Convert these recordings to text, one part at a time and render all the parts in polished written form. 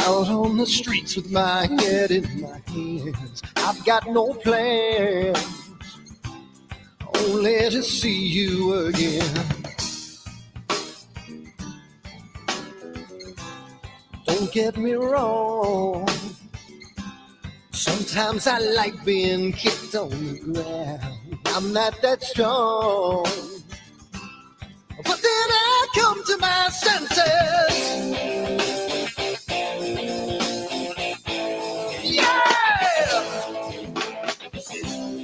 Out on the streets with my head in my hands, I've got no plans, only to see you again. Don't get me wrong, sometimes I like being kicked on the ground. I'm not that strong, but then I come to my senses. Yeah,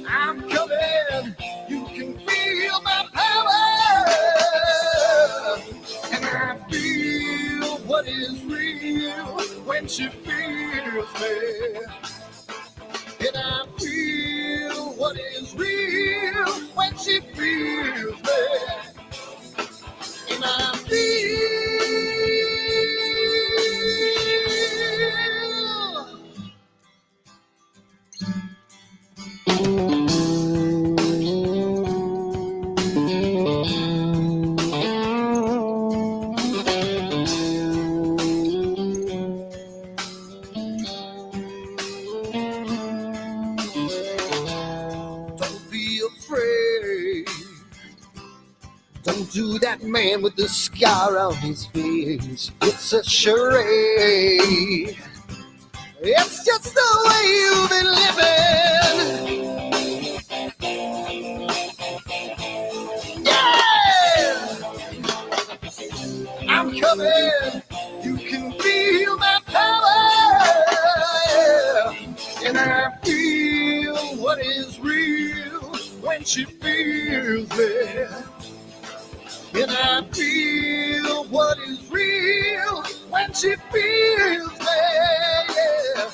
I'm coming. You can feel my power, and I feel what is real when she feels me. And I feel what is real when she feels me. And I feel don't do that man with the scar on his face. It's a charade. It's just the way you've been living. Yeah! I'm coming. You can feel my power. And I feel what is real when she feels me. And I feel what is real when she feels me. Yeah.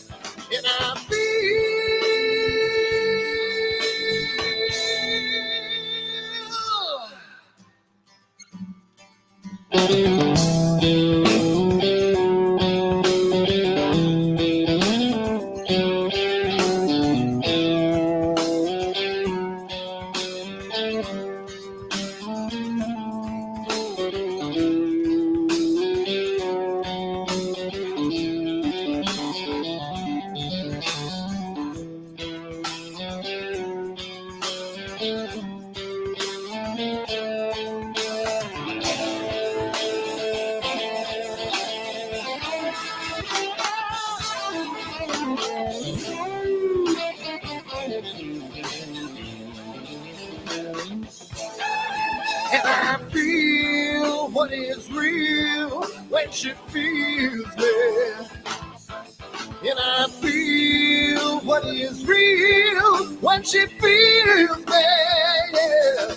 And I feel what is real when she feels me. And I feel what is real when she feels me. Yeah.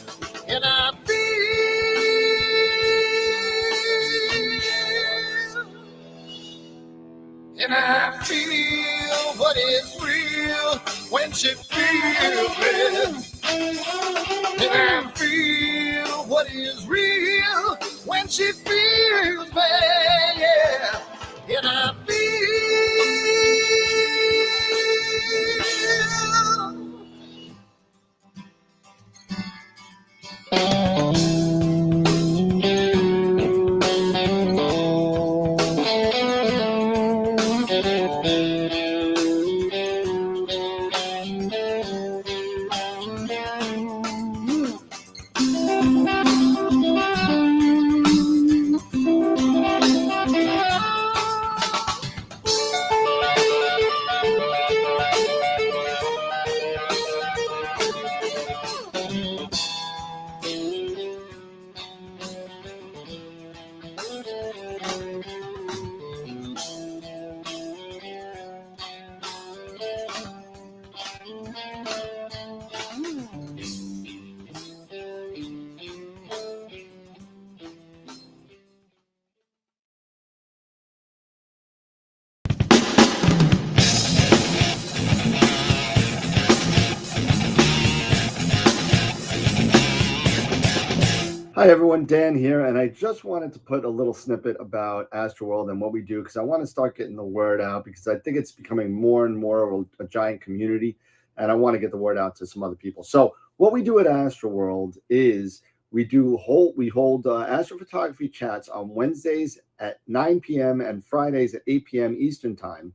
And I feel what is real when she feels me. And I feel what is real when she feels me. Yeah. And I Hi everyone, Dan here, and I just wanted to put a little snippet about Astroworld and what we do because I want to start getting the word out because I think it's becoming more and more of a giant community, and I want to get the word out to some other people. So what we do at Astroworld is We hold astrophotography chats on Wednesdays at 9 p.m. and Fridays at 8 p.m. Eastern time.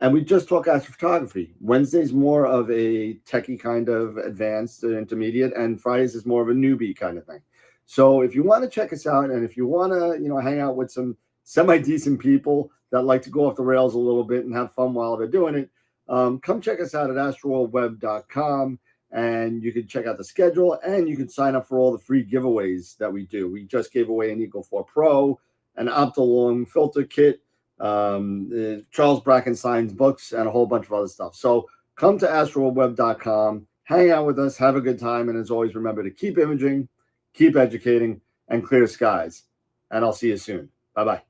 And we just talk astrophotography. Wednesday's more of a techie kind of advanced intermediate, and Fridays is more of a newbie kind of thing. So if you want to check us out, and if you want to, hang out with some semi-decent people that like to go off the rails a little bit and have fun while they're doing it, come check us out at astroworldweb.com, and you can check out the schedule, and you can sign up for all the free giveaways that we do. We just gave away an Eagle 4 Pro, an Optilong filter kit, Charles Brackenstein's books, and a whole bunch of other stuff. So come to astroworldweb.com, hang out with us, have a good time, and as always, remember to keep imaging, keep educating, and clear skies. And I'll see you soon. Bye-bye.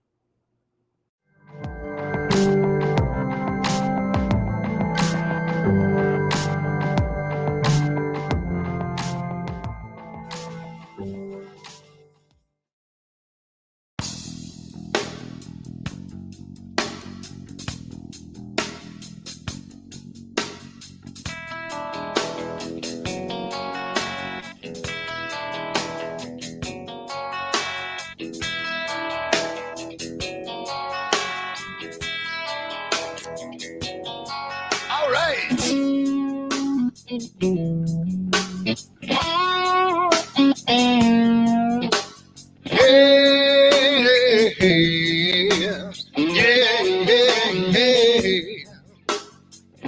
All right.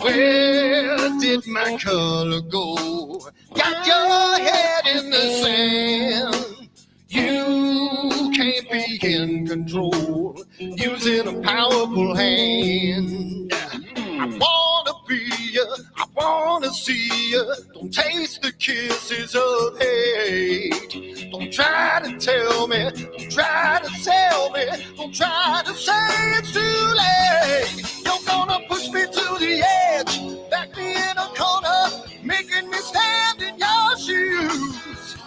Where did my color go? Got your head in the sand. You can't be in control using a powerful hand. I wanna be ya, I wanna see ya. Don't taste the kisses of hate. Don't try to tell me, don't try to sell me, don't try to say it's too late. You're gonna push me to the edge, back me in a corner, making me stand in your shoes.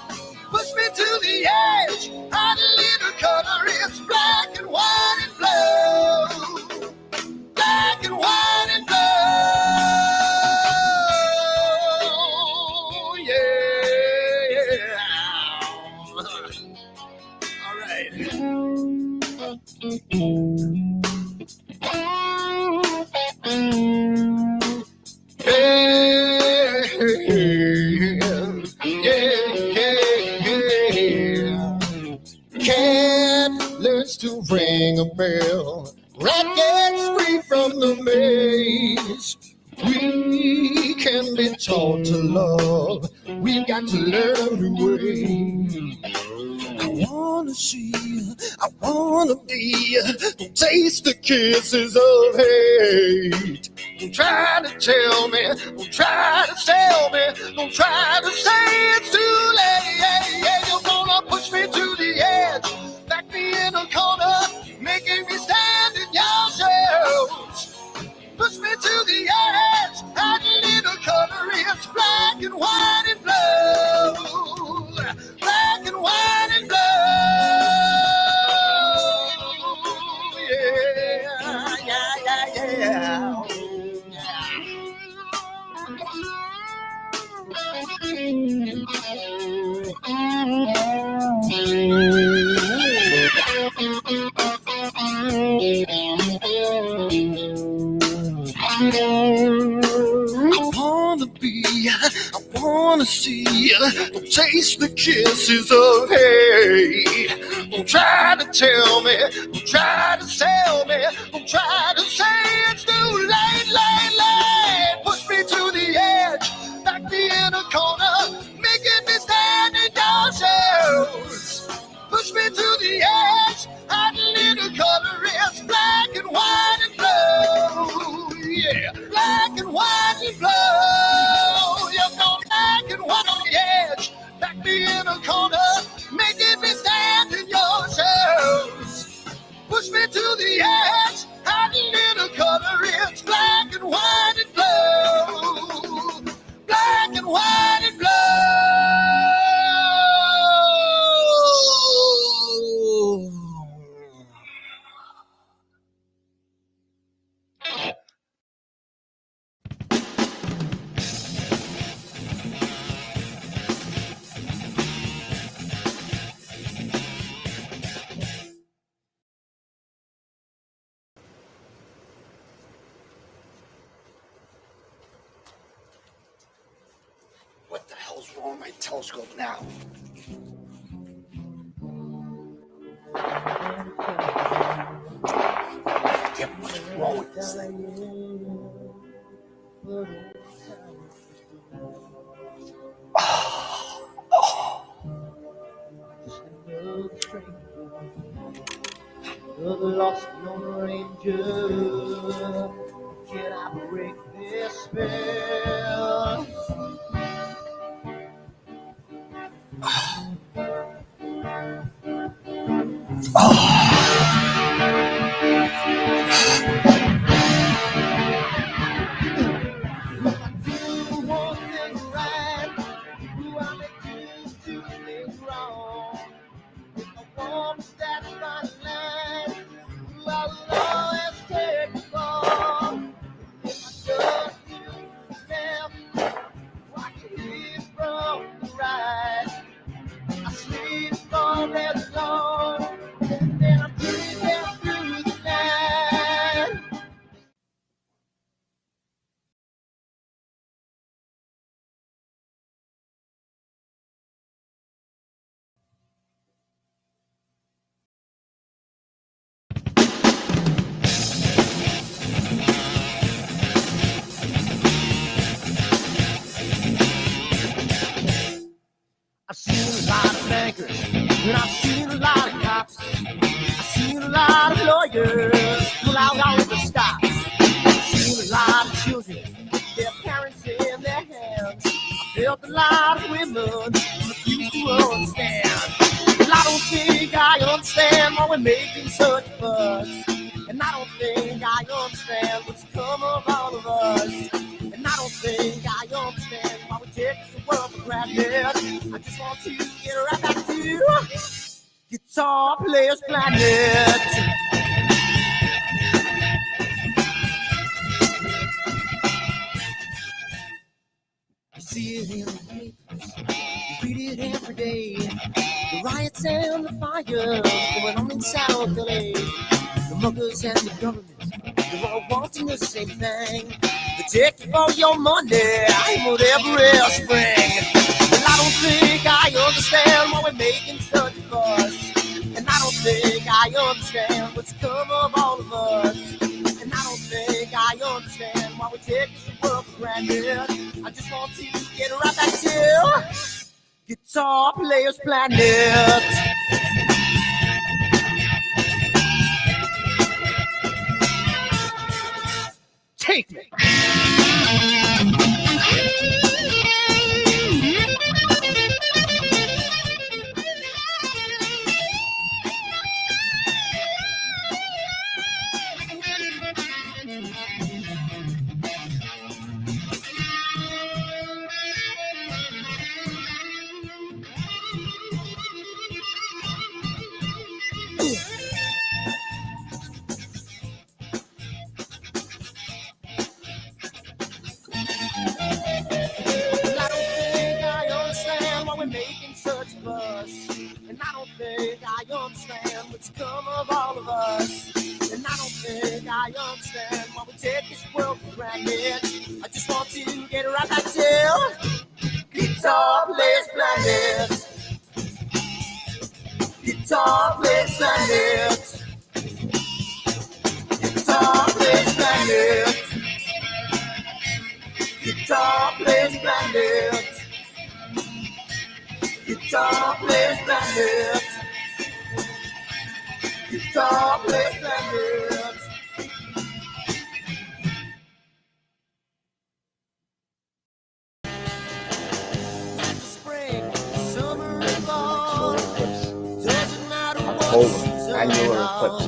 Push me to the edge, hot little cutter, it's black and white and blue. Black and white and blue, yeah. All right. Yeah. Cat learns to ring a bell. Rat gets free from the maze. We can be taught to love. We've got to learn a new way. I wanna see you, I wanna be you. Don't taste the kisses of hate. Don't try to tell me, don't try to sell me, don't try to say it's too late. You're gonna push me to the edge, back me in a corner, making me stand in your shoes. Push me to the edge, that little color is black and white and blue. Black and white and blue. Yeah. I wanna be, I wanna see, don't taste the kisses of hate. Don't try to tell me, don't try to sell me, don't try to say it's too late. Push me to the edge, back me in a corner, making me stand in your shoes. Push me to the edge, hot little color is black and white and blue. Yeah, black and white and blue. You're going black and white on the edge, back me in a corner, making me stand in your shoes. Push me to the edge, hot little color is black and white and blue. Black and white and blue. on my telescope now. Damn, what's wrong with this thing? The lost Lone Ranger, can I break this spell? Do one thing right, do I make you do things wrong? If I want that fine line, I will always take the fall. If I just do myself, I can live from the right. I sleep all day long, and then I'm breathing through the night. I've seen a lot of bankers, and I've seen a lot of cops. I've seen a lot of lawyers pull out all of the stops. I've seen a lot of children with their parents in their hands. I felt a lot of women refuse to understand. Well, I don't think I understand why we're making such a fuss. And I don't think I understand what's come of all of us. And I don't think I understand why we take the world for granted. I just want to get right back to Guitar Players Planet. You see it in the papers, you read it every day. The riots and the fires going on in South LA. The muggers and the government, they're all wanting the same thing. They take you for your money and whatever else bring. Well, I don't think I understand why we're making such a fuss. And I don't think I understand what's come of all of us. And I don't think I understand why we take this world for granted. I just want to get right back to Guitar Players Planet. Take me. And I don't think I understand what's come of all of us. And I don't think I understand why we take this world for granted. I just want to get right back to Guitar Players Planet. Guitar Players Planet. Guitar Players Planet. Guitar Players Planet. Guitar Players Planet. Guitar Players Planet. Spring, summer, and fall. Doesn't matter what annular eclipse.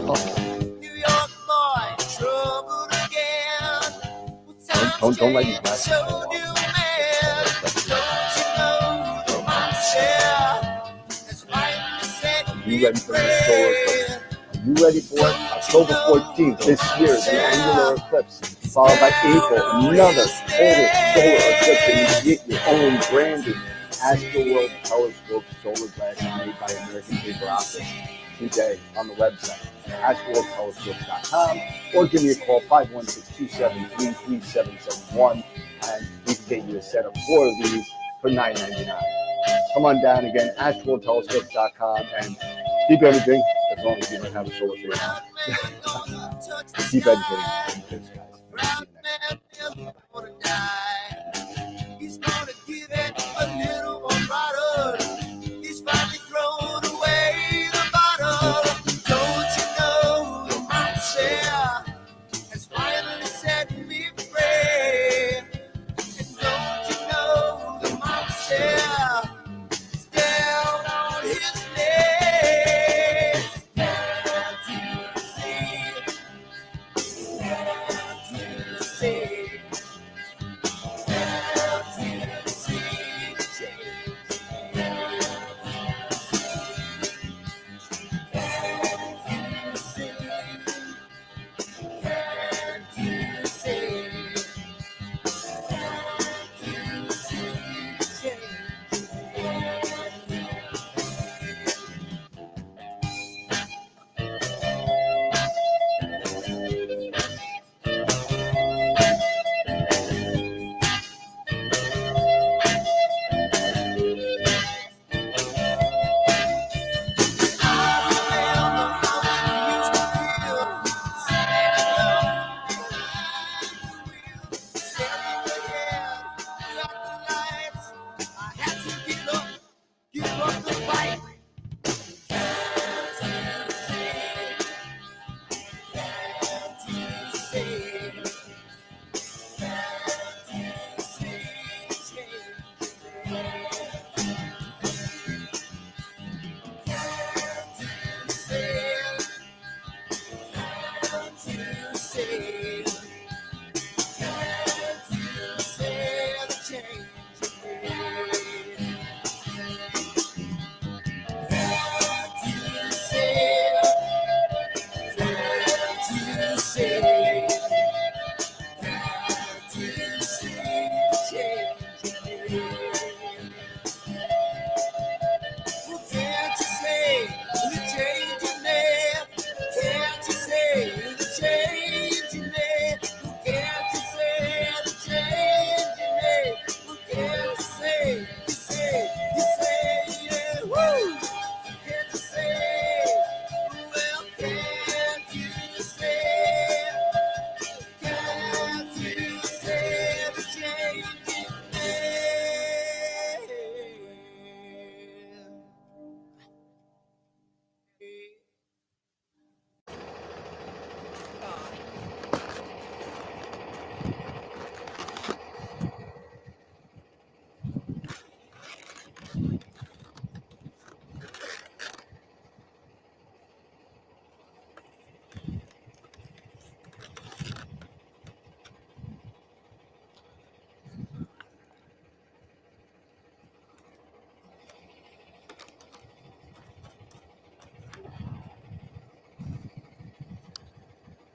New York boy, troubled again. Don't let you rest. So do man. Don't you know the mindset is fighting to set You ready for the solar eclipse? Are you ready for it? October 14th this year, the annular eclipse, followed by April, another total solar eclipse, and you get your own branded Astroworld Telescope solar glasses made by American Paper Optics today on the website, astroworldtelescopes.com, or give me a call, 516-273-3771, and we can get you a set of 4 of these for $9.99. Come on down again, astraltelescopes.com, and keep educating as long as you don't have a solar panel. Keep educating. Cheers, guys. He's gonna give it a little more bottle. He's finally thrown away the bottle. Don't you know the monster has finally set me free? And don't you know the monster is down on his knees? Can't you see? Can't you see?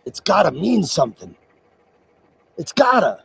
It's gotta mean something. It's gotta.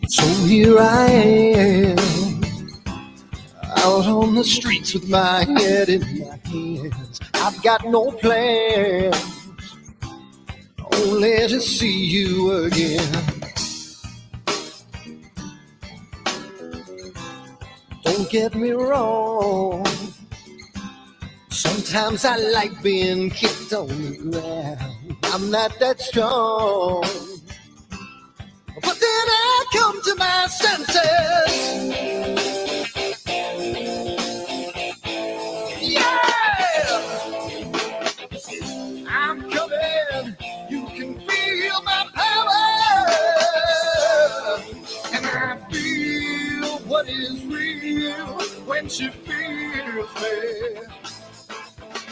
So here I am, out on the streets with my head in my hands. I've got no plan, only to see you again. Don't get me wrong, sometimes I like being kicked on the ground. I'm not that strong, but then I come to my senses. Yeah, I'm coming. You can feel my power, and I feel what is real when she feels me.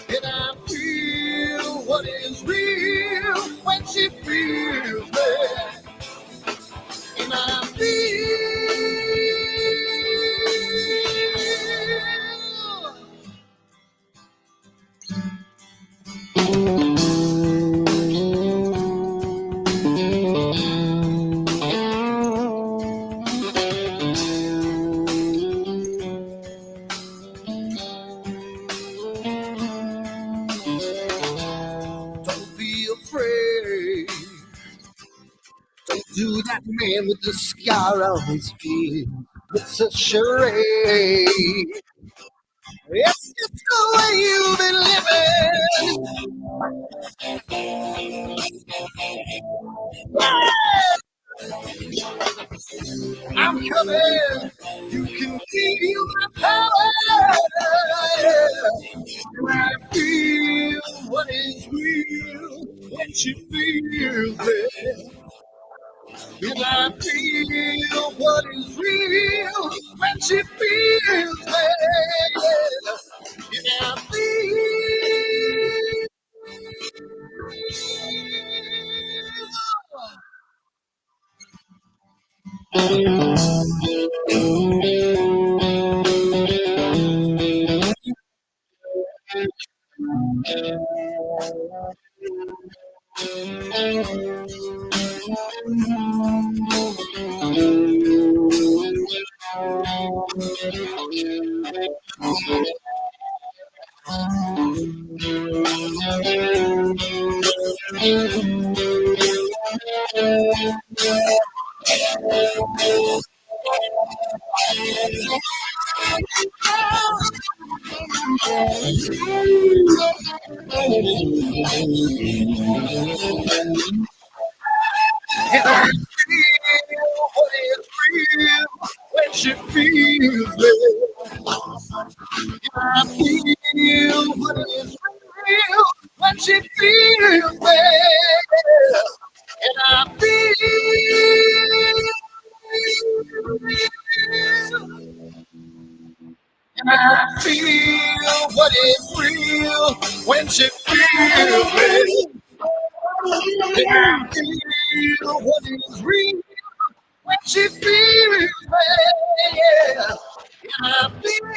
And I feel what is real when she feels me. And I feel. Don't be afraid. Don't do that man with the scar on his face. It's a charade. It's just the way you've been living. I'm coming. You can feel my power. I feel what is real when she feels it. And I feel what is real when she feels it. And I feel. And I feel what is real when she feels it. I feel what is real when she feels it. And I feel. And I feel what is real when she feels it. And I feel what is real when she feels it. And I feel.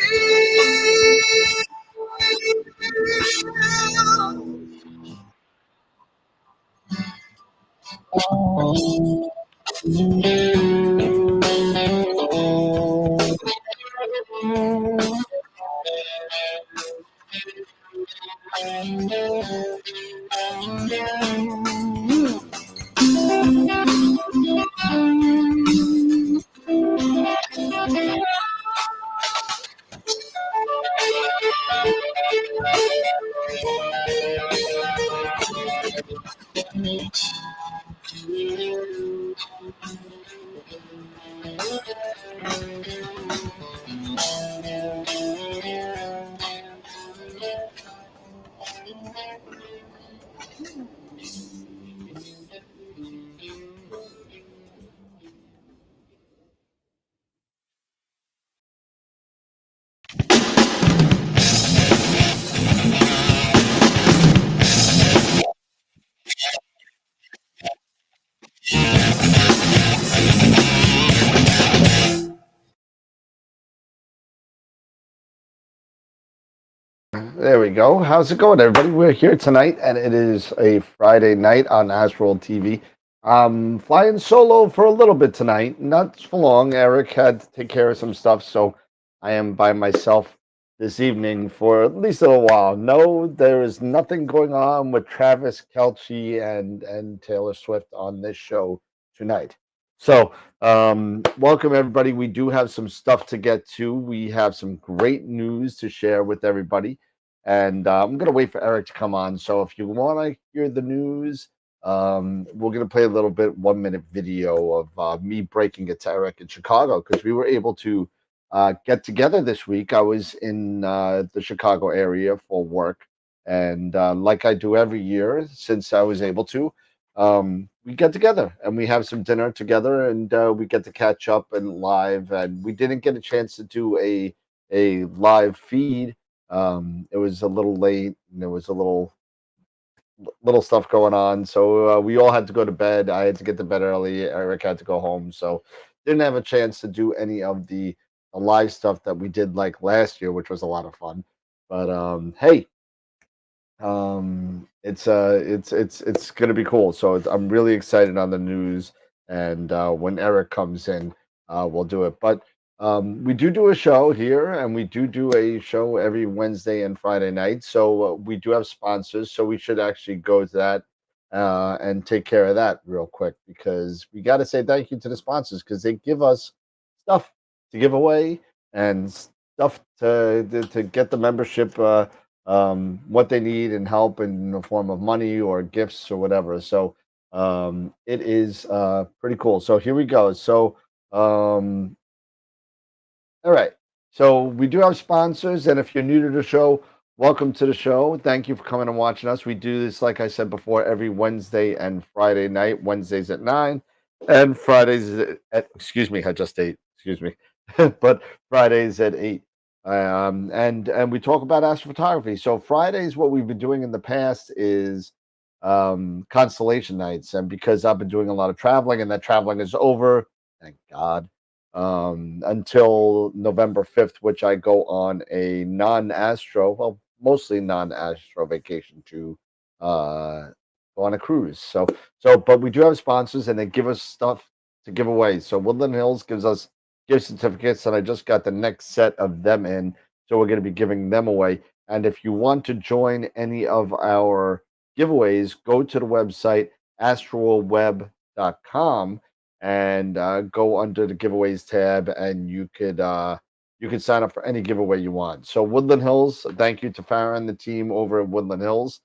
There we go. How's it going, everybody? We're here tonight, and it is a Friday night on Ashworld TV. I'm flying solo for a little bit tonight, not for long. Eric had to take care of some stuff, so I am by myself this evening for at least a little while. No, there is nothing going on with Travis Kelce and Taylor Swift on this show tonight. So, welcome everybody. We do have some stuff to get to. We have some great news to share with everybody, and I'm gonna wait for Eric to come on. So, if you want to hear the news, we're going to play a little bit 1 minute video of me breaking it to Eric in Chicago because we were able to get together this week. I was in the Chicago area for work, and like I do every year since I was able to, we get together and we have some dinner together, and we get to catch up and live. And we didn't get a chance to do a live feed. It was a little late, and there was a little stuff going on. So we all had to go to bed. I had to get to bed early. Eric had to go home. So didn't have a chance to do any of the live stuff that we did like last year, which was a lot of fun. But hey, it's gonna be cool. So I'm really excited on the news, and when Eric comes in, we'll do it. But we do a show here, and we do a show every Wednesday and Friday night. So we do have sponsors, so we should actually go to that and take care of that real quick because we got to say thank you to the sponsors because they give us stuff to give away and stuff to get the membership. What they need and help in the form of money or gifts or whatever. So it is pretty cool. So here we go. So all right. So we do have sponsors, and if you're new to the show, welcome to the show. Thank you for coming and watching us. We do this, like I said before, every Wednesday and Friday night. Wednesdays at 9, and Fridays at excuse me, I just ate. Excuse me, but Fridays at 8. And we talk about astrophotography. So Fridays, what we've been doing in the past is constellation nights, and because I've been doing a lot of traveling, and that traveling is over, thank God, until November 5th, which I go on a non-astro, well, mostly non-astro vacation to go on a cruise. But we do have sponsors, and they give us stuff to give away. So Woodland Hills gives us gift certificates, and I just got the next set of them in, so we're going to be giving them away. And if you want to join any of our giveaways, go to the website astralweb.com and go under the giveaways tab, and you could sign up for any giveaway you want. So Woodland Hills, thank you to Farah and the team over at Woodland Hills.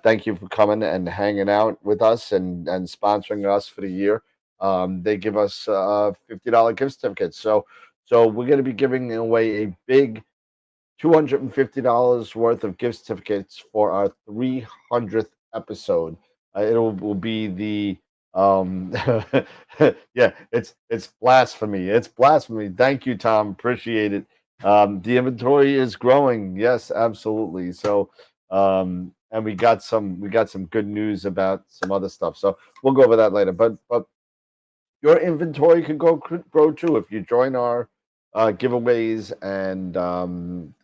Thank you for coming and hanging out with us and sponsoring us for the year. They give us $50 gift certificates. So we're going to be giving away a big $250 worth of gift certificates for our 300th episode. Will be the yeah, it's blasphemy. It's blasphemy. Thank you, Tom. Appreciate it. The inventory is growing. Yes, absolutely. So and we got some good news about some other stuff. So we'll go over that later. But your inventory can grow too if you join our giveaways and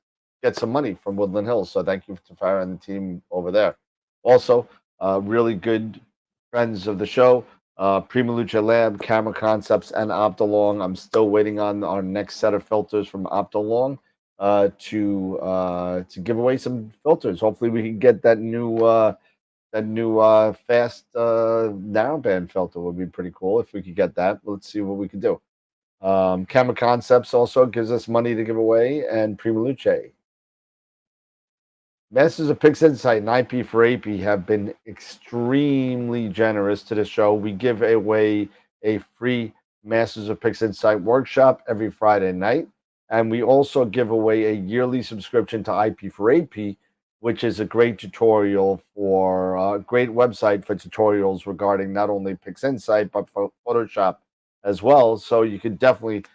get some money from Woodland Hills. So thank you to Farah and the team over there. Also, really good friends of the show, Prima Luce Lab, Camera Concepts, and Optolong. I'm still waiting on our next set of filters from Optolong to give away some filters. Hopefully, we can get that new fast narrowband filter. Would be pretty cool if we could get that. Let's see what we can do. Camera Concepts also gives us money to give away, and Prima Luce. Masters of Pix Insight and IP4AP have been extremely generous to the show. We give away a free Masters of Pix Insight workshop every Friday night. And we also give away a yearly subscription to IP4AP, which is a great tutorial for a great website for tutorials regarding not only Pix Insight, but for Photoshop as well. So you can definitely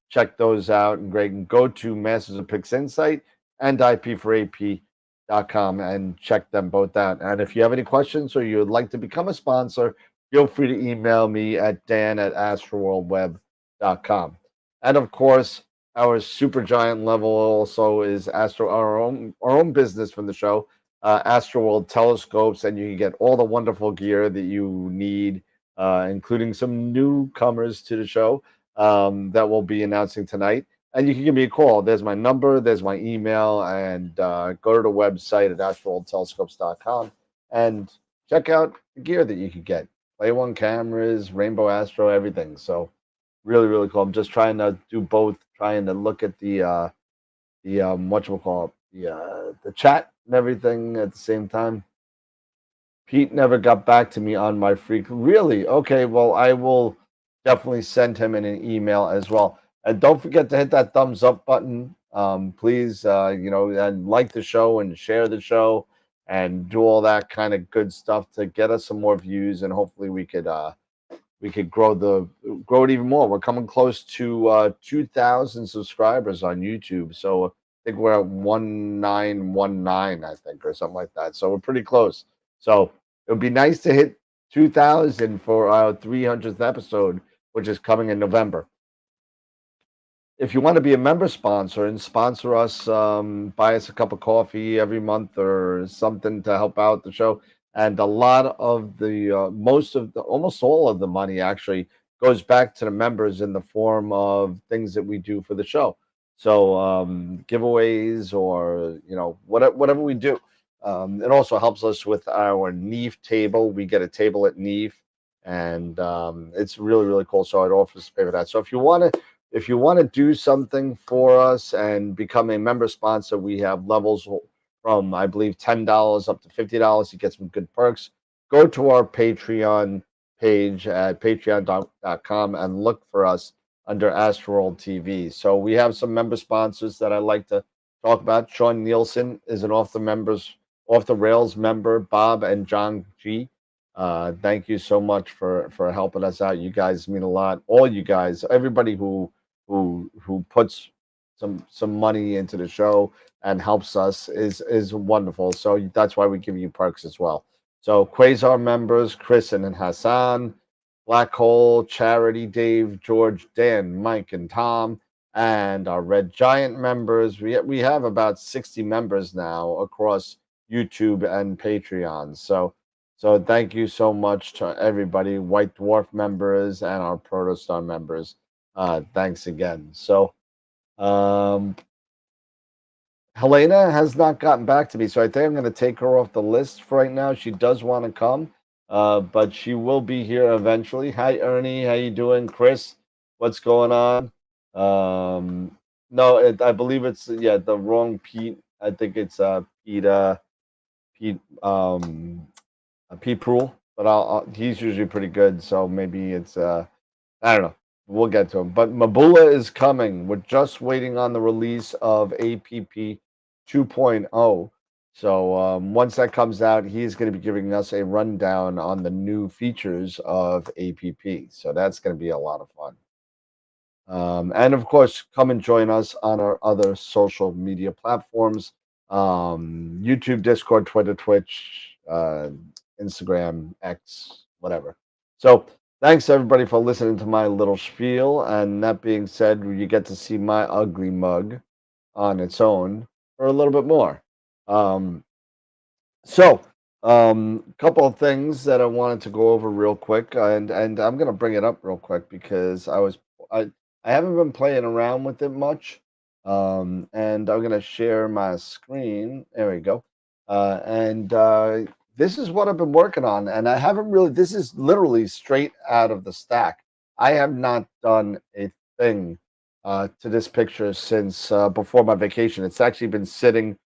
check those out. And Greg can go to Masters of Pix Insight and IP4AP.com and check them both out. And if you have any questions or you would like to become a sponsor, feel free to email me at dan@astroworldweb.com. And of course, our super giant level also is our own business from the show, Astro World Telescopes, and you can get all the wonderful gear that you need including some newcomers to the show that we'll be announcing tonight. And you can give me a call. There's my number, there's my email, and go to the website at astraltelescopes.com and check out the gear that you could get. Play One cameras, Rainbow Astro, everything. So really, really cool. I'm just trying to do both, trying to look at the whatchamacallit, the chat and everything at the same time. Pete never got back to me on my freak. Really? Okay, well, I will definitely send him in an email as well. And don't forget to hit that thumbs up button. Please, and like the show and share the show and do all that kind of good stuff to get us some more views, and hopefully we could grow it even more. We're coming close to 2,000 subscribers on YouTube. So I think we're at 1919, I think, or something like that. So we're pretty close. So it would be nice to hit 2,000 for our 300th episode, which is coming in November. If you want to be a member sponsor and sponsor us, buy us a cup of coffee every month or something to help out the show. And a lot of the, almost all of the money actually goes back to the members in the form of things that we do for the show. So giveaways or, whatever we do. It also helps us with our Neve table. We get a table at Neve, and it's really, really cool. So I'd offer to pay for that. So if you want to do something for us and become a member sponsor, we have levels from, I believe, $10 up to $50. You get some good perks. Go to our Patreon page at patreon.com and look for us under Astroworld TV. So we have some member sponsors that I like to talk about. Sean Nielsen is an off the rails member. Bob and John G. Thank you so much for helping us out. You guys mean a lot. All you guys, everybody who puts some money into the show and helps us is wonderful. So that's why we give you perks as well. So Quasar members, Chris and Hassan, Black Hole, Charity, Dave, George, Dan, Mike, and Tom, and our Red Giant members. We have about 60 members now across YouTube and Patreon. So thank you so much to everybody, White Dwarf members and our Protostar members. Thanks again. So Helena has not gotten back to me, so I think I'm going to take her off the list for right now. She does want to come, but she will be here eventually. Hi, Ernie. How you doing? Chris, what's going on? No, I believe it's, the wrong Pete. I think it's Pete Pete Prule, but he's usually pretty good, so maybe it's I don't know. We'll get to him. But Mabula is coming. We're just waiting on the release of APP 2.0. So once that comes out, he's going to be giving us a rundown on the new features of APP. So that's going to be a lot of fun. And of course, come and join us on our other social media platforms: YouTube, Discord, Twitter, Twitch, Instagram, X, whatever. So thanks everybody for listening to my little spiel. And that being said, you get to see my ugly mug on its own for a little bit more. Couple of things that I wanted to go over real quick, and I'm gonna bring it up real quick because I haven't been playing around with it much. And I'm gonna share my screen. There we go. And this is what I've been working on, and I haven't really. This is literally straight out of the stack. I have not done a thing to this picture since before my vacation. It's actually been sitting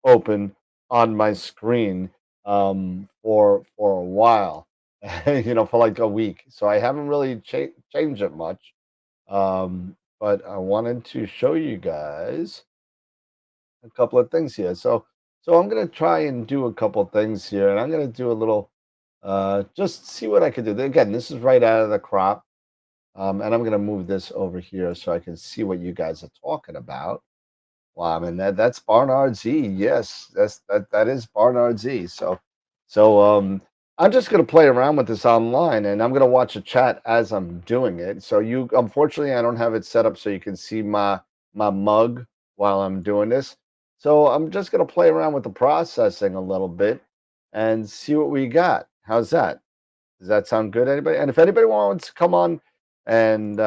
open on my screen for a while, for like a week. So I haven't really changed it much. But I wanted to show you guys a couple of things here. So I'm gonna try and do a couple of things here, and I'm gonna do a little just see what I can do. Again, this is right out of the crop. And I'm gonna move this over here so I can see what you guys are talking about. Well, I mean that's Barnard Z. Yes, that is Barnard Z. So I'm just gonna play around with this online, and I'm gonna watch a chat as I'm doing it. So unfortunately, I don't have it set up so you can see my mug while I'm doing this. So I'm just gonna play around with the processing a little bit and see what we got. How's that? Does that sound good, anybody? And if anybody wants to come on and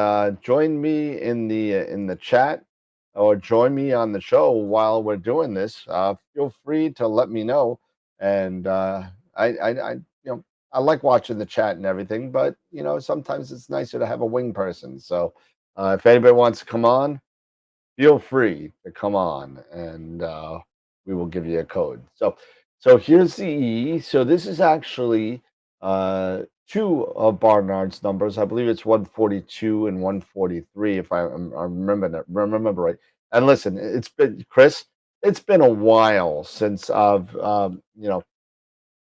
join me in the chat or join me on the show while we're doing this, feel free to let me know. And I like watching the chat and everything, but sometimes it's nicer to have a wing person. So if anybody wants to come on, feel free to come on, and we will give you a code. So here's the E. So this is actually two of Barnard's numbers. I believe it's 142 and 143, if I remember right. And listen, it's been Chris. It's been a while since I've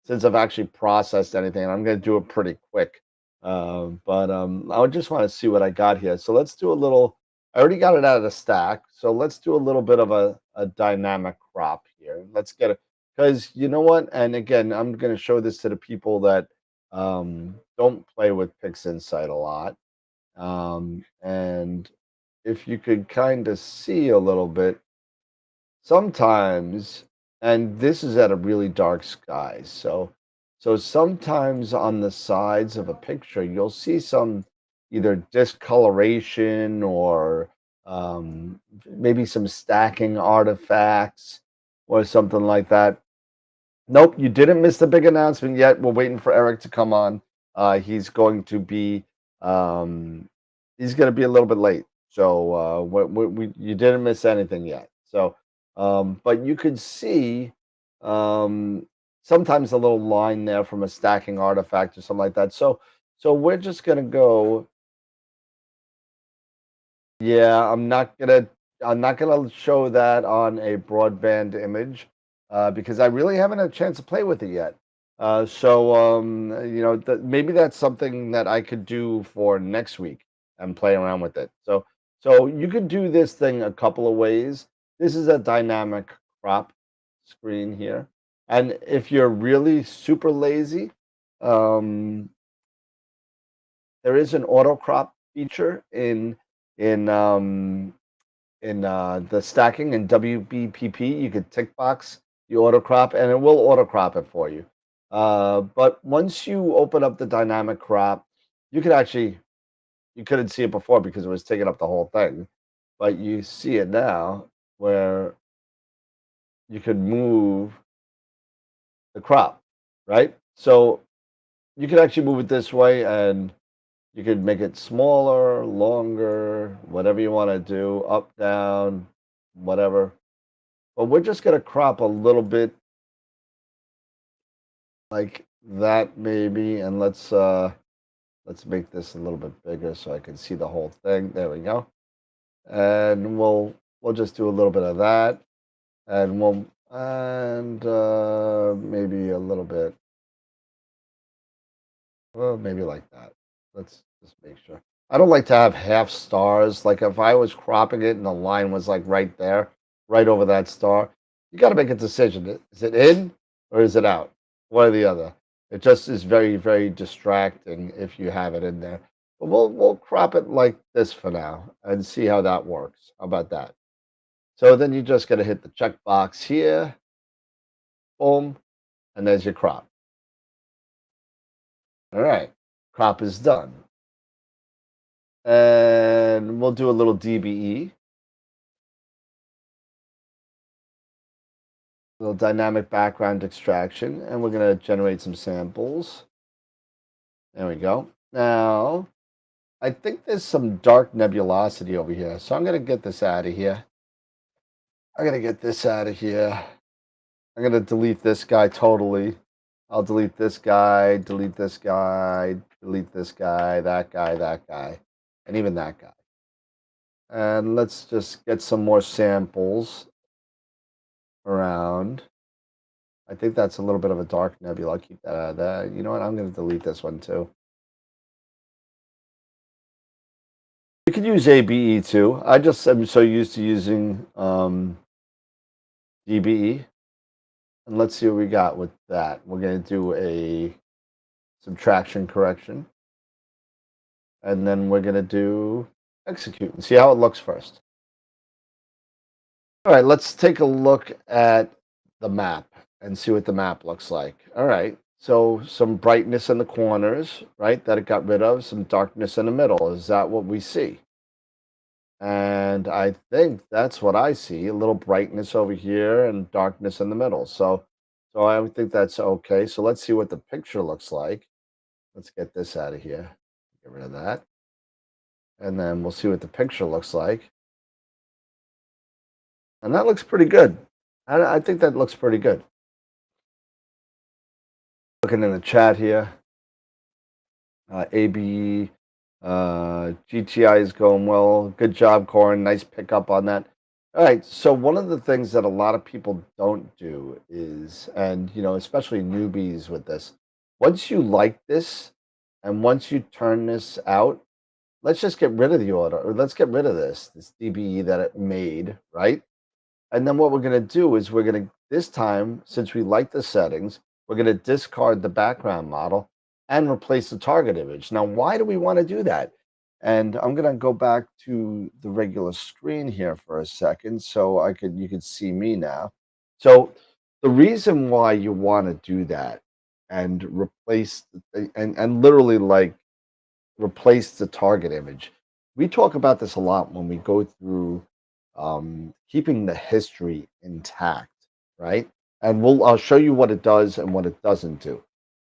actually processed anything, and I'm going to do it pretty quick. But I just want to see what I got here. So let's do a little. I already got it out of the stack, so let's do a little bit of a dynamic crop here. Let's get it, because you know what? And again, I'm going to show this to the people that don't play with PixInsight a lot. And if you could kind of see a little bit, sometimes, and this is at a really dark sky, so sometimes on the sides of a picture you'll see some either discoloration or maybe some stacking artifacts or something like that. Nope, you didn't miss the big announcement yet. We're waiting for Eric to come on. He's going to be um, he's going to be a little bit late, so you didn't miss anything yet. So, but you could see um, sometimes a little line there from a stacking artifact or something like that. So we're just going to go. Yeah, I'm not gonna show that on a broadband image because I really haven't had a chance to play with it yet. Maybe that's something that I could do for next week and play around with it. So you could do this thing a couple of ways. This is a dynamic crop screen here, and if you're really super lazy, um, there is an auto crop feature in um, in the stacking in WBPP. You could tick box the auto crop, and it will auto crop it for you. But once you open up the dynamic crop, you could actually you couldn't see it before because it was taking up the whole thing, but you see it now where you could move the crop, right? So you could actually move it this way, and you could make it smaller, longer, whatever you want to do, up, down, whatever. But we're just going to crop a little bit like that maybe, and let's make this a little bit bigger so I can see the whole thing. There we go. And we'll just do a little bit of that, and maybe a little bit. Well, maybe like that. Let's just make sure. I don't like to have half stars. Like if I was cropping it and the line was like right there, right over that star, you got to make a decision. Is it in or is it out? One or the other. It just is very, very distracting if you have it in there. But we'll crop it like this for now and see how that works. How about that? So then you just got to hit the check box here. Boom. And there's your crop. All right. Crop is done. And we'll do a little DBE, little dynamic background extraction, and we're going to generate some samples. There we go. Now, I think there's some dark nebulosity over here, so I'm going to get this out of here. I'm going to get this out of here. I'm going to delete this guy totally. I'll delete this guy, delete this guy, delete this guy, that guy, and even that guy. And let's just get some more samples around. I think that's a little bit of a dark nebula. I'll keep that out of that. You know what? I'm going to delete this one too. You could use ABE too. I just am so used to using DBE. And let's see what we got with that. We're going to do a subtraction correction. And then we're going to do execute and see how it looks first. All right, let's take a look at the map and see what the map looks like. All right, So some brightness in the corners, right, that it got rid of, some darkness in the middle. Is that what we see? And I think that's what I see, a little brightness over here and darkness in the middle. So I would think that's okay. So let's see what the picture looks like. Let's get this out of here. Get rid of that. And then we'll see what the picture looks like. And that looks pretty good. I think that looks pretty good. Looking in the chat here, ABE, GTI is going well. Good job, Corin. Nice pickup on that. All right. So one of the things that a lot of people don't do is, and especially newbies with this, once you like this, and once you turn this out, let's just get rid of the order, or let's get rid of this DBE that it made, right? And then what we're going to do is we're going to, this time, since we like the settings, we're going to discard the background model and replace the target image. Now, why do we want to do that? And I'm going to go back to the regular screen here for a second so you could see me now. So the reason why you want to do that and replace and literally like replace the target image. We talk about this a lot when we go through keeping the history intact, right? And I'll show you what it does and what it doesn't do.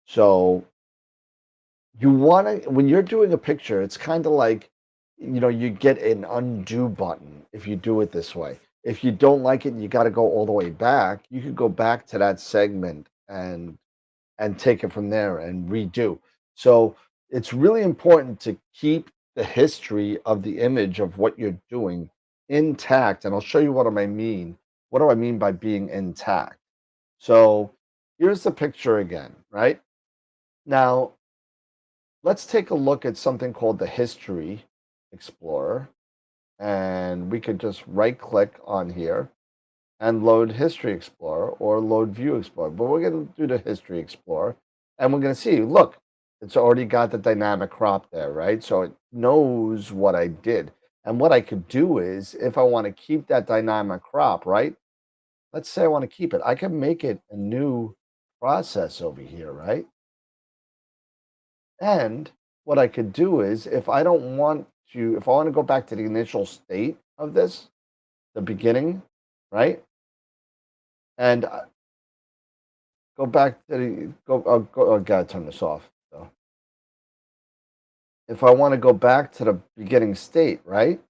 So you want to, when you're doing a picture, it's kind of like, you get an undo button if you do it this way. If you don't like it and you got to go all the way back, you could go back to that segment and take it from there and redo. So it's really important to keep the history of the image of what you're doing intact. And I'll show you what I mean. What do I mean by being intact? So here's the picture again, right? Now, let's take a look at something called the History Explorer. And we could just right click on here and load History Explorer or load View Explorer. But we're going to do the History Explorer, and we're going to see, look, it's already got the dynamic crop there, right? So it knows what I did. And what I could do is, if I want to keep that dynamic crop, right? Let's say I want to keep it. I can make it a new process over here, right? And what I could do is, if I want to go back to the initial state of this, the beginning, right? And go back to the I gotta turn this off. So if I want to go back to the beginning state, right?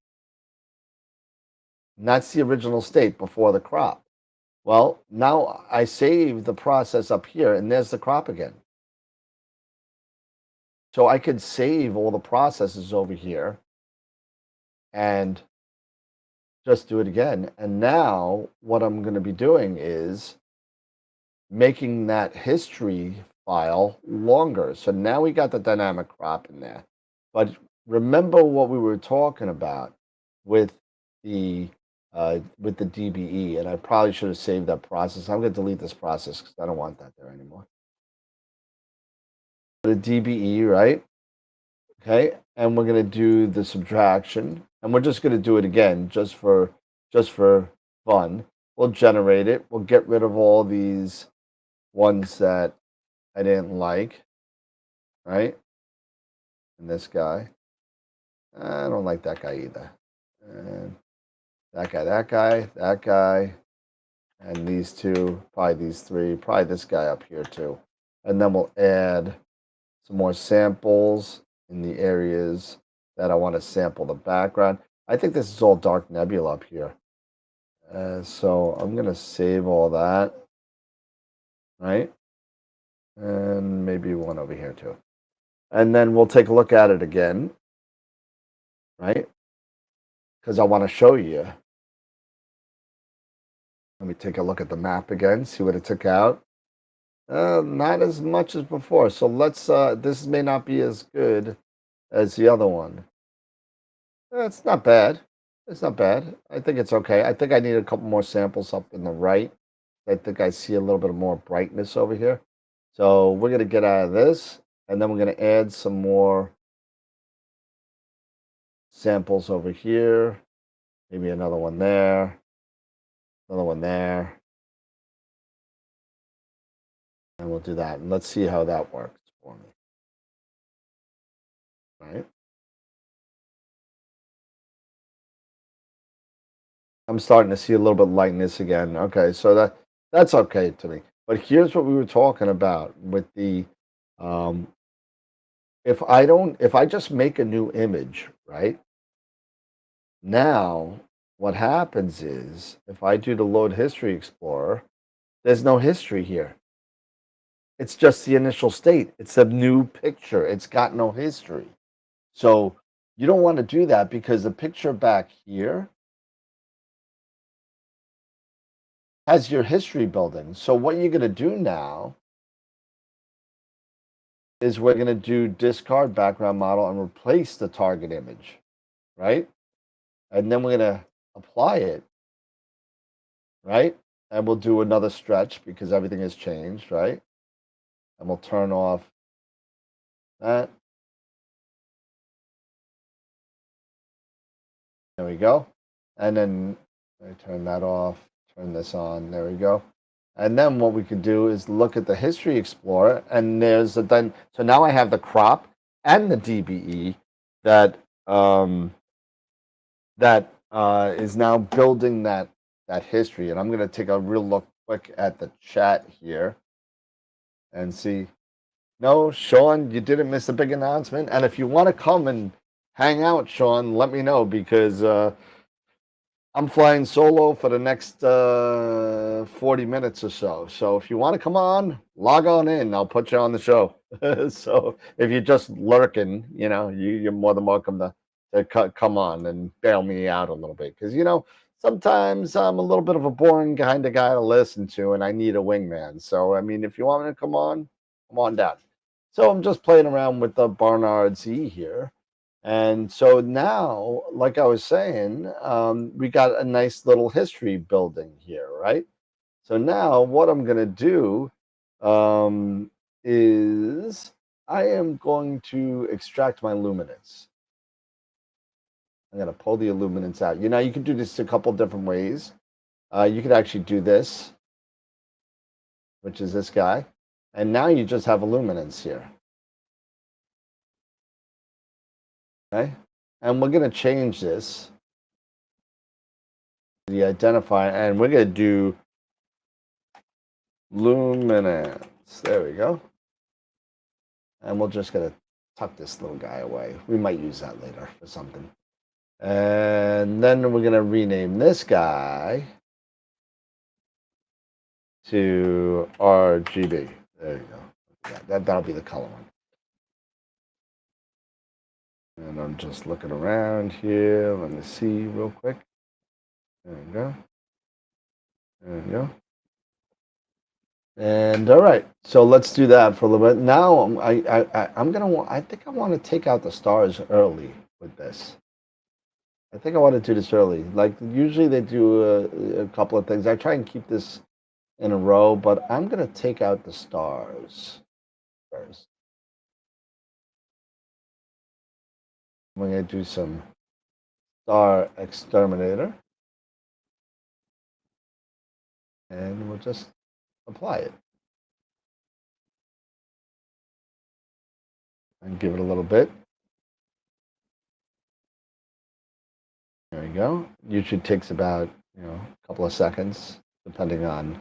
And that's the original state before the crop. Well, now I save the process up here, and there's the crop again. So I could save all the processes over here and just do it again. And now what I'm going to be doing is making that history file longer. So now we got the dynamic crop in there. But remember what we were talking about with the DBE, and I probably should have saved that process. I'm going to delete this process because I don't want that there anymore. The DBE, right? Okay, and we're going to do the subtraction, and we're just going to do it again just for fun. We'll generate it. We'll get rid of all these ones that I didn't like, right? And this guy. I don't like that guy either. And that guy, and these two, probably these three, probably this guy up here too. And then we'll add some more samples in the areas that I want to sample the background. I think this is all dark nebula up here. So I'm going to save all that, right? And maybe one over here too. And then we'll take a look at it again, right? Because I want to show you. Let me take a look at the map again, see what it took out. Not as much as before. So let's, this may not be as good as the other one. It's not bad. It's not bad. I think it's okay. I think I need a couple more samples up in the right. I think I see a little bit more brightness over here. So we're going to get out of this, and then we're going to add some more samples over here. Maybe another one there. Another one there. And we'll do that. And let's see how that works for me. Right? I'm starting to see a little bit lightness again. Okay, so that's okay to me. But here's what we were talking about with the um if I just make a new image, right? Now what happens is if I do the load history explorer, there's no history here. It's just the initial state. It's a new picture. It's got no history. So you don't want to do that because the picture back here has your history building. So what you're going to do now is we're going to do discard background model and replace the target image, right? And then we're going to apply it, right? And we'll do another stretch because everything has changed, right? And we'll turn off that. There we go. And then I turn that off, turn this on. There we go. And then what we could do is look at the history explorer, and there's a then. So now I have the crop and the DBE that is now building that history. And I'm going to take a real look quick at the chat here and see. No, Sean, you didn't miss a big announcement. And if you want to come and hang out, Sean, let me know because I'm flying solo for the next 40 minutes or so. So if you want to come on, log on in. I'll put you on the show. So if you're just lurking, you're more than welcome to come on and bail me out a little bit. Because, sometimes I'm a little bit of a boring kind of guy to listen to and I need a wingman. So, I mean, if you want me to come on down. So I'm just playing around with the Barnard Z here. And so now, like I was saying, we got a nice little history building here, right? So now what I'm going to do is I am going to extract my luminance. I'm going to pull the illuminance out. You can do this a couple different ways. You could actually do this, which is this guy. And now you just have illuminance here. Okay? And we're going to change this to the identifier, and we're going to do luminance. There we go. And we're just going to tuck this little guy away. We might use that later for something. And then we're going to rename this guy to RGB. There you go. Yeah, that'll be the color one. And I'm just looking around here. Let me see real quick. There we go. There we go. And all right, so let's do that for a little bit. Now I think I want to take out the stars early with this. I think I want to do this early. Like usually they do a couple of things. I try and keep this in a row, but I'm gonna take out the stars first. I'm gonna do some star exterminator, and we'll just apply it and give it a little bit. There we go. Usually takes about a couple of seconds, depending on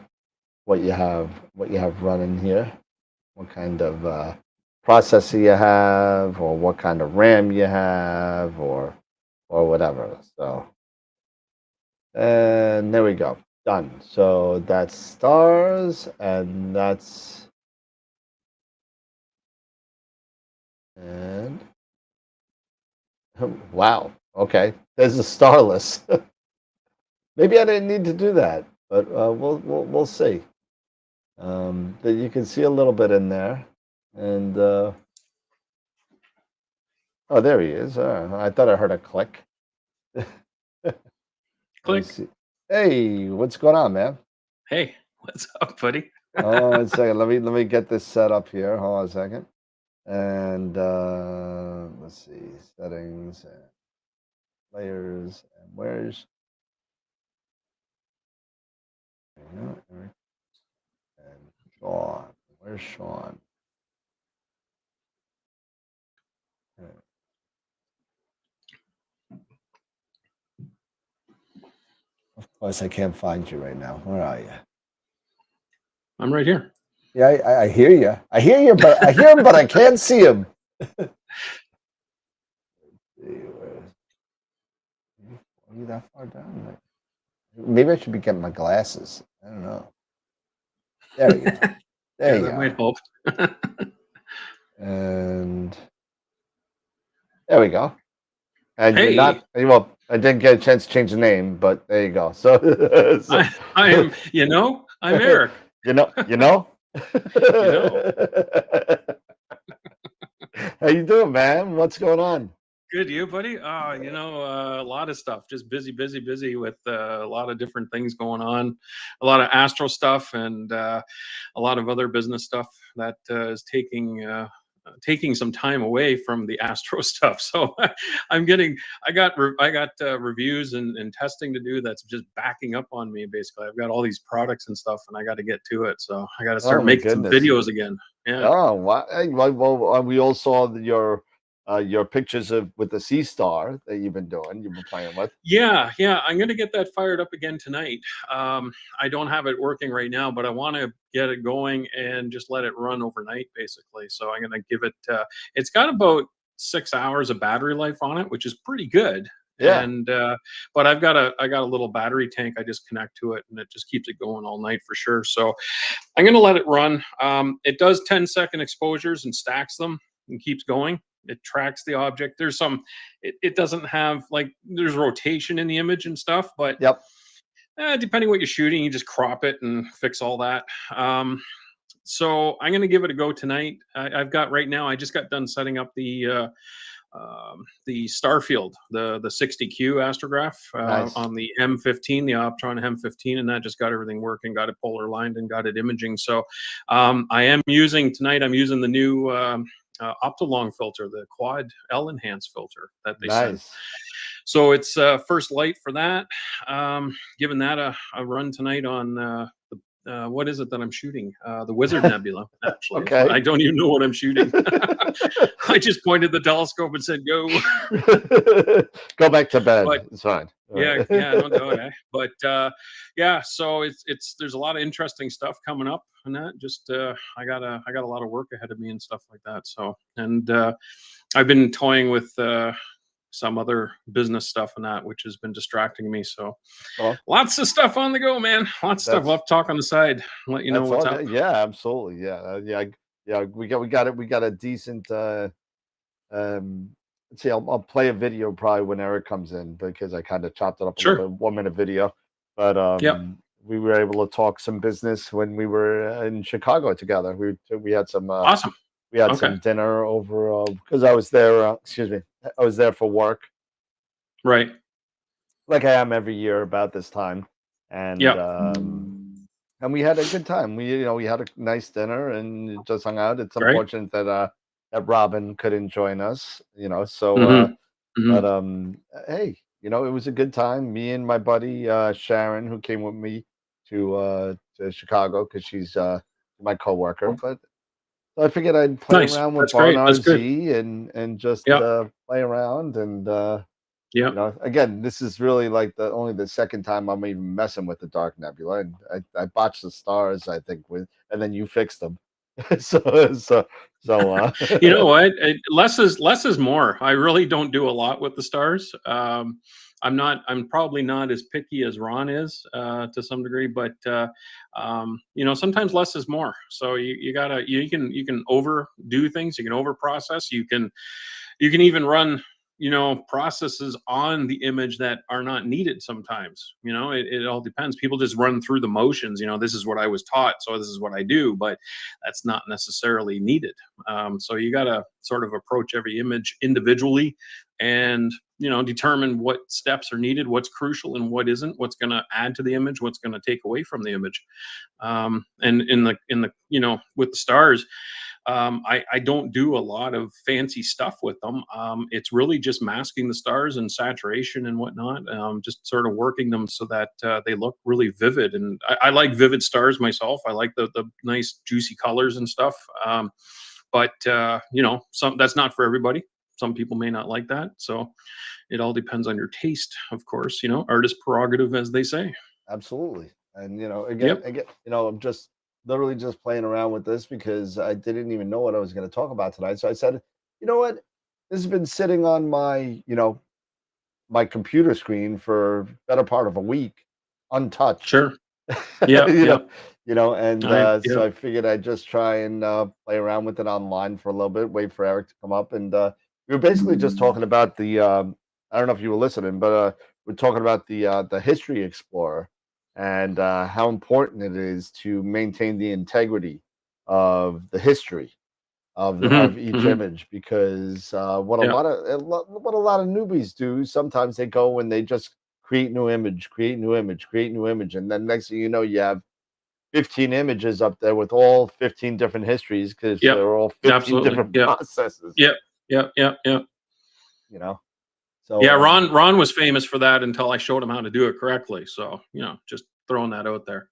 what you have running here, what kind of processor you have, or what kind of RAM you have, or whatever. So, and there we go, done. So that's stars, and that's and wow. Okay, there's a starless. Maybe I didn't need to do that, but we'll see. That you can see a little bit in there, and oh, there he is. I thought I heard a click. Click. See. Hey, what's going on, man? Hey, what's up, buddy? Hold on a second. Let me get this set up here. Hold on a second. And let's see, settings and layers and where's and Sean. Where's Sean? Of course, I can't find you right now. Where are you? I'm right here. Yeah, I hear you. I hear you, but I hear him, but I can't see him. Are you that far down? Maybe I should be getting my glasses. I don't know. There you go. There Yeah, you that go. might help. And there we go. And you're Hey, not, well, I didn't get a chance to change the name, but there you go. So, I am, I'm Eric. you know. You know, How you doing, man? What's going on? good, you, buddy? A lot of stuff. Just busy, busy, busy with a lot of different things going on. A lot of Astro stuff and a lot of other business stuff that is taking some time away from the Astro stuff. So I got reviews and testing to do that's just backing up on me. Basically, I've got all these products and stuff, and I got to get to it. So I got to start my making some goodness. videos again. Yeah. Oh, wow. Hey, well, we all saw your pictures with the Sea Star that you've been playing with. Yeah. I'm going to get that fired up again tonight. I don't have it working right now, but I want to get it going and just let it run overnight, basically. So I'm going to give it. It's got about 6 hours of battery life on it, which is pretty good. Yeah. And but I got a little battery tank I just connect to it, and it just keeps it going all night for sure. So I'm going to let it run. It does 10-second exposures and stacks them and keeps going. It tracks the object. There's it doesn't have, like, there's rotation in the image and stuff, but Yep. Depending what you're shooting, you just crop it and fix all that. So I'm going to give it a go tonight. I've got right now, I just got done setting up the Starfield, the 60Q astrograph Nice. on the M15, the Optron M15, and that just got everything working, got it polar lined, and got it imaging. So I'm using the new Optolong filter, the quad L enhanced filter that they sent. So it's first light for that. Giving that a run tonight on what is it that I'm shooting? The Wizard Nebula, actually. Okay. I don't even know what I'm shooting. I just pointed the telescope and said, go. Go back to bed. But, it's fine. Yeah, no doubt. But so there's a lot of interesting stuff coming up and that. Just I got a lot of work ahead of me and stuff like that. So, and I've been toying with some other business stuff and that, which has been distracting me. So lots of stuff on the go, man. Lots of stuff. We'll have to talk on the side. Let you know what's up. Yeah, absolutely. Yeah. We got a decent. Let's see. I'll play a video probably when Eric comes in, because I kind of chopped it up a little bit, 1-minute video. But we were able to talk some business when we were in Chicago together. We had some awesome. We had some dinner over because I was there. Excuse me, I was there for work. Right. Like I am every year about this time, and and we had a good time. We had a nice dinner and just hung out. It's unfortunate that Robin couldn't join us. So but hey, it was a good time. Me and my buddy Sharon, who came with me to Chicago because she's my coworker. But so I figured I'd play around with Barn RZ and just play around and again, this is really like only the second time I'm even messing with the Dark Nebula, and I botched the stars, I think, and then you fixed them. so you know what? Less is more. I really don't do a lot with the stars. I'm probably not as picky as Ron is to some degree, but sometimes less is more. So you can overdo things, you can over process, you can even run processes on the image that are not needed sometimes. It all depends. People just run through the motions. This is what I was taught, so this is what I do, but that's not necessarily needed. So you got to sort of approach every image individually and determine what steps are needed, what's crucial and what isn't, what's going to add to the image, what's going to take away from the image. And in the with the stars, I don't do a lot of fancy stuff with them. It's really just masking the stars and saturation and whatnot, just sort of working them so that they look really vivid. And I like vivid stars myself. I like the nice juicy colors and stuff. But that's not for everybody. Some people may not like that. So it all depends on your taste, of course, artist prerogative, as they say. Absolutely. And Yep. again, I'm just literally just playing around with this because I didn't even know what I was going to talk about tonight. So I said, you know what? This has been sitting on my, my computer screen for better part of a week, untouched. Sure. Yeah. Yeah. And Yeah. so I figured I'd just try and play around with it online for a little bit, wait for Eric to come up. And we were basically just talking about the, I don't know if you were listening, but we're talking about the History Explorer and how important it is to maintain the integrity of the history of each Hmm. image, because Yeah. what a lot of newbies do, sometimes they go and they just create new image, create new image, create new image, and then next thing you know, you have 15 images up there with all 15 different histories because Yep. they're all 15 Absolutely. different Yep. processes, Yep. Yep. Yep. Yep. you know. Yeah. So Ron was famous for that until I showed him how to do it correctly. So, just throwing that out there.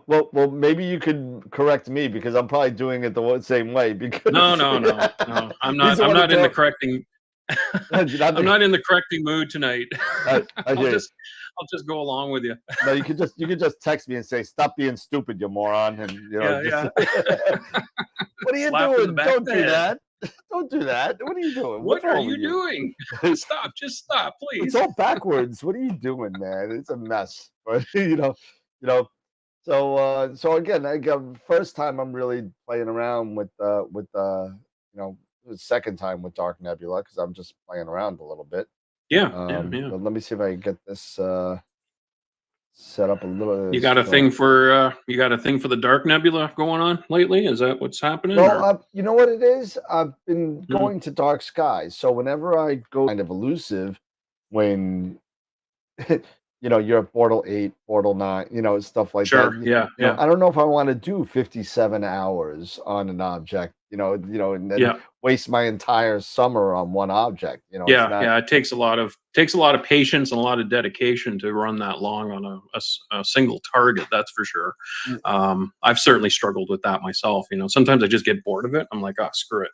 well, maybe you could correct me because I'm probably doing it the same way. Because No. I'm he's not. the I'm one who not in the taught. correcting. I'm not in the correcting mood tonight. I I'll hear you. I'll just go along with you. No, you could just text me and say, "Stop being stupid, you moron," and Yeah. just. Yeah. What are you Slap in the doing? back Don't of the do head. that. Don't do that. What are you doing? What's What are wrong you with you? doing? Stop. Just stop, It's please. all backwards. What are you doing, man? It's a mess. But you know. So again, first time I'm really playing around the second time with Dark Nebula because I'm just playing around a little bit. Yeah. Yeah. Yeah. But let me see if I can get this set up a little. You got a thing for the Dark Nebula going on lately? Is that what's happening? Well, Or? you know what it is? I've been Mhm. going to Dark Skies, so whenever I go, kind of elusive when you're at Portal 8, Portal 9, stuff like that. Sure. Yeah. Yeah. I don't know if I want to do 57 hours on an object, and then Yeah. waste my entire summer on one object. It's Yeah. not. Yeah. It takes a lot of patience and a lot of dedication to run that long on a single target. That's for sure. I've certainly struggled with that myself. Sometimes I just get bored of it. I'm like, oh, screw it.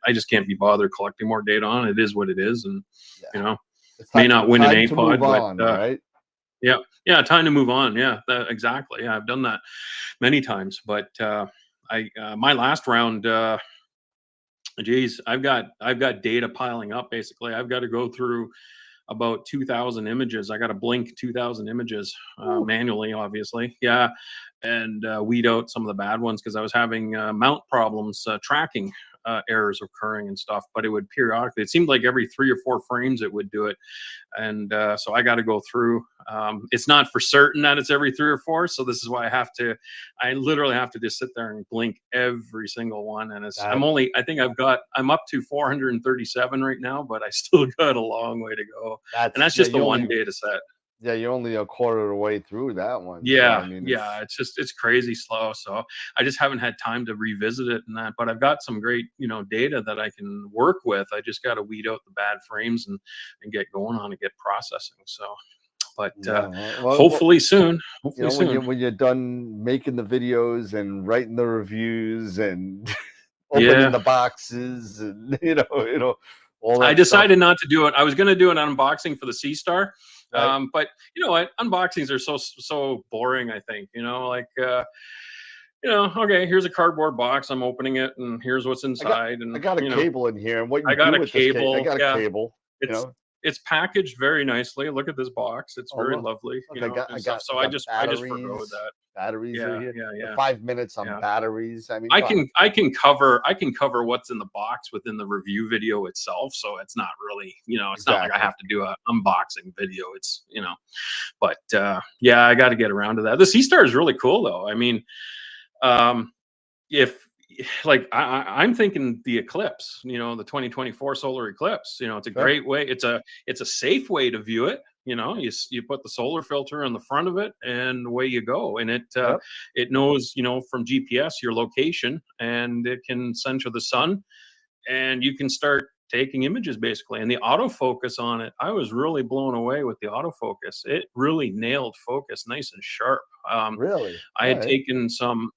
I just can't be bothered collecting more data on it. It is what it is, and Yeah. It's may not win an time to move APOD, but on, right? yeah, yeah, time to move on. Yeah, exactly. Yeah, I've done that many times, but my last round, geez, I've got data piling up. Basically, I've got to go through about 2,000 images. I got to blink 2,000 images manually, obviously. Yeah, and weed out some of the bad ones because I was having mount problems, tracking errors occurring and stuff. But it would periodically. It seemed like every 3 or 4 frames it would do it, and so I got to go through. It's not for certain that it's every 3 or 4, so this is why I literally have to just sit there and blink every single one. And I'm up to 437 right now, but I still got a long way to go. And that's just the one data set. Yeah, you're only a quarter of the way through that one. So, Yeah, I mean, yeah, it's crazy slow. So I just haven't had time to revisit it and that. But I've got some great, data that I can work with. I just got to weed out the bad frames and get going on and get processing. So, but hopefully soon. Hopefully soon. when you're done making the videos and writing the reviews and opening Yeah. the boxes and all that I decided stuff. not to do it. I was going to do an unboxing for the C Star, Right. but you know what? Unboxings are so boring. I think okay, here's a cardboard box. I'm opening it, and here's what's inside. I got a cable in here, and what you I got do a with this cable? I cable. got a Yeah, cable. it's packaged very nicely. Look at this box. It's Oh, very look. lovely. Look, And stuff. So I just forgo batteries. that. Batteries are Yeah, here. yeah, The yeah. 5 minutes on Yeah. batteries. I mean, I can cover what's in the box within the review video itself, so it's not really it's not like I Exactly. have to do an unboxing video. It's but yeah, I got to get around to that. The C Star is really cool though. I mean, if like I'm thinking the eclipse, the 2024 solar eclipse. It's a great way. It's a safe way to view it. you put the solar filter on the front of it, and away you go. And Yep. it knows, from GPS your location, and it can center the sun, and you can start taking images basically. And the autofocus on it, I was really blown away with the autofocus. It really nailed focus nice and sharp. Really? I had taken some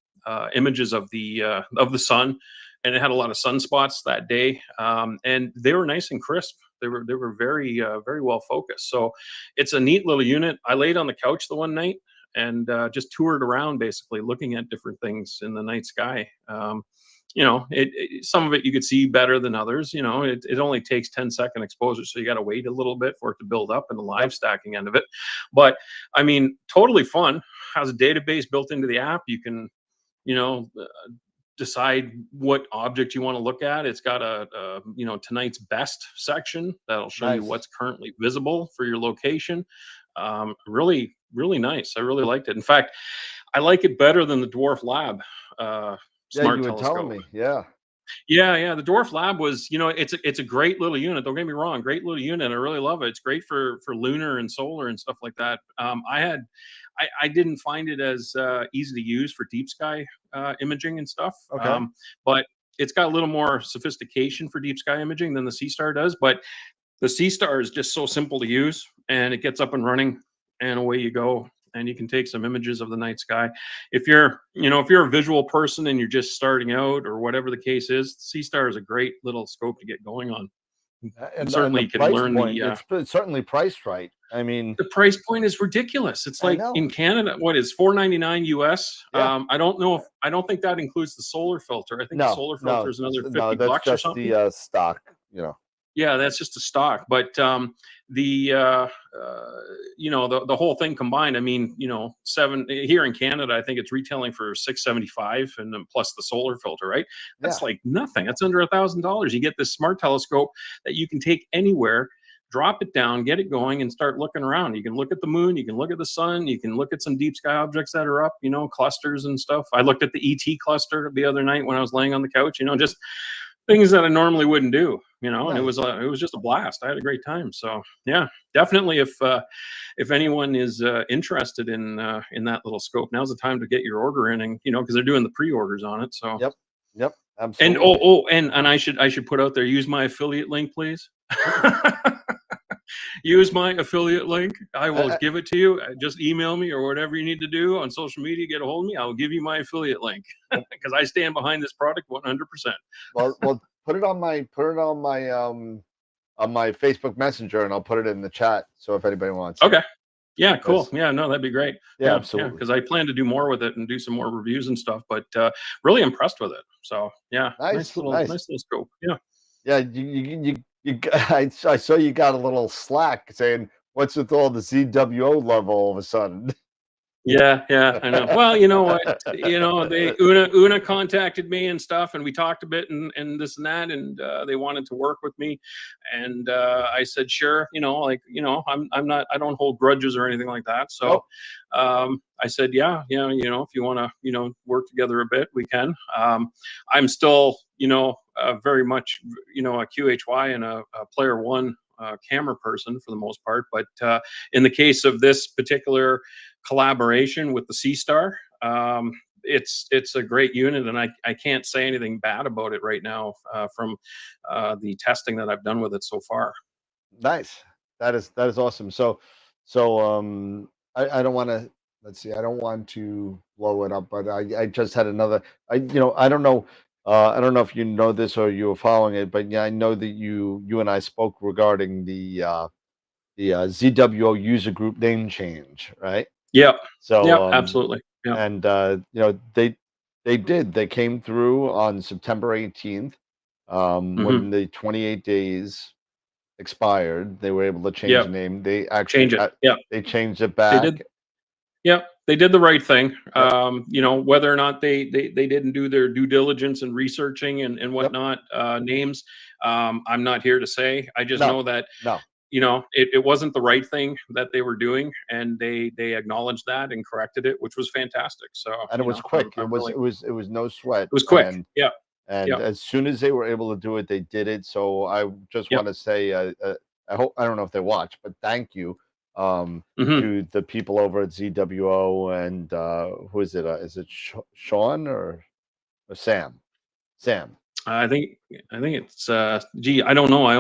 images of the sun, and it had a lot of sunspots that day, and they were nice and crisp. They were very very well focused. So it's a neat little unit. I laid on the couch the one night and just toured around, basically looking at different things in the night sky. Some of it you could see better than others. It only takes 10-second exposure, so you got to wait a little bit for it to build up in the live stacking end of it. But I mean, totally fun. Has a database built into the app. You can, decide what object you want to look at. It's got a tonight's best section that'll show you what's currently visible for your location. Really, really nice. I really liked it. In fact, I like it better than the Dwarf Lab smart you were telescope. telling me. Yeah. Yeah. The Dwarf Lab was, it's a great little unit. Don't get me wrong, great little unit. I really love it. It's great for lunar and solar and stuff like that. I didn't find it as easy to use for deep sky imaging and stuff. Okay. But it's got a little more sophistication for deep sky imaging than the Seastar does. But the Seastar is just so simple to use, and it gets up and running, and away you go. And you can take some images of the night sky. If you're a visual person and you're just starting out, or whatever the case is, Seastar is a great little scope to get going on. And certainly you can learn it's certainly priced right. I mean, the price point is ridiculous. It's like in Canada, what is $4.99 US? Yeah. I don't think that includes the solar filter. I think the solar filter is another $50 that's or something. The stock, Yeah, that's just a stock. But the whole thing combined, I mean, here in Canada, I think it's retailing for $675, and then plus the solar filter, right? That's like nothing. That's under $1,000. You get this smart telescope that you can take anywhere, drop it down, get it going, and start looking around. You can look at the moon, you can look at the sun, you can look at some deep sky objects that are up, clusters and stuff. I looked at the ET cluster the other night when I was laying on the couch, just things that I normally wouldn't do, and it was just a blast. I had a great time. So yeah, definitely. If anyone is interested in that little scope, now's the time to get your order in, and because they're doing the pre-orders on it. So yep, absolutely. And I should put out there, use my affiliate link, please. Use my affiliate link. I will give it to you. Just email me or whatever you need to do on social media. Get a hold of me. I will give you my affiliate link because I stand behind this product 100%. Well, put it on my Facebook Messenger, and I'll put it in the chat. So if anybody wants. Okay. Yeah, cool. Yeah, no, that'd be great. Yeah, absolutely. Because I plan to do more with it and do some more reviews and stuff. But really impressed with it. So yeah, nice little scope. Yeah. Yeah, I saw you got a little slack saying, "What's with all the ZWO love all of a sudden?" Yeah, I know. Well, you know what? Una contacted me and stuff, and we talked a bit and this and that, and they wanted to work with me, and I said sure. I'm not, I don't hold grudges or anything like that. So I said if you want to work together a bit, we can. I'm still very much a QHY and a Player One camera person for the most part, but in the case of this particular collaboration with the Seastar, it's a great unit, and I can't say anything bad about it right now from the testing that I've done with it so far. Nice. That is awesome. So I don't want to, let's see, I don't want to blow it up, but I just had another, I don't know if you know this or you were following it, but yeah, I know that you and I spoke regarding the ZWO user group name change, right? Yeah. So yeah, absolutely. Yeah. And they came through on September 18th, when the 28 days expired. They were able to change the name. They actually change it. They changed it back. They did. Yeah, they did the right thing. Whether or not they didn't do their due diligence and researching and whatnot, names, I'm not here to say. I just know that it wasn't the right thing that they were doing, and they acknowledged that and corrected it, which was fantastic. So and it was quick. It was no sweat. It was quick. And as soon as they were able to do it, they did it. So I just want to say, I don't know if they watch, but thank you Mhm. to the people over at ZWO and who is it? Is it Sean or Sam? Sam. I think it's gee, I don't know. I'm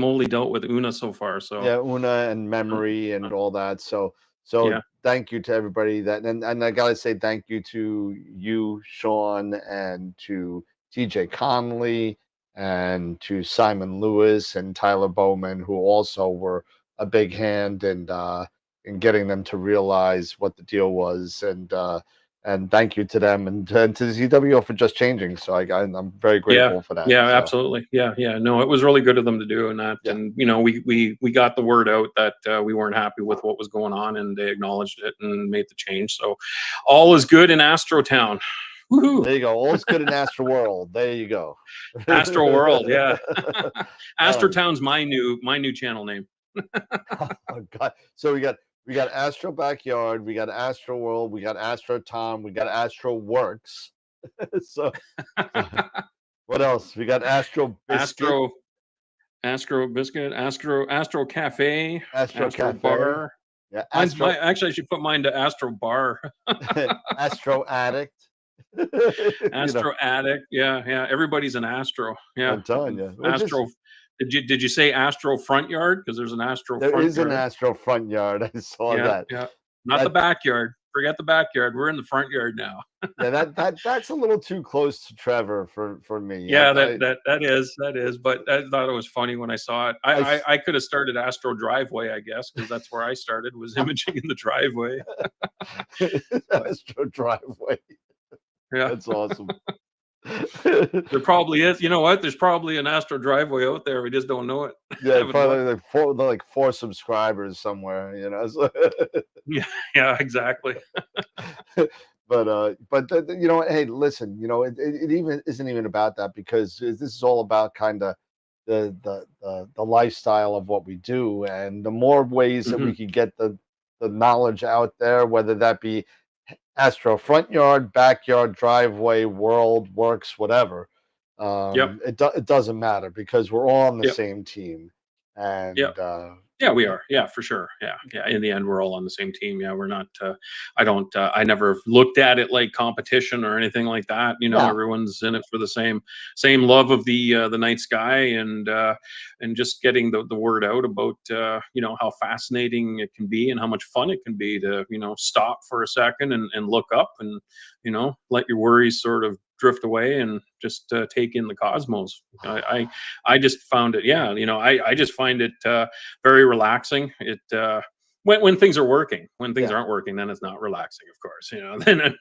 only dealt with Una so far. So Yeah, Una and Memory and all that. So yeah. thank you to everybody that and I gotta say thank you to you, Sean, and to TJ Conley and to Simon Lewis and Tyler Bowman, who also were a big hand in getting them to realize what the deal was and thank you to them and to ZWO for just changing. So I'm very Yeah, grateful for that. yeah, So absolutely. Yeah, yeah. No, it was really good of them to do and that. yeah. And we got the word out that we weren't happy with what was going on, and they acknowledged it and made the change. So all is good in Astro Town. Woohoo! There you go. All's good in Astro World. There you go. Astro World, yeah. Astro Um, Town's my new channel name. oh my God. So we got Astro Backyard, we got Astro World, we got Astro Tom, we got Astro Works. so, so what else? We got Astro Biscuit, Astro Biscuit, Astro Cafe, Astro Astro Cafe, Bar. yeah, Mine's Astro actually I should put mine to Astro Bar. Astro Addict. you know, Astro Addict. Yeah, yeah. Everybody's an Astro. Yeah. I'm telling you. Which is Astro. Did you say Astro Front Yard? Because there's an Astro there Front is an Yard. Astro Front Yard. I saw Yeah, that. yeah. Not the That backyard. Forget the backyard. We're in the front yard now. yeah, that's a little too close to Trevor for me. Yeah, that is. But I thought it was funny when I saw it. I I could have started Astro Driveway, I guess, because that's where I started, was imaging in the driveway. Astro Driveway. Yeah. That's awesome. There probably is. You know what? There's probably an Astro Driveway out there. We just don't know it. Yeah, probably like four subscribers somewhere, So. Yeah, yeah, exactly. but you know, hey, listen, it even isn't even about that because this is all about kind of the lifestyle of what we do, and the more ways that we Mhm. could get the knowledge out there, whether that be Astro front yard, backyard, driveway, world, works, whatever. Yep. It doesn't matter because we're all on the Yep. same team, Yep. and Yeah, we are. Yeah, for sure. Yeah, yeah. In the end, we're all on the same team. Yeah, we're not. I don't. I never looked at it like competition or anything like that. no, Everyone's in it for the same love of the night sky and just getting the word out about how fascinating it can be and how much fun it can be to stop for a second and look up and let your worries sort of drift away and just take in the cosmos. I just found it. Yeah, I just find it very relaxing. When things are working. When things yeah. aren't working, then it's not relaxing, of course.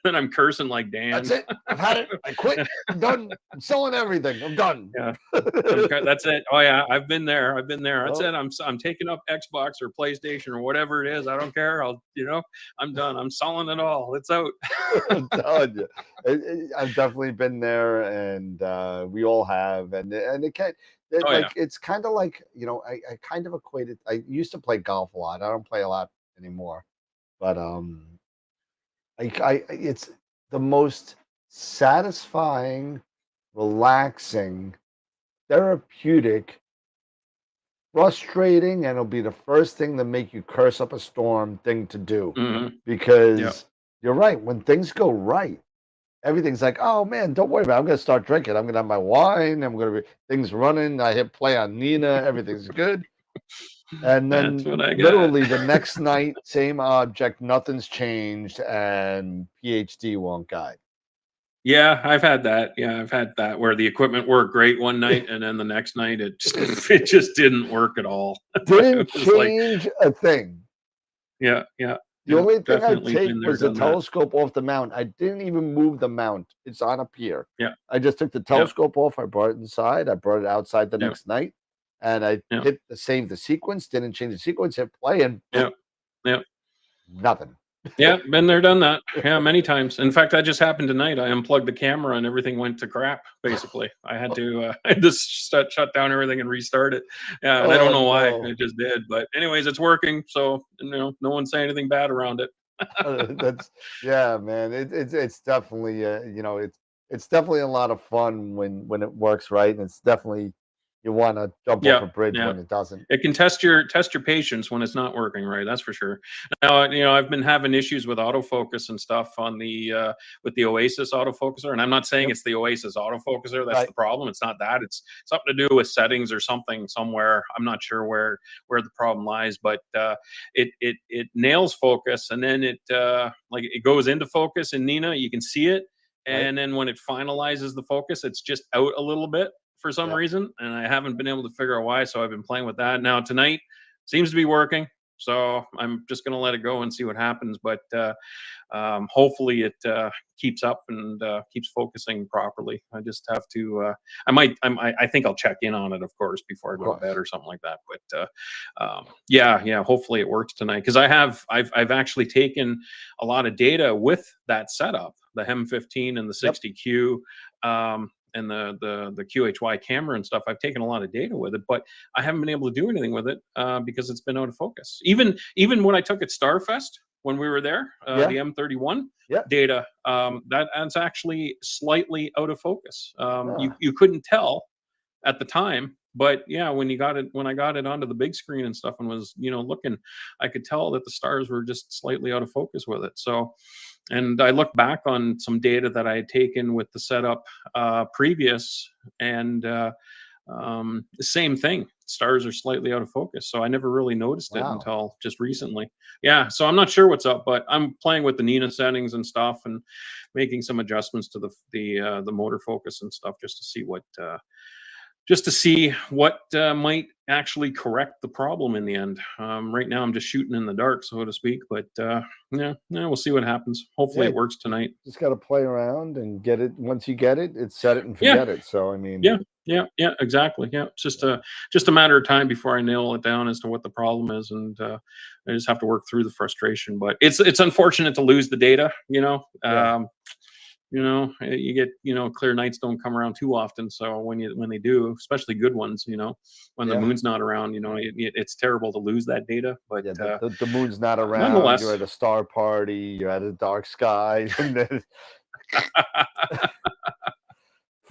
Then I'm cursing like Dan. That's it. I've had it. I quit. I'm done. I'm selling everything. I'm done. Yeah, that's it. Oh yeah, I've been there. That's Well, it. I'm taking up Xbox or PlayStation or whatever it is. I don't care. I'm done. I'm selling it all. It's out. I'm telling you, I've definitely been there, and we all have, and it can. Oh yeah. It's kind of like I kind of equated. I used to play golf a lot. I don't play a lot anymore, but it's the most satisfying, relaxing, therapeutic, frustrating, and it'll be the first thing to make you curse up a storm thing to do Mhm. because Yeah. you're right. When things go right, everything's like, oh man, don't worry about it. I'm gonna start drinking. I'm gonna have my wine. I'm gonna be things running. I hit play on Nina. Everything's good. And That's what then I got. literally the next night, same object, nothing's changed, and PhD won't guide. Yeah, I've had that. Yeah, I've had that where the equipment worked great one night, and then the next night it just didn't work at all. Didn't It was like, change a thing. yeah, yeah, The yeah. only thing I'd Definitely take been there, was the done that. telescope off the mount. I didn't even move the mount. It's on a pier. Yeah, I just took the yeah, telescope off. I brought it inside. I brought it outside the yeah, next night, and I yeah, hit the save the sequence. Didn't change the sequence. Hit play, and yeah, yeah. nothing. Yeah, been there, done that. Yeah, many times. In fact, that just happened tonight. I unplugged the camera and everything went to crap. Basically, I had to I had to shut down everything and restart it. Yeah, and I don't Oh know why no. it just did. But anyways, it's working. So no one say anything bad around it. That's yeah, man. It's definitely it's definitely a lot of fun when it works right, and it's definitely you want to jump off a bridge when it doesn't. It can test your patience when it's not working right. That's for sure. Now, I've been having issues with autofocus and stuff on the with the Oasis autofocuser, and I'm not saying it's the Oasis autofocuser that's the problem. It's not that. It's something to do with settings or something somewhere. I'm not sure where the problem lies, but it nails focus, and then it goes into focus in Nina. You can see it, and then when it finalizes the focus, it's just out a little bit for some reason, and I haven't been able to figure out why, so I've been playing with that. Now tonight seems to be working, so I'm just going to let it go and see what happens, but hopefully it keeps up and keeps focusing properly. I just have to I think I'll check in on it, of course, before I go to bed or something like that, but yeah, hopefully it works tonight, because I've actually taken a lot of data with that setup, the HEM15 and the 60Q, and the QHY camera and stuff. I've taken a lot of data with it, but I haven't been able to do anything with it because it's been out of focus. Even when I took it Starfest, when we were there, the M31 data, that's actually slightly out of focus. You couldn't tell at the time, but when I got it onto the big screen and stuff and was looking, I could tell that the stars were just slightly out of focus with it. So, and I look back on some data that I had taken with the setup previous, and the same thing. Stars are slightly out of focus. So I never really noticed it until just recently. Yeah. So I'm not sure what's up, but I'm playing with the Nina settings and stuff and making some adjustments to the motor focus and stuff just to see what might actually correct the problem in the end. Right now, I'm just shooting in the dark, so to speak. But we'll see what happens. Hopefully, it works tonight. Just got to play around and get it. Once you get it, it's set it and forget it. So I mean, yeah, exactly. Yeah, it's just a matter of time before I nail it down as to what the problem is, and I just have to work through the frustration. But it's unfortunate to lose the data. You get, clear nights don't come around too often. So when they do, especially good ones, when the moon's not around, it's terrible to lose that data. But the moon's not around. You're at a star party. You're at a dark sky.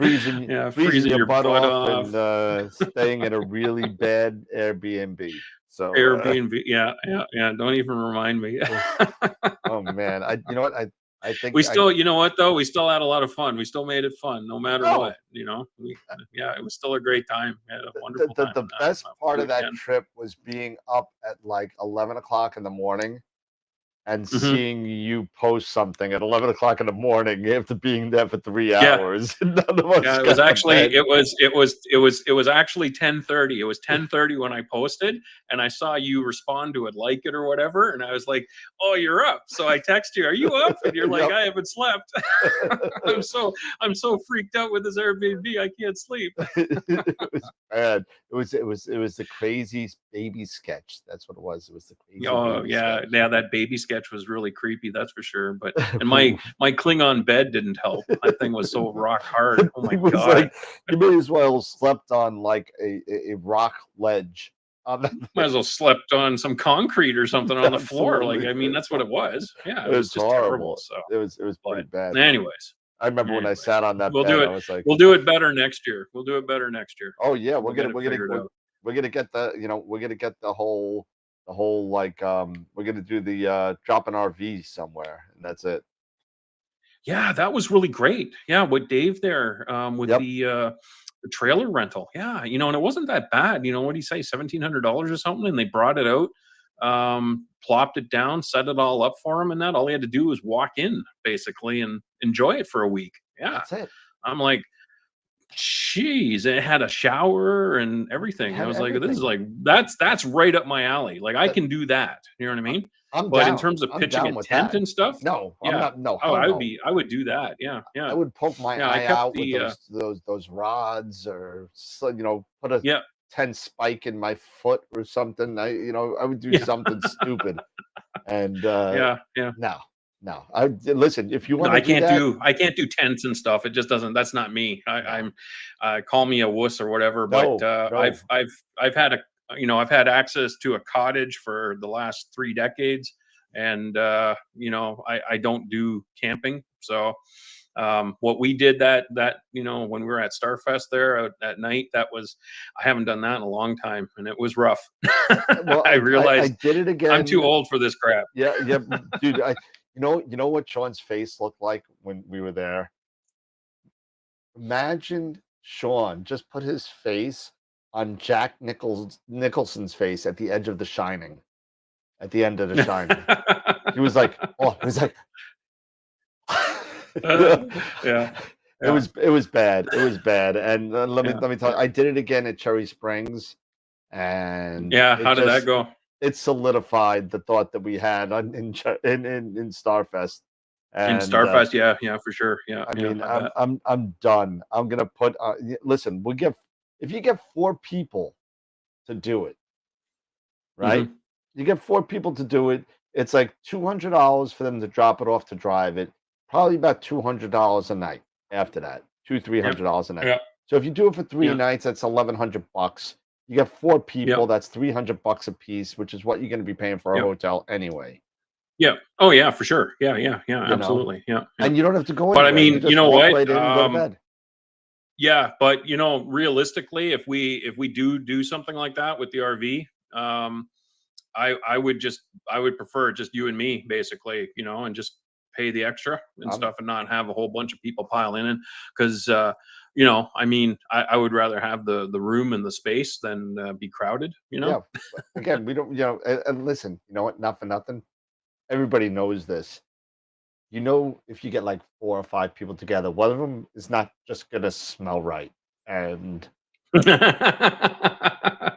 freezing your butt off and staying at a really bad Airbnb. So Airbnb, yeah. Don't even remind me. Oh man, I think we still, you know what though? We still had a lot of fun. We still made it fun, no matter what. It was still a great time. We had a wonderful time. The best part of that trip was being up at like 11 o'clock in the morning and seeing you post something at 11 o'clock in the morning after being there for 3 hours. None of us it was actually it was actually 10:30. It was 10:30 when I posted, and I saw you respond to it, like it or whatever, and I was like, "Oh, you're up." So I text you, "Are you up?" And you're like, "I haven't slept." I'm so freaked out with this Airbnb, I can't sleep. It was bad. It was the crazy baby sketch. That's what it was. It was the crazy. Oh yeah, that baby sketch was really creepy, that's for sure. But and my Klingon bed didn't help. That thing was so rock hard. Oh my god! Like, you may as well slept on like a rock ledge. Might as well slept on some concrete or something on the floor. Like, I mean, that's what it was. Yeah, it was just horrible. So it was pretty bad. Anyways, I remember when I sat on that bed, I was like, "We'll do it better next year. We'll do it better next year." Oh yeah, we're gonna get the whole like we're gonna do the drop an RV somewhere, and that's it. Yeah, that was really great. Yeah, with Dave there, with the trailer rental. Yeah, and it wasn't that bad. What do you say, $1,700 or something? And they brought it out, plopped it down, set it all up for him, and that all he had to do was walk in basically and enjoy it for a week. Yeah, that's it. I'm like, jeez, it had a shower and everything. I was like, this is like that's right up my alley. Like, I can do that. You know what I mean? But in terms of pitching a tent and stuff, no, yeah. I'm not. No, I would do that. Yeah. I would poke my eye out with those rods, or put a 10 spike in my foot or something. I would do something stupid. And no. Listen. If you want, I can't do tents and stuff. It just doesn't. That's not me. I'm call me a wuss or whatever. But I've had access to a cottage for the last 3 decades, and I don't do camping. So What we did that when we were at Starfest there at night, I haven't done that in a long time, and it was rough. Well, I I realized did it again. I'm too old for this crap. Yeah, dude. You know what Sean's face looked like when we were there? Imagine Sean just put his face on Jack Nicholson's face at the edge of The Shining, at the end of The Shining. He was like, oh, he was like, Yeah. It was bad. It was bad. And let me tell you, I did it again at Cherry Springs, and how did that go? It solidified the thought that we had in Starfest. In Starfest, yeah, for sure. Yeah, I mean, I'm done. I'm gonna put. Listen, if you get 4 people to do it, right? Mm-hmm. You get 4 people to do it. It's like $200 for them to drop it off to drive it. Probably about $200 a night after that. $300 a night. Yep. So if you do it for 3 nights, that's $1,100. You get 4 people. That's $300 a piece, which is what you're going to be paying for a hotel anyway. Yeah. Oh yeah, for sure. Yeah. Absolutely. Yeah. And you don't have to go But anywhere. I mean, you know what? Right in and go to bed. Yeah, but realistically, if we do something like that with the RV, I would prefer just you and me, basically, and just pay the extra and stuff, and not have a whole bunch of people piling in, because I mean, I would rather have the room and the space than be crowded. Yeah. Again, we don't. And listen, you know what? Not for nothing. Everybody knows this. If you get like 4 or 5 people together, one of them is not just gonna smell right, and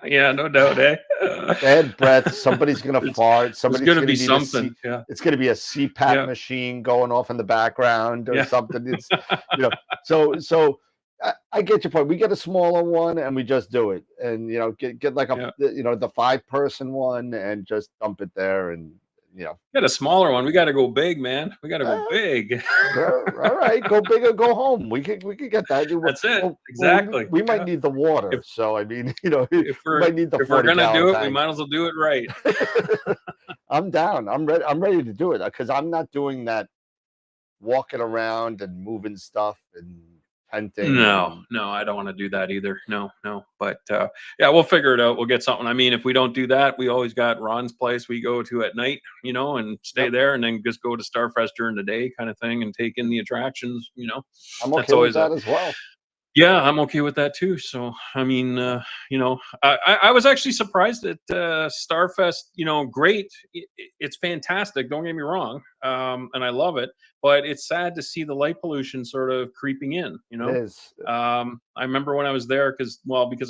yeah, no doubt, bad breath. Somebody's gonna fart. Somebody's gonna be something. It's gonna be a CPAP machine going off in the background or something. It's So I get your point. We get a smaller one and we just do it, and get like the 5-person one and just dump it there, and get a smaller one. We got to go big, man. We got to go big. All right, go big or go home. We could get that. That's it. Exactly. We might need the water. So I mean, if we're gonna do it, we might as well do it right. I'm down. I'm ready. I'm ready to do it, because I'm not doing that walking around and moving stuff and tenting. No, I don't want to do that either. No. But we'll figure it out. We'll get something. I mean, if we don't do that, we always got Ron's place we go to at night, and stay there, and then just go to Starfest during the day, kind of thing, and take in the attractions. I'm okay with that as well. Yeah, I'm okay with that too. So, I mean, I was actually surprised at Starfest. Great. It's fantastic. Don't get me wrong. And I love it, but it's sad to see the light pollution sort of creeping in, It is. I remember when I was there because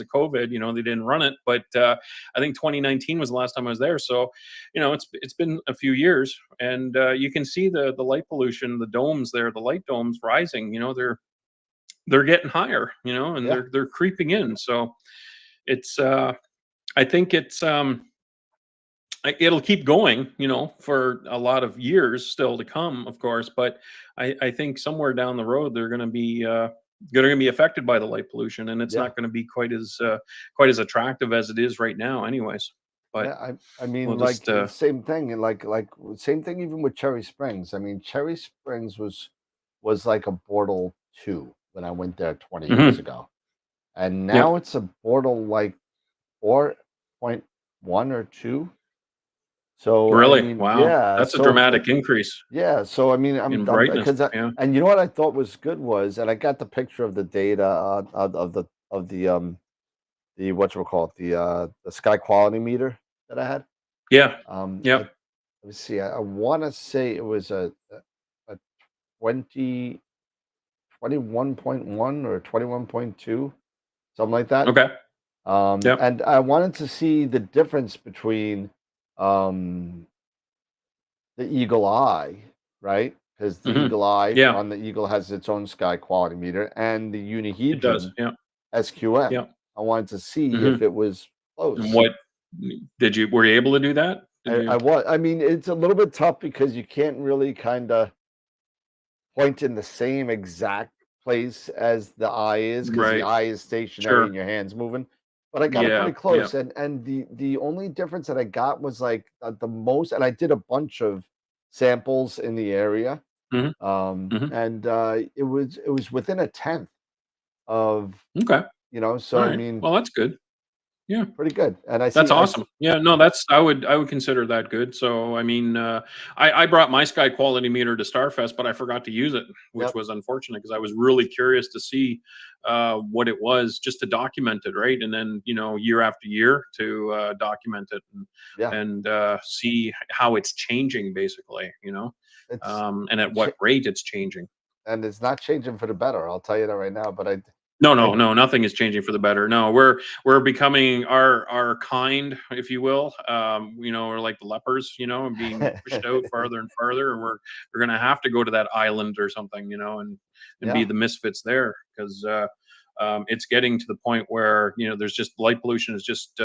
of COVID, they didn't run it, but I think 2019 was the last time I was there. So, it's been a few years, and you can see the light pollution, the domes there, the light domes rising, they're getting higher, and they're creeping in. So it's I think it'll keep going, for a lot of years still to come, of course. But I think somewhere down the road they're going to be affected by the light pollution, and it's not going to be quite as attractive as it is right now, anyways. But I mean, like same thing, and like same thing even with Cherry Springs. I mean, Cherry Springs was like a Bortle 2 when I went there 20 years ago, and now it's a Bortle like 4.1 or 2. So really, I mean, wow, that's a dramatic increase. Yeah, so I mean, I'm because and you know what I thought was good was, and I got the picture of the data of the whatchamacallit, the sky quality meter that I had. Yeah. Let me see. I want to say it was a 21.1 or 21.2, something like that. Okay. And I wanted to see the difference between the Eagle Eye, right? Because the Eagle Eye on the Eagle has its own sky quality meter, and the Unihedron SQM. Yeah. I wanted to see if it was close. Were you able to do that? I was. I mean, it's a little bit tough because you can't really kind of point in the same exact place as the eye is, because the eye is stationary and your hand's moving. But I got it pretty close, and the only difference that I got was like the most, and I did a bunch of samples in the area, Hmm. Hmm. And it was within a tenth of, Okay. so All I right. mean, Well, that's good. Yeah. pretty good. And That's awesome. Yeah, no, that's I would consider that good. So, I mean, I brought my sky quality meter to Starfest, but I forgot to use it, which yep, was unfortunate because I was really curious to see what it was, just to document it, right? And then year after year to document it yeah, and see how it's changing, basically, it's and at what rate it's changing. and it's not changing for the better. I'll tell you that right now. But No, I no, no, nothing is changing for the better. No, we're becoming our kind, if you will. We're like the lepers, and being pushed out farther and farther, and we're gonna have to go to that island or something, and be yeah, the misfits there because it's getting to the point where there's just light pollution is just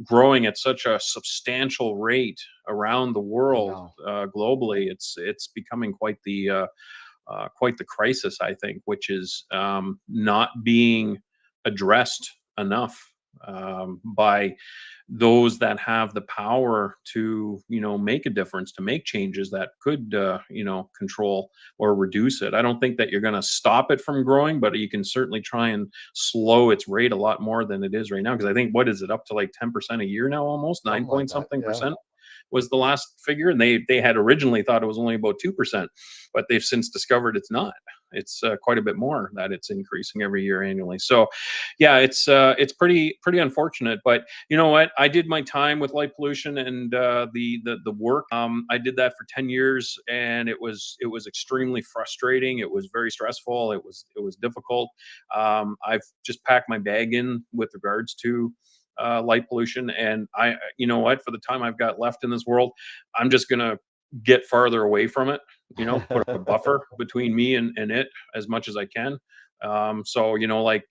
growing at such a substantial rate around the I world know. globally. It's becoming quite the crisis, I think, which is not being addressed enough by those that have the power to, make a difference, to make changes that could, control or reduce it. I don't think that you're going to stop it from growing, but you can certainly try and slow its rate a lot more than it is right now. Because I think, what is it, up to like 10% a year now, almost nine Something like point that. something Yeah. percent was the last figure, and they had originally thought it was only about 2%, but they've since discovered it's not. It's quite a bit more, that it's increasing every year annually. So, yeah, it's pretty unfortunate. But you know what? I did my time with light pollution and the work. I did that for 10 years, and it was extremely frustrating. It was very stressful. It was difficult. I've just packed my bag in with regards to light pollution. And you know what, for the time I've got left in this world, I'm just going to get farther away from it, put a buffer between me and it as much as I can. So, like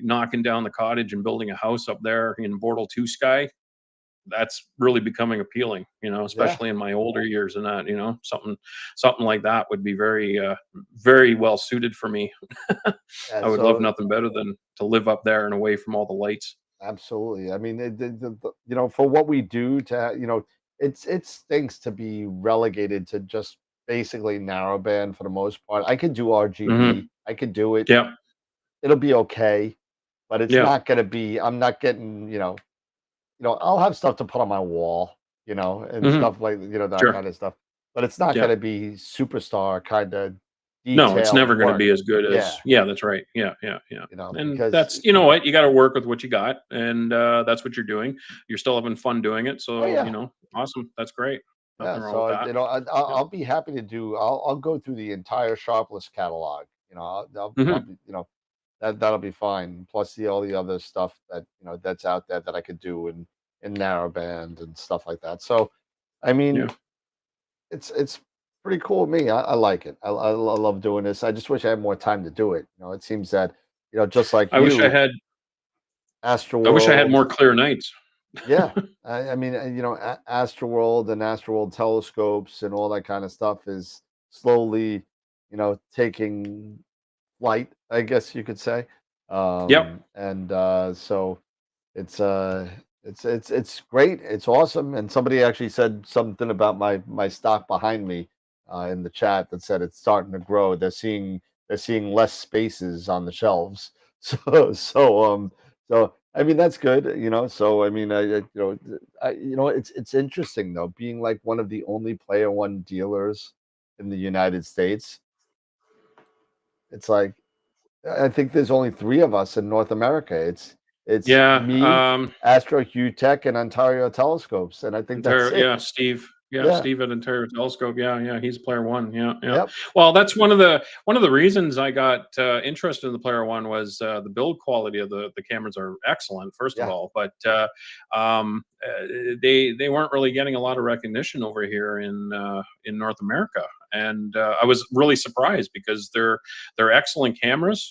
knocking down the cottage and building a house up there in Bortle 2 sky, that's really becoming appealing, Yeah. especially in my older years, and that, something like that would be very well suited for me. Yeah. I would love So nothing better than to live up there and away from all the lights. absolutely. I mean, for what we do it stinks to be relegated to just basically narrowband for the most part. I could do RGB. Hmm. I could do it. Yeah. It'll be okay, but it's Yeah. not gonna be. I'm not getting. I'll have stuff to put on my wall. And Hmm. stuff like that Sure. kind of stuff. But it's not Yeah. gonna be superstar kind of No, it's detailed never going to work. be as good Yeah. as. Yeah, that's right. Yeah, yeah, yeah. And Because that's, what, you got to work with what you got, and that's what you're doing. You're still having fun doing it, oh so yeah. awesome. That's great. Yeah, Nothing wrong so with that. Yeah. I'll be happy to do. I'll go through the entire Sharpless catalog. I'll Hmm. be that'll be fine. Plus all the other stuff that that's out there that I could do in narrowband and stuff like that. So, I Yeah. mean, it's pretty cool with me. I like it. I love doing this. I just wish I had more time to do it. It seems that just like I wish I you, had. I wish I had Astroworld. more clear nights. Yeah, I mean, Astroworld and Astroworld telescopes and all that kind of stuff is slowly, taking flight, I guess you could say. Yep. And so it's it's great. It's awesome. And somebody actually said something about my stock behind me in the chat that said it's starting to grow. They're seeing less spaces on the shelves. So I mean that's good. So I mean it's interesting though, being like one of the only Player One dealers in the United States. It's like I think there's only three of us in North America. It's Yeah. me, Astro Tech, and Ontario Telescopes, and I think that's Ontario, it. yeah, Steve. Yeah, Yeah. Steve at Ontario Telescope. Yeah, yeah, he's player one. Yeah, yeah. Yep. Well, that's one of the reasons I got interested in the player one was the build quality of the cameras are excellent, first of Yeah. all, but they weren't really getting a lot of recognition over here in North America, and I was really surprised because they're excellent cameras.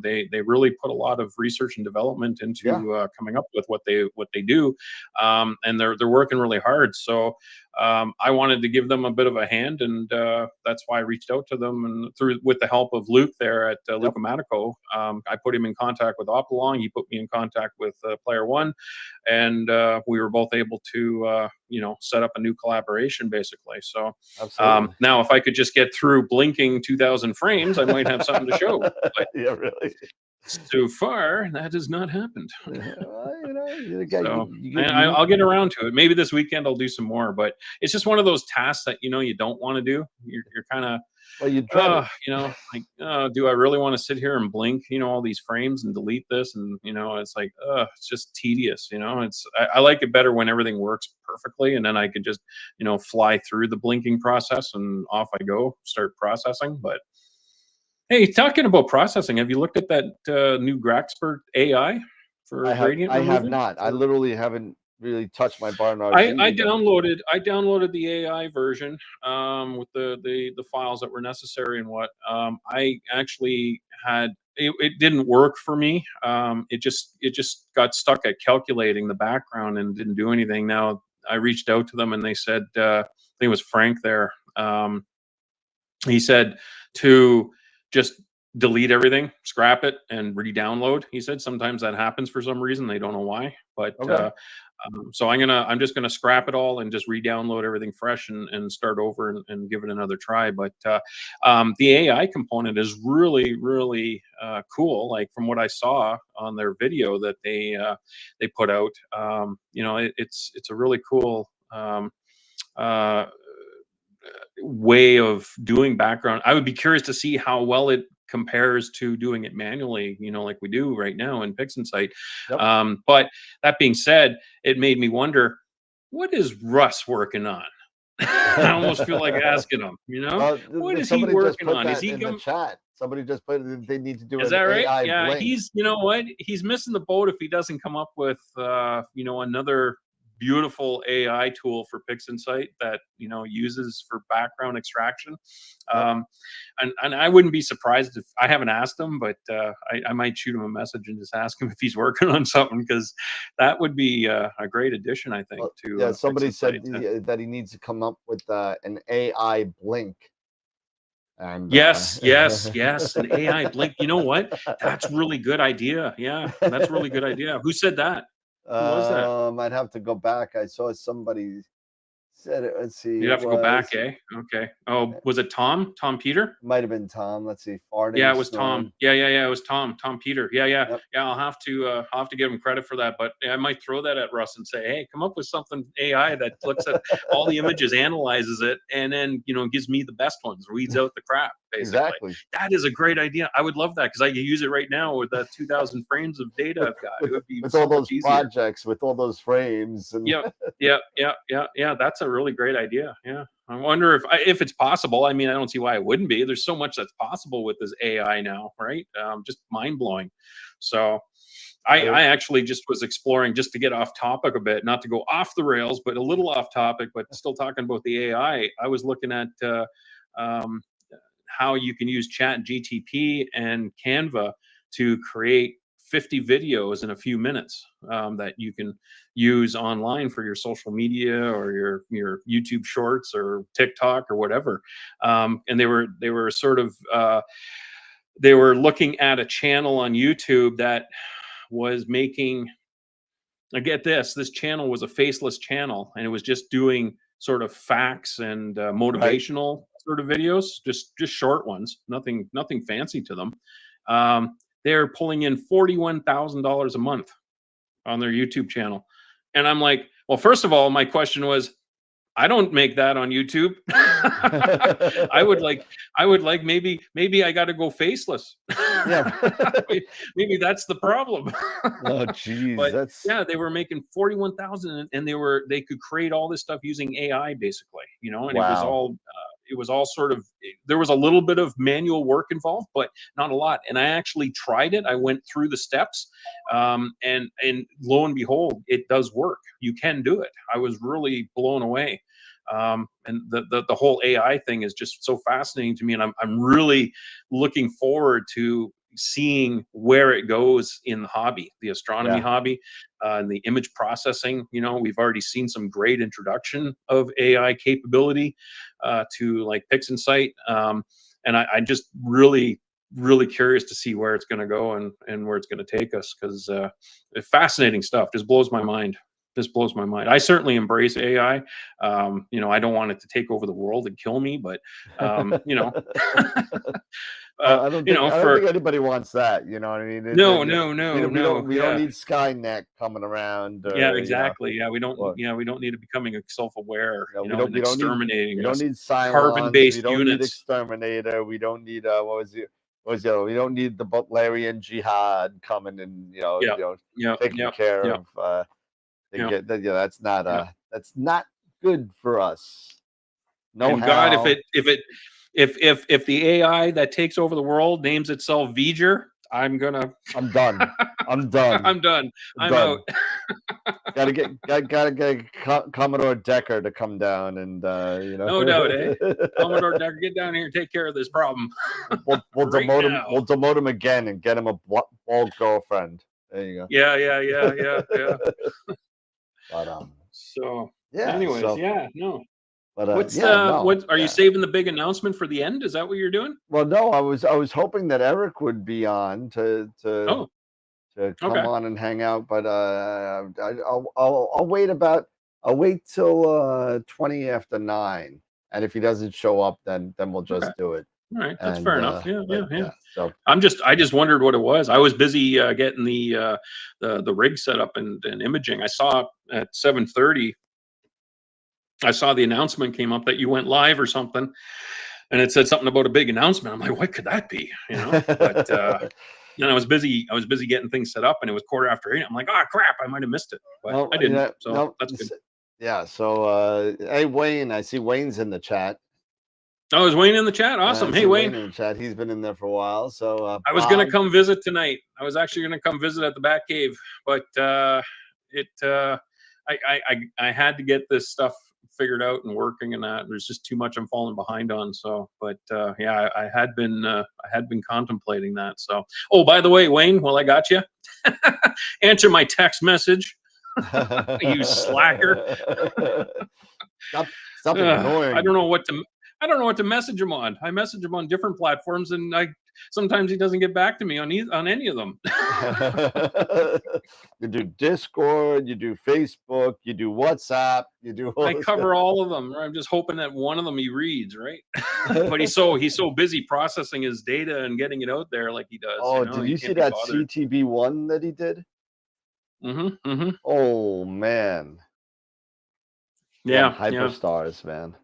They really put a lot of research and development Yeah. into coming up with what they do, and they're working really hard. So I wanted to give them a bit of a hand, and that's why I reached out to them. And with the help of Luke there at Luke Amatico, I put him in contact with Opalong. He put me in contact with Player One, and we were both able to set up a new collaboration basically. So now if I could just get through blinking 2,000 frames, I might have something to show. But yeah, really. so far, that has not happened. So, I'll get around to it. Maybe this weekend I'll do some more, but it's just one of those tasks that you don't want to do. You're kind of you dread it. like, do I really want to sit here and blink, all these frames and delete this? And it's like, it's just tedious. I like it better when everything works perfectly, and then I could just fly through the blinking process and off I go, start processing. But hey, talking about processing, have you looked at that new Graxpert AI for gradient removal? I have not. I literally haven't really touched my Barnard. I downloaded the AI version with the files that were necessary and what. I actually had it didn't work for me. It just got stuck at calculating the background and didn't do anything. Now I reached out to them and they said, I think it was Frank there. He said to just delete everything, scrap it, and re-download. He said sometimes that happens for some reason. They don't know why, but so I'm just gonna scrap it all and just re-download everything fresh and start over and give it another try. But the AI component is really, really cool. Like from what I saw on their video that they put out, it's a really cool way of doing background. I would be curious to see how well it compares to doing it manually, like we do right now in PixInsight. But that being said, it made me wonder, what is Russ working on? I almost feel like asking him, what is he working on? Is he in the chat? Somebody just put they need to do. Is that right? AI yeah, blink. He's he's missing the boat if he doesn't come up with another beautiful AI tool for PixInsight that uses for background extraction. And I wouldn't be surprised if I haven't asked him, but I might shoot him a message and just ask him if he's working on something, because that would be a great addition, I think. To somebody said that he needs to come up with an AI blink. And yes, an AI blink. You know what? That's really good idea. Yeah, that's really good idea. Who said that? Who was that? I'd have to go back. I saw somebody said it. Let's see. You have to go back, eh? Okay. Oh, was it Tom? Tom Peter? Might have been Tom. Let's see. Farting. Yeah, it was Tom. Yeah. It was Tom. Tom Peter. Yeah. Yep. Yeah. I'll have to give him credit for that. But I might throw that at Russ and say, hey, come up with something AI that looks at all the images, analyzes it, and then gives me the best ones, weeds out the crap. Basically. Exactly. That is a great idea. I would love that, because I can use it right now with that 2,000 frames of data I've got. It would be with all those projects, with all those frames. And Yeah. That's a really great idea. Yeah. I wonder if it's possible. I mean, I don't see why it wouldn't be. There's so much that's possible with this AI now, right? Just mind blowing. So I actually just was exploring, just to get off topic a bit, not to go off the rails, but a little off topic, but still talking about the AI. I was looking at how you can use ChatGTP and Canva to create 50 videos in a few minutes that you can use online for your social media or your YouTube shorts or TikTok or whatever. And they were sort of they were looking at a channel on YouTube that was making, I get this channel was a faceless channel, and it was just doing sort of facts and motivational sort of videos, just short ones, nothing fancy to them. They're pulling in $41,000 a month on their YouTube channel. And I'm like, well, first of all, my question was, I don't make that on YouTube. I would like maybe I got to go faceless. Yeah. Maybe that's the problem. Oh, geez. But yeah, they were making 41,000, and they could create all this stuff using AI basically, and it was all sort of, there was a little bit of manual work involved, but not a lot. And I actually tried it. I went through the steps, and lo and behold, it does work. You can do it. I was really blown away. And the whole AI thing is just so fascinating to me. And I'm really looking forward to seeing where it goes in the hobby, the astronomy hobby, and the image processing. You know, we've already seen some great introduction of AI capability to like PixInsight, and I just really curious to see where it's going to go and where it's going to take us, because fascinating stuff. Just blows my mind. This blows my mind. I certainly embrace AI. You know, I don't want it to take over the world and kill me, but you know, I don't you think know, I don't think anybody wants that. You know what I mean? no, We don't yeah, need Skynet coming around. yeah, You know, exactly. Yeah, we don't. or, Yeah, we don't need it becoming self-aware. you know, You know, and exterminating we don't us. need Cylons. We Carbon-based don't need units. Exterminator. We don't need we don't need the Butlerian Jihad coming and Yeah, yeah, taking yeah, care yeah, of yeah, get that. Yeah, yeah. that's not good for us. No And God, how. if the AI that takes over the world names itself V'ger, I'm done. I'm done. I'm done. I'm done. out. gotta get Commodore Decker to come down and you know. No doubt, eh? Commodore Decker, get down here and take care of this problem. we'll right demote him. now. We'll demote him again and get him a bald girlfriend. There you go. Yeah. But So, yeah. anyways, So, yeah, no. but What's no. what are yeah. you saving the big announcement for the end? Is that what you're doing? Well, no, I was hoping that Eric would be on to Oh, come okay. on and hang out, but I'll wait till 20 after 9, and if he doesn't show up, then we'll just do it. All right, that's And fair enough. Yeah. So I just wondered what it was. I was busy getting the rig set up and imaging. I saw at 7:30. I saw the announcement came up that you went live or something, and it said something about a big announcement. I'm like, what could that be? You know, but you know, I was busy getting things set up, and it was 8:15. I'm like, oh crap, I might have missed it, but no, I didn't. you know, So no, that's good. Yeah. So hey, Wayne, I see Wayne's in the chat. Oh, is Wayne in the chat? Awesome. Hey, Wayne. In the chat. He's been in there for a while. So I was going to come visit tonight. I was actually going to come visit at the Bat Cave, but I had to get this stuff figured out and working, and that there's just too much I'm falling behind on. So, but yeah, I had been contemplating that. So, oh, by the way, Wayne, while I got you, answer my text message. You slacker. Stop ignoring. I don't know what to message him on. I message him on different platforms, and sometimes he doesn't get back to me on any of them. You do Discord, you do Facebook, you do WhatsApp, you do. I cover all of them. I'm just hoping that one of them he reads, right? But he's so busy processing his data and getting it out there like he does. Oh, did you see that CTB one that he did? Mm-hmm. Oh man. Yeah, Hyperstars, man.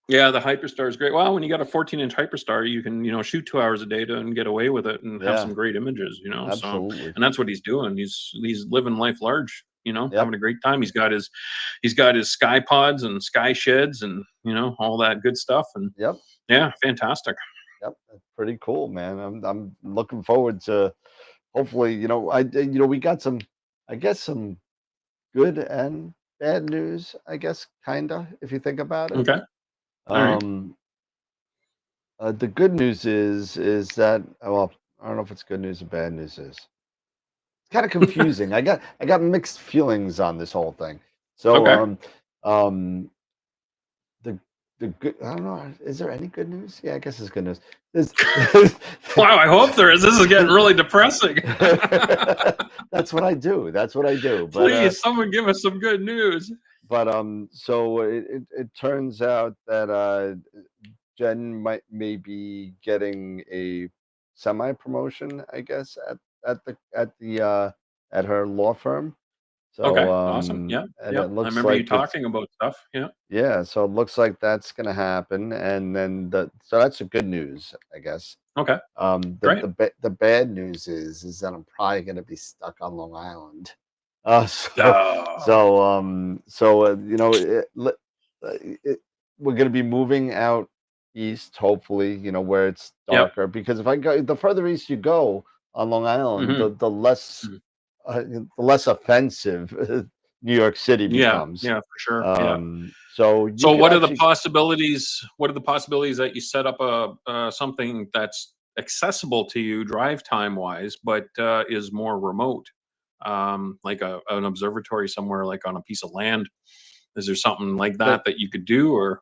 Yeah, the Hyperstar is great. Well, when you got a 14-inch Hyperstar, you can shoot 2 hours of data and get away with it and have some great images. Absolutely. So, and that's what he's doing. He's living life large. Having a great time. He's got his sky pods and sky sheds and all that good stuff. And yeah, fantastic. Yep, that's pretty cool, man. I'm looking forward to. Hopefully, we got some good and bad news. I guess kinda, if you think about it. Okay. The good news is that I don't know if it's good news or bad news. It's kind of confusing. I got mixed feelings on this whole thing. So the good, I don't know. Is there any good news? Yeah, I guess it's good news. Wow, I hope there is. This is getting really depressing. That's what I do. But, please, someone give us some good news. But so it turns out that Jen may be getting a semi-promotion, I guess, at her law firm. So, okay, awesome. Yeah, and I remember you like talking about stuff. Yeah. Yeah, so it looks like that's gonna happen, and then so that's the good news, I guess. Okay. Great. The bad news is that I'm probably gonna be stuck on Long Island. We're gonna be moving out east, hopefully, where it's darker. Because if I go, the further east you go on Long Island, the less offensive New York City becomes. Yeah, for sure. So what are the possibilities? What are the possibilities that you set up something that's accessible to you drive time wise, but is more remote, like an observatory somewhere, like on a piece of land? Is there something like that that you could do, or?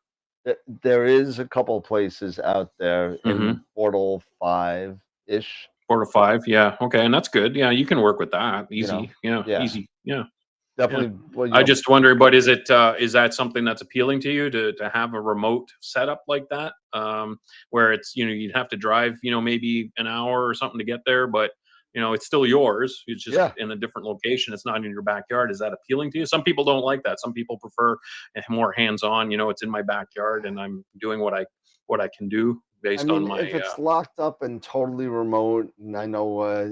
There is a couple places out there Mm-hmm. in Portal 5-ish. 4 to 5, yeah, okay, and that's good. Yeah, you can work with that easy. Yeah, yeah. easy. Yeah, Definitely. Well, I just wonder, but is that something that's appealing to you to have a remote setup like that, where it's you'd have to drive maybe an hour or something to get there, but it's still yours. It's just in a different location. It's not in your backyard. Is that appealing to you? Some people don't like that. Some people prefer more hands-on. It's in my backyard and I'm doing what I can do based on my. If it's locked up and totally remote, and I know,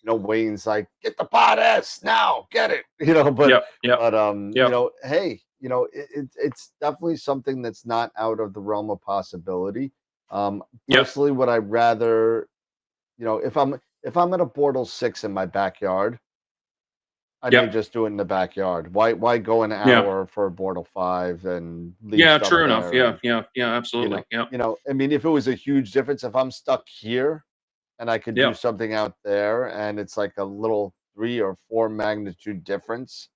Wayne's like, get the Pod S now, get it, but hey, it's definitely something that's not out of the realm of possibility. Personally, what I'd rather, if I'm at a Portal 6 in my backyard, I may just do it in the backyard. Why go an hour for a Portal 5 and leave stuff true enough. there? Yeah, absolutely. I mean, if it was a huge difference, if I'm stuck here and I could do something out there and it's like a little 3 or 4 magnitude difference,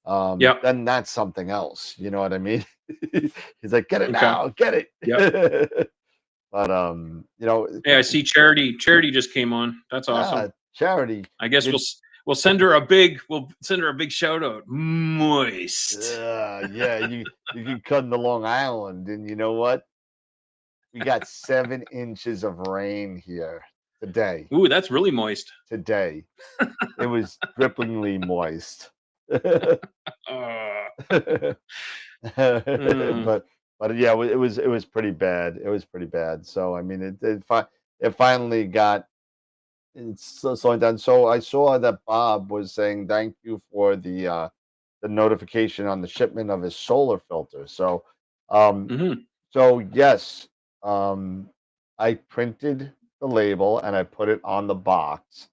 then that's something else. You know what I mean? He's like, get it now, get it. Yeah. But I see Charity just came on. That's awesome. Charity. I guess we'll send her a big shout out. Moist. You can come to Long Island, and you know what? We got 7 inches of rain here today. Ooh, that's really moist. Today, it was dripplingly moist. But yeah, it was pretty bad. It was pretty bad. So I mean, it finally got. It's slowing down. So I saw that Bob was saying thank you for the notification on the shipment of his solar filter. So so yes, I printed the label and I put it on the box,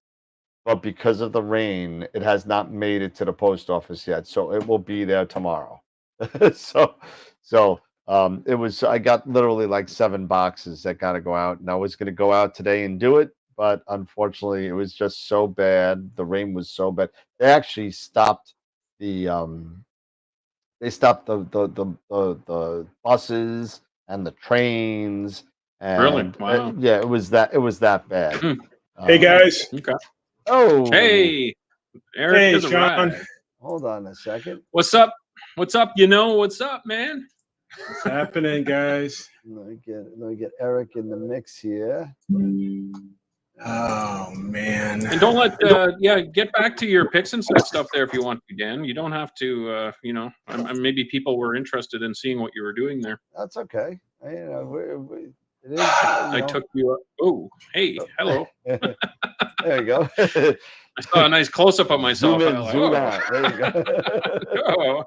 but because of the rain, it has not made it to the post office yet. So it will be there tomorrow. I got literally like 7 boxes that got to go out, and I was going to go out today and do it. But unfortunately, it was just so bad. The rain was so bad. They actually stopped the buses and the trains. And really? Wow. It was that bad. Hey guys. Okay. Oh. Hey. Eric. Hey, Sean. Hold on a second. What's up? What's up? What's up, man? What's happening, guys? Let me get Eric in the mix here. Oh man! And don't let get back to your picks and stuff there if you want to, Dan. You don't have to. Maybe people were interested in seeing what you were doing there. That's okay. It is. I took you up. Oh, hey, hello. There you go. I saw a nice close up of myself. Zoom in, zoom out. There you go.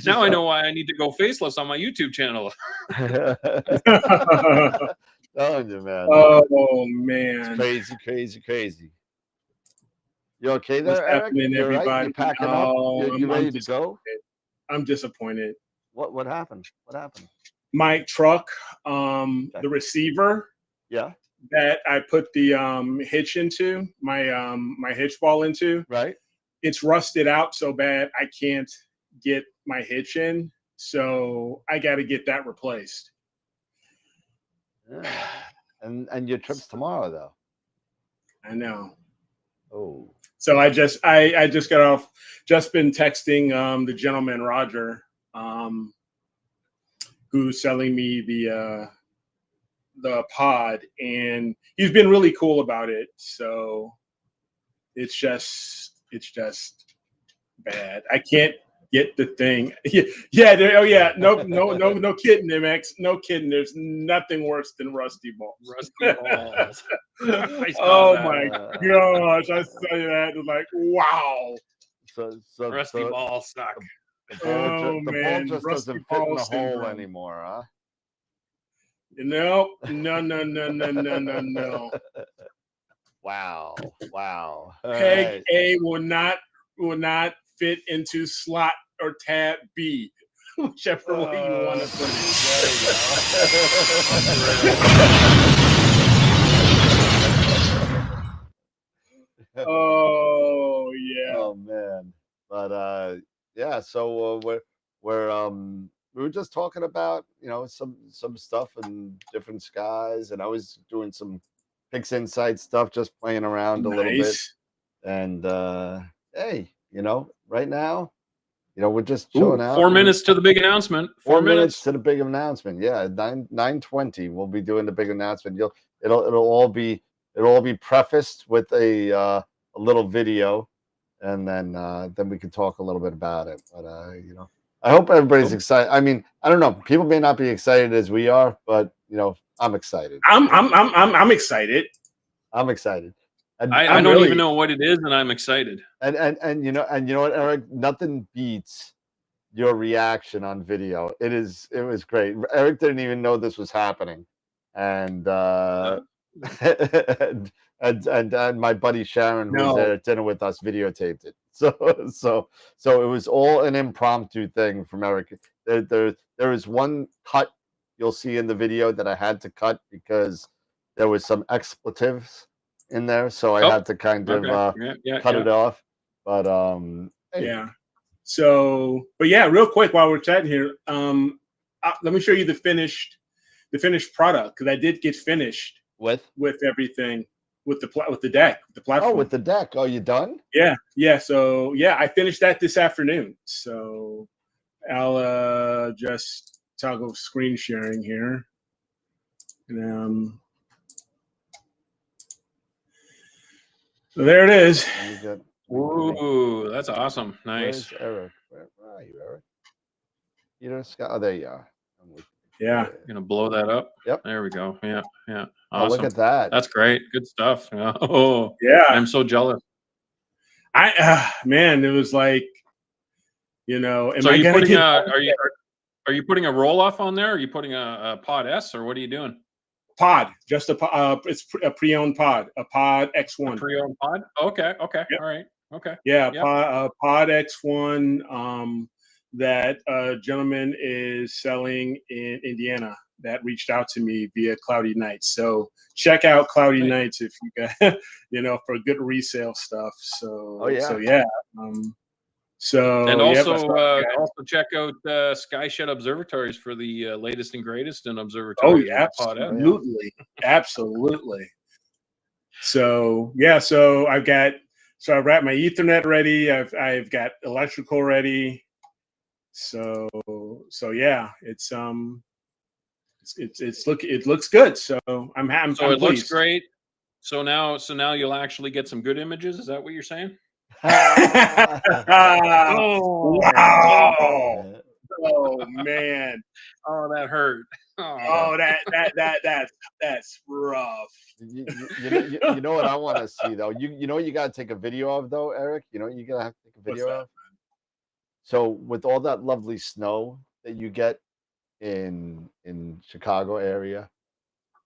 Now I know why I need to go faceless on my YouTube channel. Telling you, man. Oh man! It's crazy. You okay there, What's Eric? happening, everybody? Right? You packing up? You ready to go? I'm disappointed. What happened? My truck, the receiver. Yeah. That I put the hitch into, my hitch ball into. Right. It's rusted out so bad I can't get my hitch in, so I got to get that replaced. Yeah. And your trip's tomorrow, though. I know. Oh. So I just got off. Just been texting the gentleman Roger, who's selling me the pod, and he's been really cool about it. So it's just bad. I can't get the thing. No kidding, MX. No kidding. There's nothing worse than rusty balls. Rusty balls. Oh my gosh! I tell you that. It's like, wow. So rusty balls suck. The ball just doesn't fit in the hole anymore, huh? No. Wow. Peg right. A will not fit into slot or tab B, whichever way you want to put it. There you go. Oh yeah. Oh man, but yeah. So we were just talking about some stuff and different skies, and I was doing some Pix Insight stuff, just playing around a little bit. Nice. And hey, right now, we're just Ooh, chilling out. 4 minutes to the big announcement. 4 4 minutes to the big announcement. Yeah, 9:20. We'll be doing the big announcement. It'll all be prefaced with a little video, and then we can talk a little bit about it. But I hope everybody's excited. I mean, I don't know. People may not be excited as we are, but I'm excited. I'm excited. I'm excited. And I don't even know what it is, and I'm excited. And you know what, Eric? Nothing beats your reaction on video. It was great. Eric didn't even know this was happening, and and my buddy Sharon, who was there at dinner with us, videotaped it. So it was all an impromptu thing from Eric. There is one cut you'll see in the video that I had to cut because there was some expletives in there, so I had to kind of cut it off. But hey. Yeah. So, but yeah, real quick while we're chatting here, let me show you the finished product, because I did get finished with everything, with the deck, the platform. Oh, with the deck. Oh, you done? Yeah. So yeah, I finished that this afternoon. So I'll just toggle screen sharing here, and so there it is. Ooh, that's awesome. Nice. Where's Eric? Where are you, Eric? You know, Scott. Oh, there you are. Yeah. Gonna blow that up. Yep. There we go. Yeah. Awesome. Oh, look at that. That's great. Good stuff. Oh yeah. I'm so jealous. Man, it was like, so are you putting a roll off on there? Are you putting a Pod S, or what are you doing? Pod, just it's a pre-owned pod, a Pod X1. A pre-owned pod. Okay. Yep. All right. Okay. Yeah. Yep. Pod X1. That gentleman is selling in Indiana that reached out to me via Cloudy Nights. So check out Cloudy Nights if you got, for good resale stuff. So, So yeah. And also check out Skyshed Observatories for the latest and greatest in observatories. Oh yeah, absolutely. So yeah, so I wrapped my Ethernet ready. I've got electrical ready. So yeah, it looks good. So I'm So it looks great. So now you'll actually get some good images. Is that what you're saying? Wow! Oh man! Oh, that hurt. Oh, that's rough. You know what I want to see though. You know you got to take a video of though, Eric. You know you gotta have to take a video of. So with all that lovely snow that you get in Chicago area,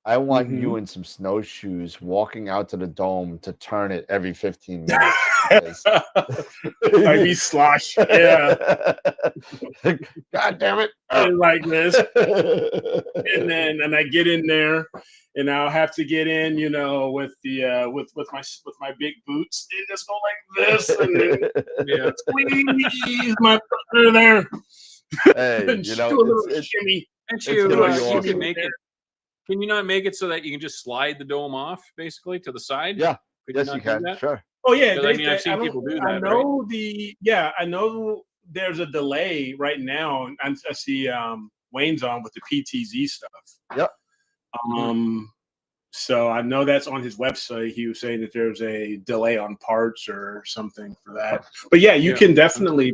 I want you in some snowshoes walking out to the dome to turn it every 15 minutes. I'd be slosh. Yeah. God damn it. Like this. And I get in there, and I'll have to get in, with the with my big boots, and just go like this, and then squeeze my partner there. Hey, do a little shimmy. You can make it. Can you not make it so that you can just slide the dome off, basically, to the side? Yeah. Yes, you can. Sure. Oh yeah. I've seen people do that. I know there's a delay right now. I see Wayne's on with the PTZ stuff. Yep. So I know that's on his website. He was saying that there's a delay on parts or something for that. But yeah, you can definitely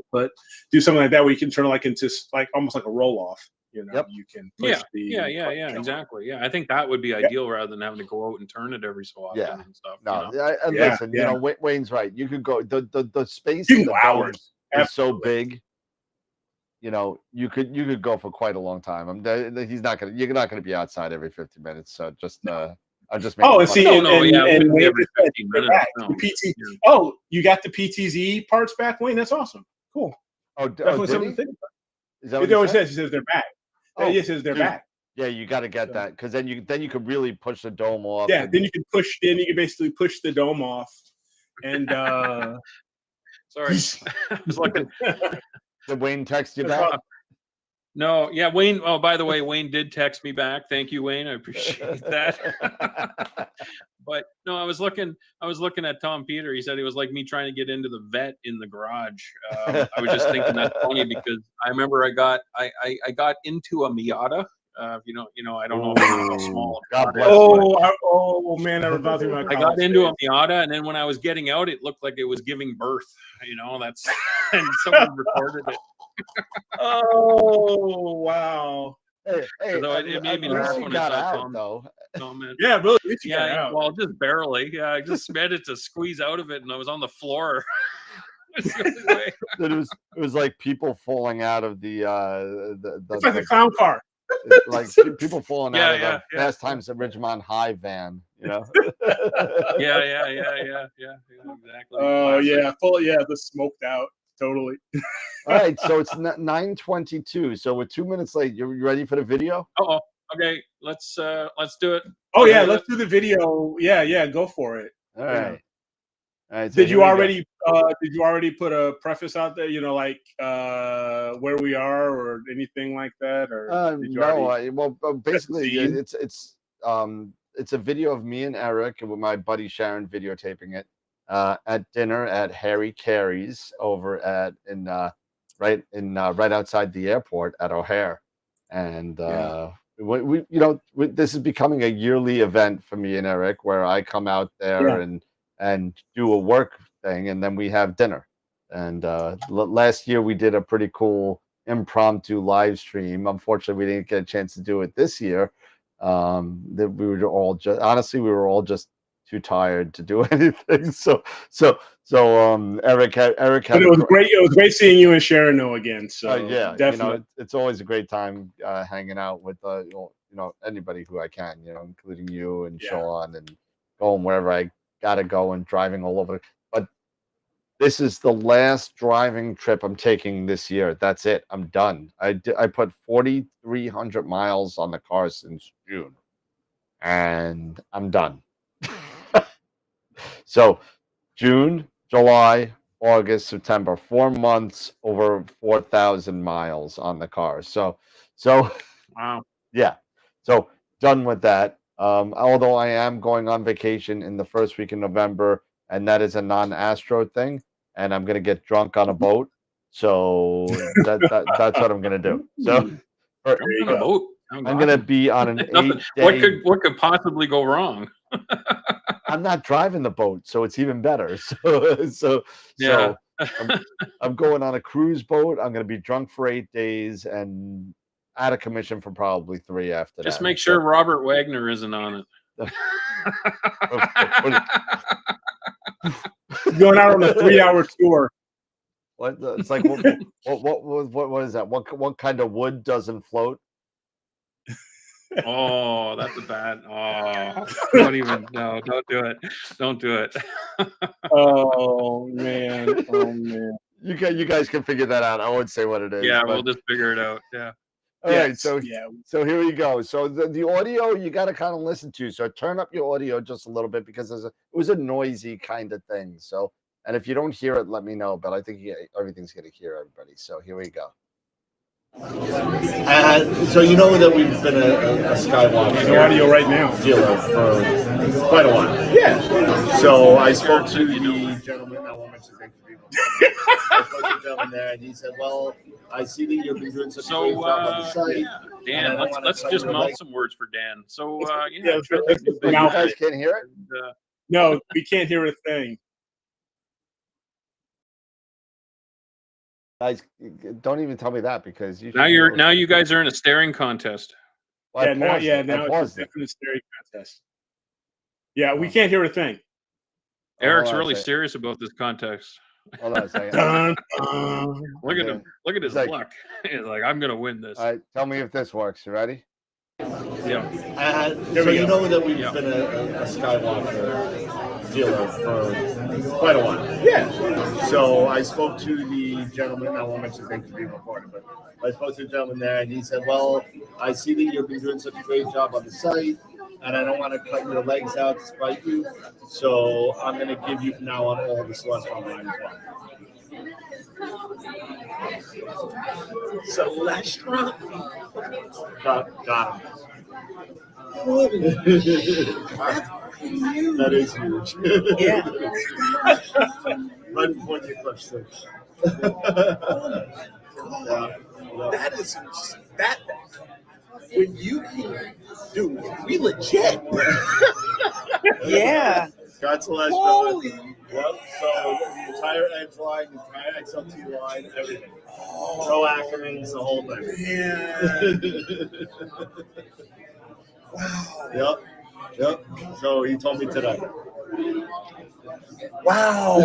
do something like that where you can turn it into almost like a roll off. You can push exactly. Yeah, I think that would be ideal rather than having to go out and turn it every so often and stuff. No, listen, Wayne's right. You could go the space in the hours is so big. You could go for quite a long time. You're not gonna be outside every 50 minutes. So just I'm just making every 15 minutes. Oh, you got the PTZ parts back, Wayne? That's awesome. Cool. Definitely something to think about. Is that what he always says? He says they're back. Oh, he says they're back. Yeah, you got to get that, because then you could really push the dome off. Yeah, then you can basically push the dome off, And sorry, I was looking. Did Wayne text you back? No, yeah, Wayne. Oh, by the way, Wayne did text me back. Thank you, Wayne. I appreciate that. But no, I was looking at Tom Peter. He said it was like me trying to get into the vet in the garage. I was just thinking that's funny because I remember I got into a Miata. You know, I don't know if you know how small. God bless oh man, I was about to about I got into a Miata, and then when I was getting out, it looked like it was giving birth. You know, that's and someone recorded it. Oh wow! Hey, So it made me laugh when I saw Tom. Though. Comment. Yeah, really. You got out. Well, just barely. Yeah, I just managed to squeeze out of it, and I was on the floor. It was like people falling out of the it's like a clown car. Like people falling out of the Fast Times at Ridgemont High van, you know. Yeah, exactly. Oh yeah, the smoked out, totally. All right, so it's 9:22, so we're 2 minutes late. You ready for the video? Oh, okay. Let's do it. Oh yeah, let's do the video. Yeah, go for it. All right. All right. So did you already put a preface out there? You know, like where we are or anything like that, or basically it's a video of me and Eric and with my buddy Sharon videotaping it at dinner at Harry Carey's over right outside the airport at O'Hare, and this is becoming a yearly event for me and Eric where I come out there and do a work thing, and then we have dinner. And last year we did a pretty cool impromptu live stream. Unfortunately, we didn't get a chance to do it this year. That we were all just too tired to do anything. So Eric had. But it was great. It was great seeing you and Sharon again. So yeah, definitely, it's always a great time hanging out with anybody who I can, including you and Sean, and going wherever I gotta go and driving all over. But this is the last driving trip I'm taking this year. That's it. I'm done. I put 4,300 miles on the car since June, and I'm done. So June, July, August, September, 4 months, over 4,000 miles on the car. So wow. Yeah. So done with that. Although I am going on vacation in the first week in November, and that is a non-Astro thing, and I'm gonna get drunk on a boat. So that's what I'm gonna do. So on a boat. I'm gonna be on an 8-day. What could possibly go wrong? I'm not driving the boat, so it's even better. So I'm going on a cruise boat. I'm gonna be drunk for 8 days and out of commission for probably 3 after that. Just make sure Robert Wagner isn't on it. Going out on a 3-hour tour. What? It's like what is that? What kind of wood doesn't float? Oh, that's a bad. Oh, don't do it. Don't do it. Oh man. You guys can figure that out. I won't say what it is. Yeah, we'll just figure it out. Yeah. All right, so here we go. So the audio you got to kind of listen to. So turn up your audio just a little bit because it was a noisy kind of thing. So, and if you don't hear it, let me know. But I think everything's going to hear everybody. So here we go. So you know that we've been a Skywalker audio right now dealer for quite a while. Yeah. So I spoke to the gentleman. I won't mention his name to people. I spoke to the gentleman there, and he said, "Well, I see that you've been doing such a great job on the site." Dan, let's just mouth some words for Dan. So you guys can't hear it. No, we can't hear a thing. Guys, don't even tell me that because now you guys are in a staring contest. Well, now it's definitely a staring contest. Yeah, we can't hear a thing. Eric's really serious about this contest. Hold on a second. Look at him. Look at his luck. He's like, I'm gonna win this. All right, tell me if this works. You ready? Yeah. So you know that we've been a Skywalker dealer for quite a while. Yeah. So I spoke to the gentleman. I won't mention his name to be recorded, but I spoke to the gentleman there, and he said, "Well, I see that you've been doing such a great job on the site, and I don't want to cut your legs out to spite you. So I'm going to give you from now on all the Celestron line as well. Celestron. Got him. That is huge. Yeah. Right before the eclipse too. Yeah. That is that. When you can do, we legit. Yeah. Got Celestron. Holy. Yep. So the entire Edge line, the entire XLT line, everything. Pro Ackermans, the whole thing. Yeah. Yep. Yep. So he told me today. Wow.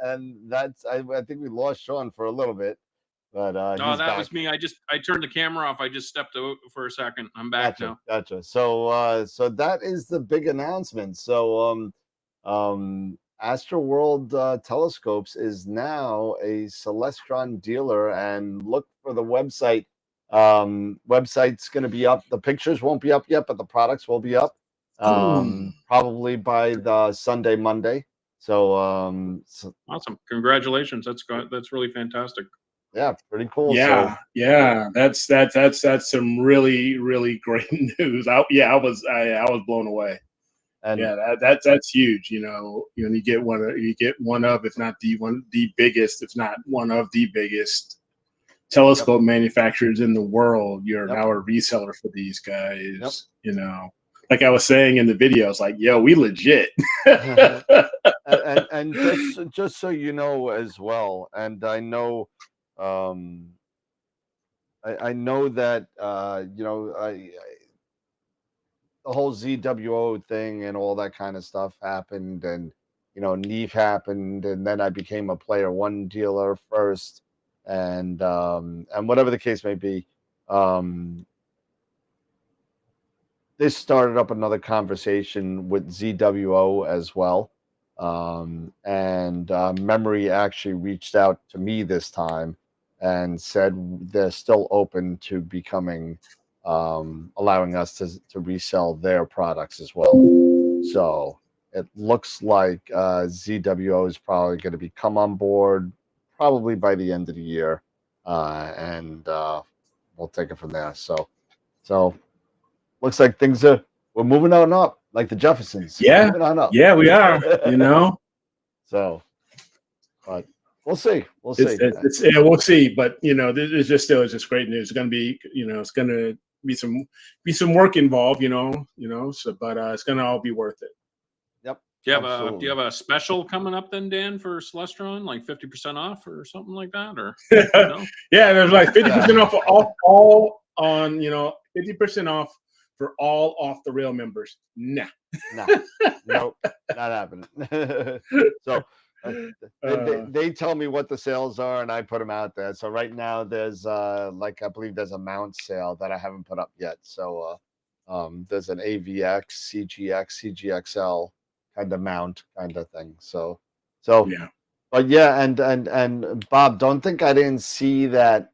And that's I think we lost Sean for a little bit, but No, he's that back. was me. I turned the camera off. I just stepped out for a second. I'm back now. Gotcha. So so that is the big announcement. So Astroworld Telescopes is now a Celestron dealer, and look for the website. Website's going to be up. The pictures won't be up yet, but the products will be up probably by the Sunday, Monday. So Awesome. Congratulations. That's really fantastic. yeah, pretty cool. Yeah, So, yeah, that's some really, really great news. I was blown away. and Yeah, that's huge. You get one of, if not the biggest, if not one of the biggest telescope manufacturers in the world. You're now a reseller for these guys. Like I was saying in the video, it's like, yo, we legit. and just so you know as well, and I know I know that the whole ZWO thing and all that kind of stuff happened, and Neve happened, and then I became a Player One dealer first, and whatever the case may be, this started up another conversation with ZWO as well. And Memory actually reached out to me this time and said they're still open to becoming, allowing us to resell their products as well. So it looks like ZWO is probably going to come on board probably by the end of the year, and we'll take it from there. So looks like we're moving on up, like the Jeffersons. Yeah, moving on up. Yeah, we are. So, but we'll see. We'll see. Yeah, we'll see. But it's just great news. It's going to be, it's going to be some work involved. So, but it's going to all be worth it. Yep. Do you have a special coming up then, Dan, for Celestron, like 50% off or something like that, or? Yeah, there's like 50% off all on 50% off for all off the rail members. Nah. Nope, not happening. So they tell me what the sales are, and I put them out there. So right now there's I believe there's a mount sale that I haven't put up yet. So there's an AVX, CGX, CGXL kind of mount kind of thing. So yeah. But yeah, and Bob, don't think I didn't see that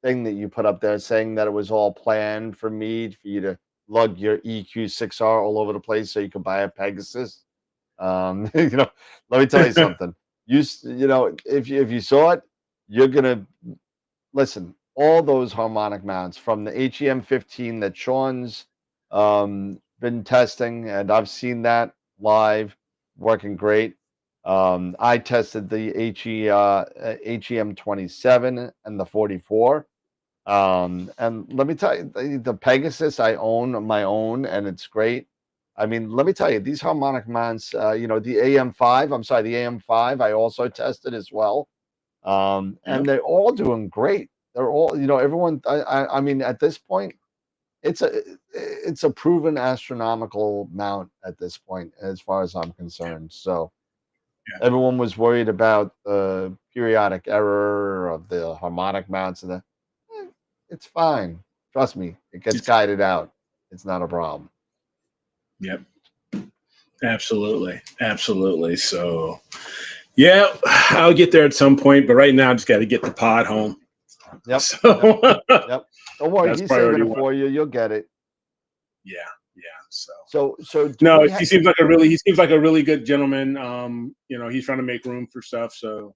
thing that you put up there saying that it was all planned for you to lug your EQ6R all over the place so you could buy a Pegasus. Let me tell you something. If you saw it, you're gonna listen. All those harmonic mounts from the HEM15 that Sean's been testing, and I've seen that live, working great. I tested the HEM27 and the 44. And let me tell you, the Pegasus, I own my own, and it's great. I mean, let me tell you, these harmonic mounts, the AM5, I also tested as well. And they're all doing great. They're all, everyone, I mean, at this point, it's a proven astronomical mount at this point, as far as I'm concerned. So everyone was worried about the periodic error of the harmonic mounts, and it's fine. Trust me, it gets guided out. It's not a problem. Yep. Absolutely. So Yeah, I'll get there at some point, but right now I just got to get the pod home. Yep. So, Yep. Don't worry, That's he's priority saving it for you. You'll get it. yeah. So No, he seems like a really good gentleman. He's trying to make room for stuff. So,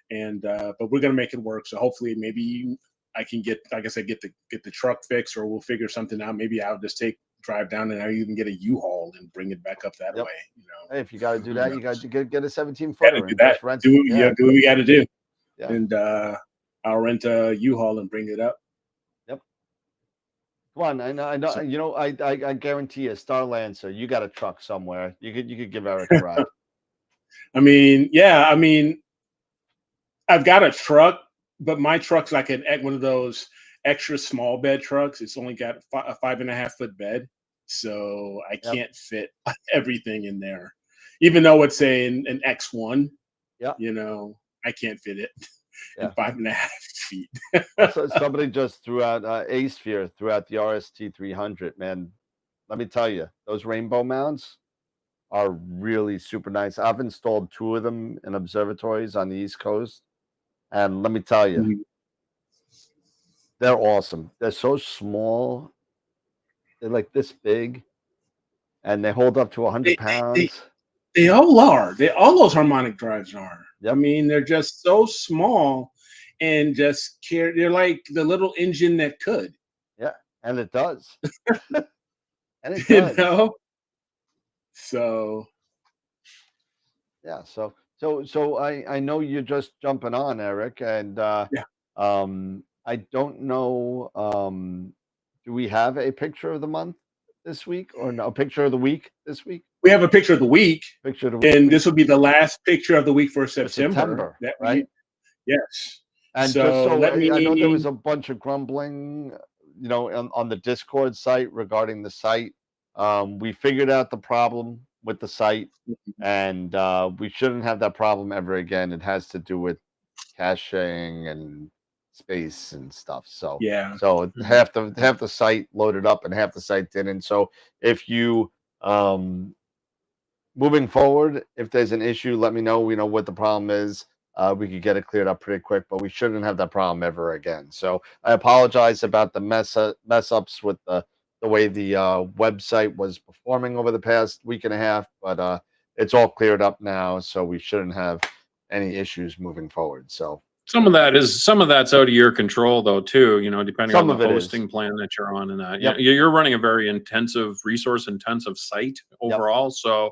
but we're gonna make it work. So hopefully, maybe I can get, like I said, get the truck fixed, or we'll figure something out. Maybe I'll just drive down and I even get a U-Haul and bring it back up that way. Hey, if you got to do that, you got to get a 17-footer Gotta do and that. just rent Do it. what we got to do. Yeah. And I'll rent a U-Haul and bring it up. Yep. Come on, I know. So- I guarantee you, Star Lancer, you got a truck somewhere. You could give Eric a ride. I mean, I've got a truck, but my truck's like one of those extra small bed trucks. It's only got a 5.5 foot bed, so I can't fit everything in there. Even though it's an X1, I can't fit it in 5.5 feet. So somebody just threw out A-Sphere throughout the RST 300. Man, let me tell you, those rainbow mounts are really super nice. I've installed 2 of them in observatories on the East Coast, and let me tell you, they're awesome. They're so small. They're like this big, and they hold up to 100 pounds. They all are. All those harmonic drives are. Yep. I mean, they're just so small and just care. They're like the little engine that could. Yeah, and it does. And it does. So. Yeah. So I know you're just jumping on, Eric, and I don't know. Do we have a picture of the month this week, or no? Picture of the week this week? We have a picture of the week. Picture of the week. And this will be the last picture of the week for September. Right? Yes. And so I know there was a bunch of grumbling, on the Discord site regarding the site. We figured out the problem with the site, and we shouldn't have that problem ever again. It has to do with caching and space and stuff. So so half the site loaded up and half the site didn't. So if you moving forward, if there's an issue, let me know. We know what the problem is. We could get it cleared up pretty quick, but we shouldn't have that problem ever again. So I apologize about the mess ups with the way the website was performing over the past week and a half, but it's all cleared up now, so we shouldn't have any issues moving forward. So some of that's out of your control, though, too. Depending on the hosting plan that you're on, and that you're running a very resource intensive site overall. So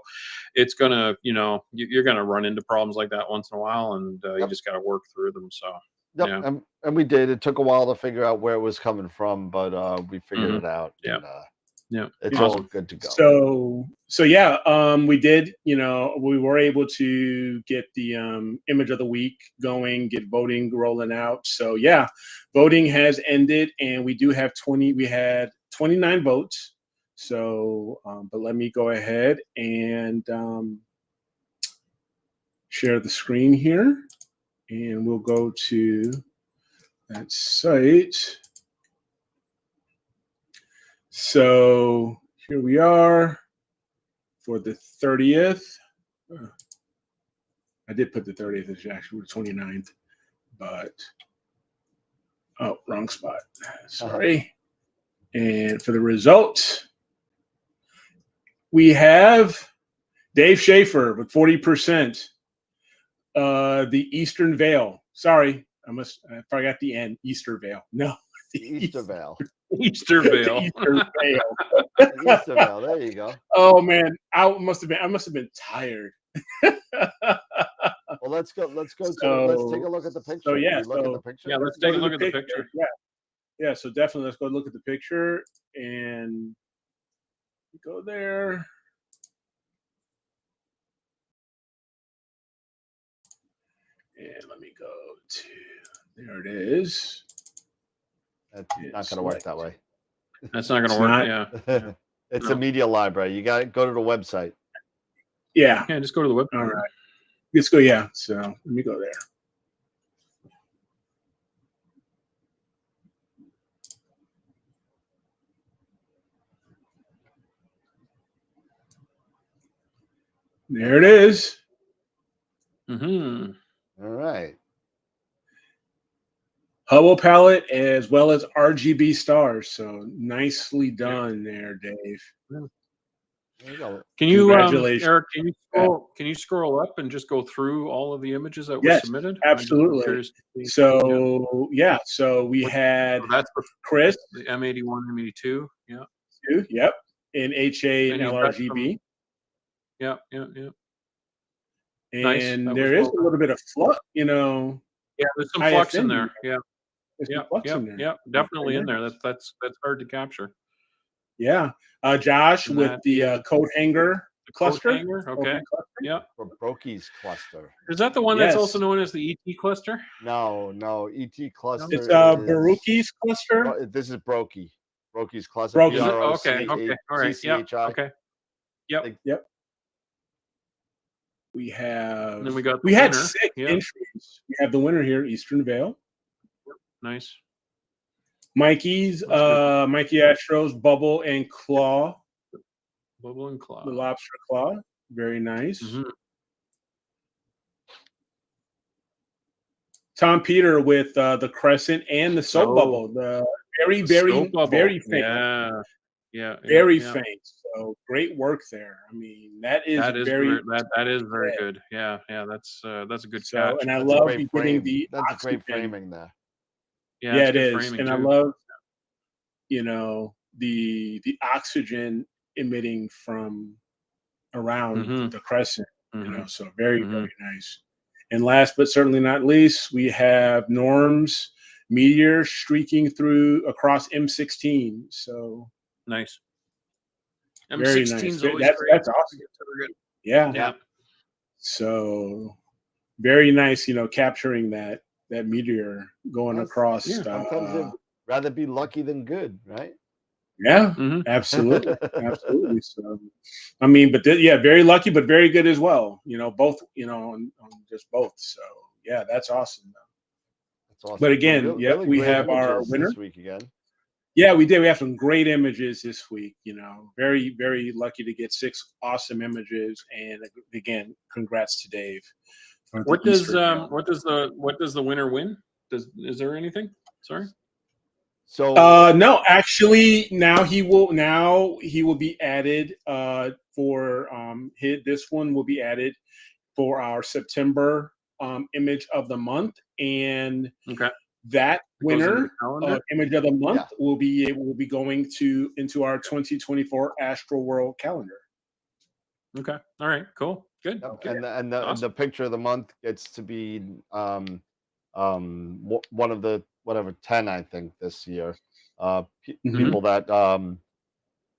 it's gonna, you're gonna run into problems like that once in a while, and you just got to work through them. So and we did. It took a while to figure out where it was coming from, but we figured it out. And, it's all good to go. So we did. We were able to get the image of the week going, get voting rolling out. So voting has ended, and we do have 20. We had 29 votes. So, but let me go ahead and share the screen here, and we'll go to that site. So here we are for the 30th. I did put the 30th as actually the 29th, but wrong spot. Sorry. And for the results, we have Dave Schaefer with 40%. The Eastern Vale. Sorry, I forgot the end. Easter Vale. No, the Easter Vale. Easter Vale. Easter Vale. Easter Vale. There you go. Oh man, I must have been tired. Well, let's go. Let's take a look at the picture. So look at the picture. Yeah, let's take a look at the picture. Yeah. So definitely, let's go look at the picture and go there. And let me go to there. It is. That's not going to work that way. That's not going to work. Yeah. It's a media library. You got to go to the website. Yeah. Yeah. Just go to the website. All right. Let's go. Yeah. So let me go there. There it is. Mm-hmm. All right. Hubble palette as well as RGB stars. So nicely done there, Dave. There you go. Can you, Congratulations. Eric? Can you scroll up and just go through all of the images that were Yes, submitted? absolutely. So yeah, so we had that's Chris, the M81, M82. Yeah. yep, in HA and And you've got LRGB. Yeah. And Nice. That there was is a little bit of flux, Yeah, there's some flux in there. Yeah. There's some flux in there. Yeah, definitely in there. That's hard to capture. Yeah. Josh And with that the is coat hanger cluster. Coat hanger, okay. Yeah. For Brokey's cluster. Is that the one that's also known as the ET cluster? No, ET cluster. It's Baruchi's cluster. This is Brokey. Brokey's cluster. Brokey. Okay. All right. Yeah. CCHI. Okay. Yep. We have. And then we got. Had 6 entries. We have the winner here, Eastern Vale. Nice. Mikey Astros, Bubble and Claw. Bubble and Claw. The lobster claw. Very nice. Mm-hmm. Tom Peter with the crescent and the soap bubble. The very faint. Yeah. Very faint. So great work there. I mean, that is very good. Yeah. That's a good so, catch. And I love you getting the that's oxygen. a great framing there. Yeah, it is. And too. I love, the oxygen emitting from around the crescent. So very nice. And last but certainly not least, we have Norm's meteor streaking across M16. So nice. Very M16's nice. That's awesome. Yeah. So very nice, capturing that meteor going across. Sometimes they'd rather be lucky than good, right? Yeah, absolutely. So, I mean, but very lucky, but very good as well. Both, on just both. So, yeah, that's awesome. That's awesome. But again, really we have our winner this week again. Yeah, we did. We have some great images this week. Very, very lucky to get 6 awesome images. And again, congrats to Dave. What does the winner win? Is there anything? Sorry. So no, actually, now he will be added for this one will be added for our September image of the month, and that winner image of the month will be going into our 2024 Astro World calendar. Okay. All right. Cool. Good. And the picture of the month gets to be one of the 10, I think, this year. People that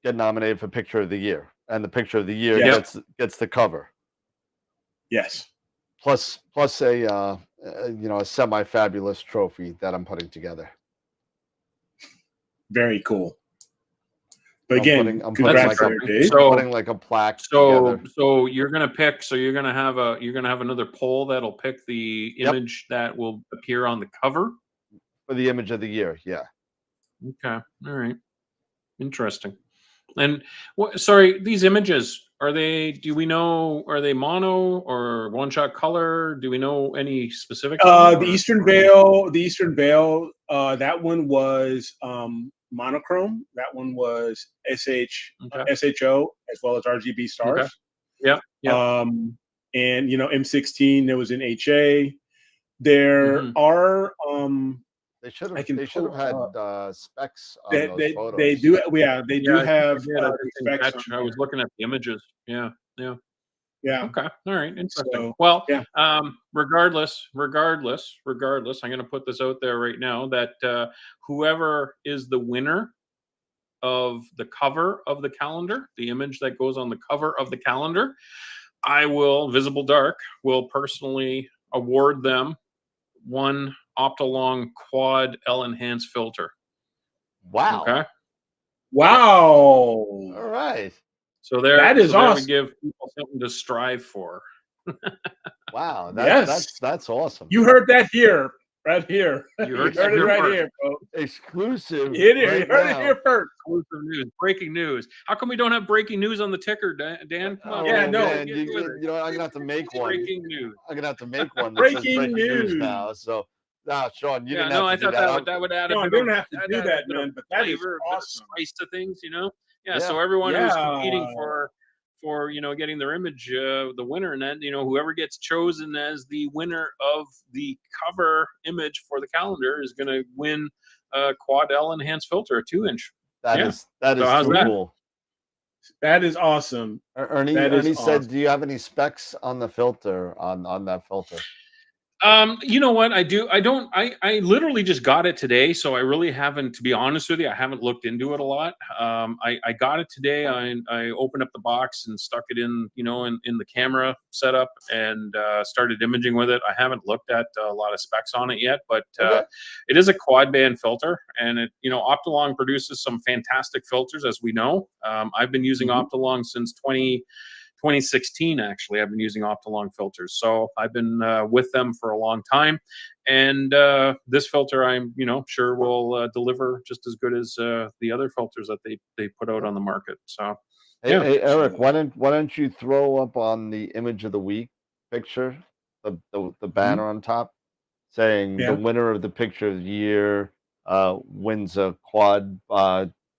get nominated for picture of the year, and the picture of the year gets the cover. Yes. Plus a semi-fabulous trophy that I'm putting together. Very cool. But again, I'm putting like a plaque together. So you're gonna pick. So you're gonna have another poll that'll pick the image that will appear on the cover for the image of the year. Yeah. Okay. All right. Interesting. And sorry, these images, do we know, are they mono or one-shot color? Do we know any specifics? The Eastern Vale, that one was monochrome. That one was SHO as well as RGB stars. Okay. Yeah. And M16, there was an HA. There are They should have had specs on those photos. They do. Yeah, they do have specs. I was looking at the images. Yeah. Okay. All right. Interesting. So, well, regardless, I'm going to put this out there right now that whoever is the winner of the cover of the calendar, the image that goes on the cover of the calendar, Visible Dark will personally award them one Optolong Quad L-Enhanced filter. Wow. Okay. Wow. All right. So that is awesome. We give people something to strive for. Wow. That's awesome. You heard that here. Right here. You heard it it right first. here, folks. Exclusive. You heard right it, you heard now. it here first. Exclusive news, breaking news. How come we don't have breaking news on the ticker, Dan? Come on, Yeah, Oh, no. man, get with it. you know, I'm gonna have to make one. Breaking news. I'm gonna have to make one that says Breaking breaking news news. now. So, Sean, you Yeah, didn't no, I have to do thought that. that would add No, a you bit don't of, have to add do a that, bit of man. But that is flavor, a bit of awesome. spice to things, you know. Yeah, Yeah. so everyone who's competing Yeah. for getting their image, the winner, and then whoever gets chosen as the winner of the cover image for the calendar is going to win a Quad L enhanced filter, a 2-inch. That Yeah. is So how's too that? cool. That is awesome. Ernie, That is Ernie said, awesome. "Do you have any specs on the filter on that filter?" You know what? I do. I don't. I literally just got it today, so I really haven't. To be honest with you, I haven't looked into it a lot. I got it today. I opened up the box and stuck it in, in the camera setup and started imaging with it. I haven't looked at a lot of specs on it yet, but Okay. it is a quad band filter, and it, Optolong produces some fantastic filters, as we know. I've been using Optolong since 2016. Actually, I've been using Optolong filters, so I've been with them for a long time, and this filter I'm sure will deliver just as good as the other filters that they put out on the market. So Hey, Eric, why don't you throw up on the image of the week picture, the banner on top, saying the winner of the picture of the year wins a quad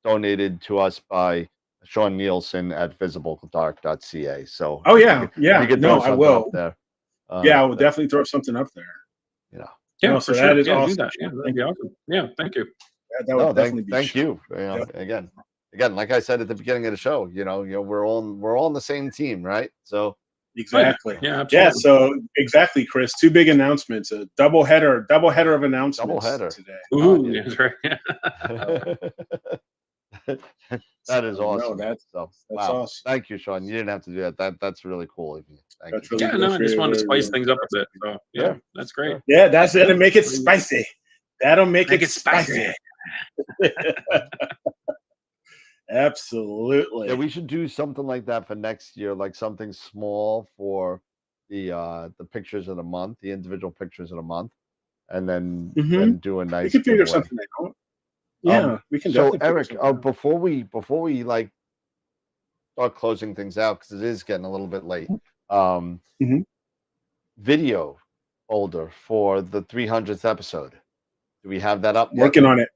donated to us by Sean Nielsen at visibledark.ca. So Oh yeah, you could throw I something will. up there. I will definitely throw something up there. Yeah, No, for so sure. that is Do awesome. that. Yeah, that'd be awesome. Yeah, thank you. That would definitely be. Thank you. Again, like I said at the beginning of the show, we're all on the same team, right? So exactly. Yeah, absolutely. Yeah, so exactly, Chris. Two big announcements. A double header of announcements today. Ooh, that's right. That is awesome. No, that's wow. awesome. Thank you, Sean. You didn't have to do that. That's really cool of you. Thank you. Yeah, no, I just wanted to spice things up a bit. So yeah, that's great. Yeah, that's it. And make it spicy. That'll make it spicy. Absolutely. Yeah, we should do something like that for next year, like something small for the pictures of the month, the individual pictures of the month, and then do a nice. We can figure giveaway. something out. Yeah, we can. So Eric, before we like start closing things out, because it is getting a little bit late. Video folder for the 300th episode. Do we have that up? Working on it.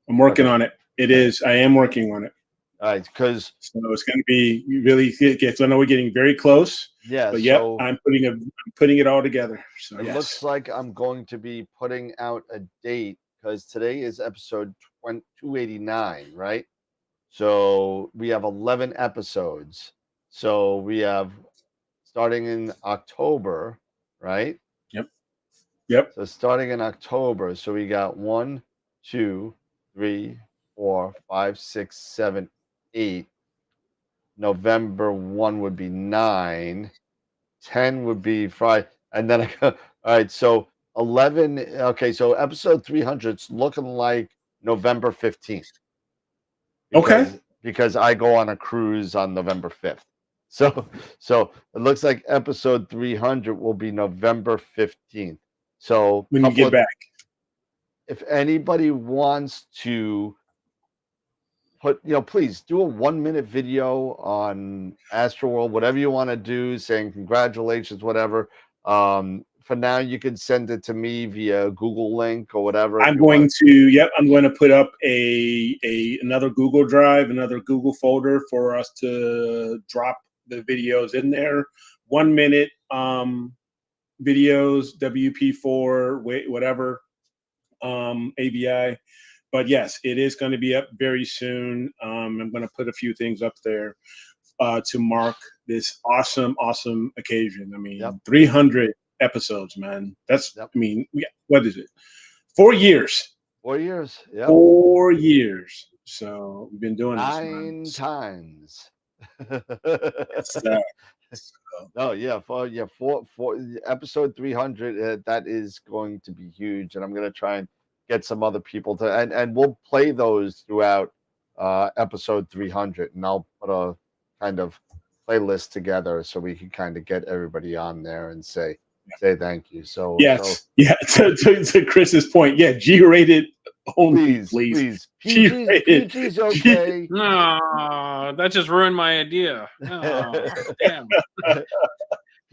I'm working on it. It is. I am working on it. All right, because so it's going to be really. I know we're getting very close. Yeah, but so I'm putting it all together. So it looks like I'm going to be putting out a date because today is episode 289, right? So we have 11 episodes. So we have starting in October, right? Yep. So starting in October, so we got 1, 2, 3, 4, 5, 6, 7, 8. November 1 would be 9. 10 would be Friday. And then I go, all right, so 11. Okay, so episode 300 is looking like November 15th. Because I go on a cruise on November 5th. So it looks like episode 300 will be November 15th. So when you get back, if anybody wants to put, please do a 1-minute video on Astroworld, whatever you want to do, saying congratulations, whatever. For now, you can send it to me via Google link or whatever. I'm going to put up another Google Drive, another Google folder for us to drop the videos in there. 1 minute videos, WP4, whatever, AVI. But yes, it is going to be up very soon. I'm going to put a few things up there to mark this awesome occasion. I mean, 300 episodes, man. That's, I mean, what is it? 4 years. 4 years. Yeah. 4 years. So we've been doing 9 this, times. For episode 300. That is going to be huge, and I'm going to try and get some other people to, and we'll play those throughout episode 300, and I'll put a kind of playlist together so we can kind of get everybody on there and say, say thank you. So Yes, yeah. To Chris's point, yeah, G-rated only, please. G-rated. PG's okay. No, that just ruined my idea. Oh, damn.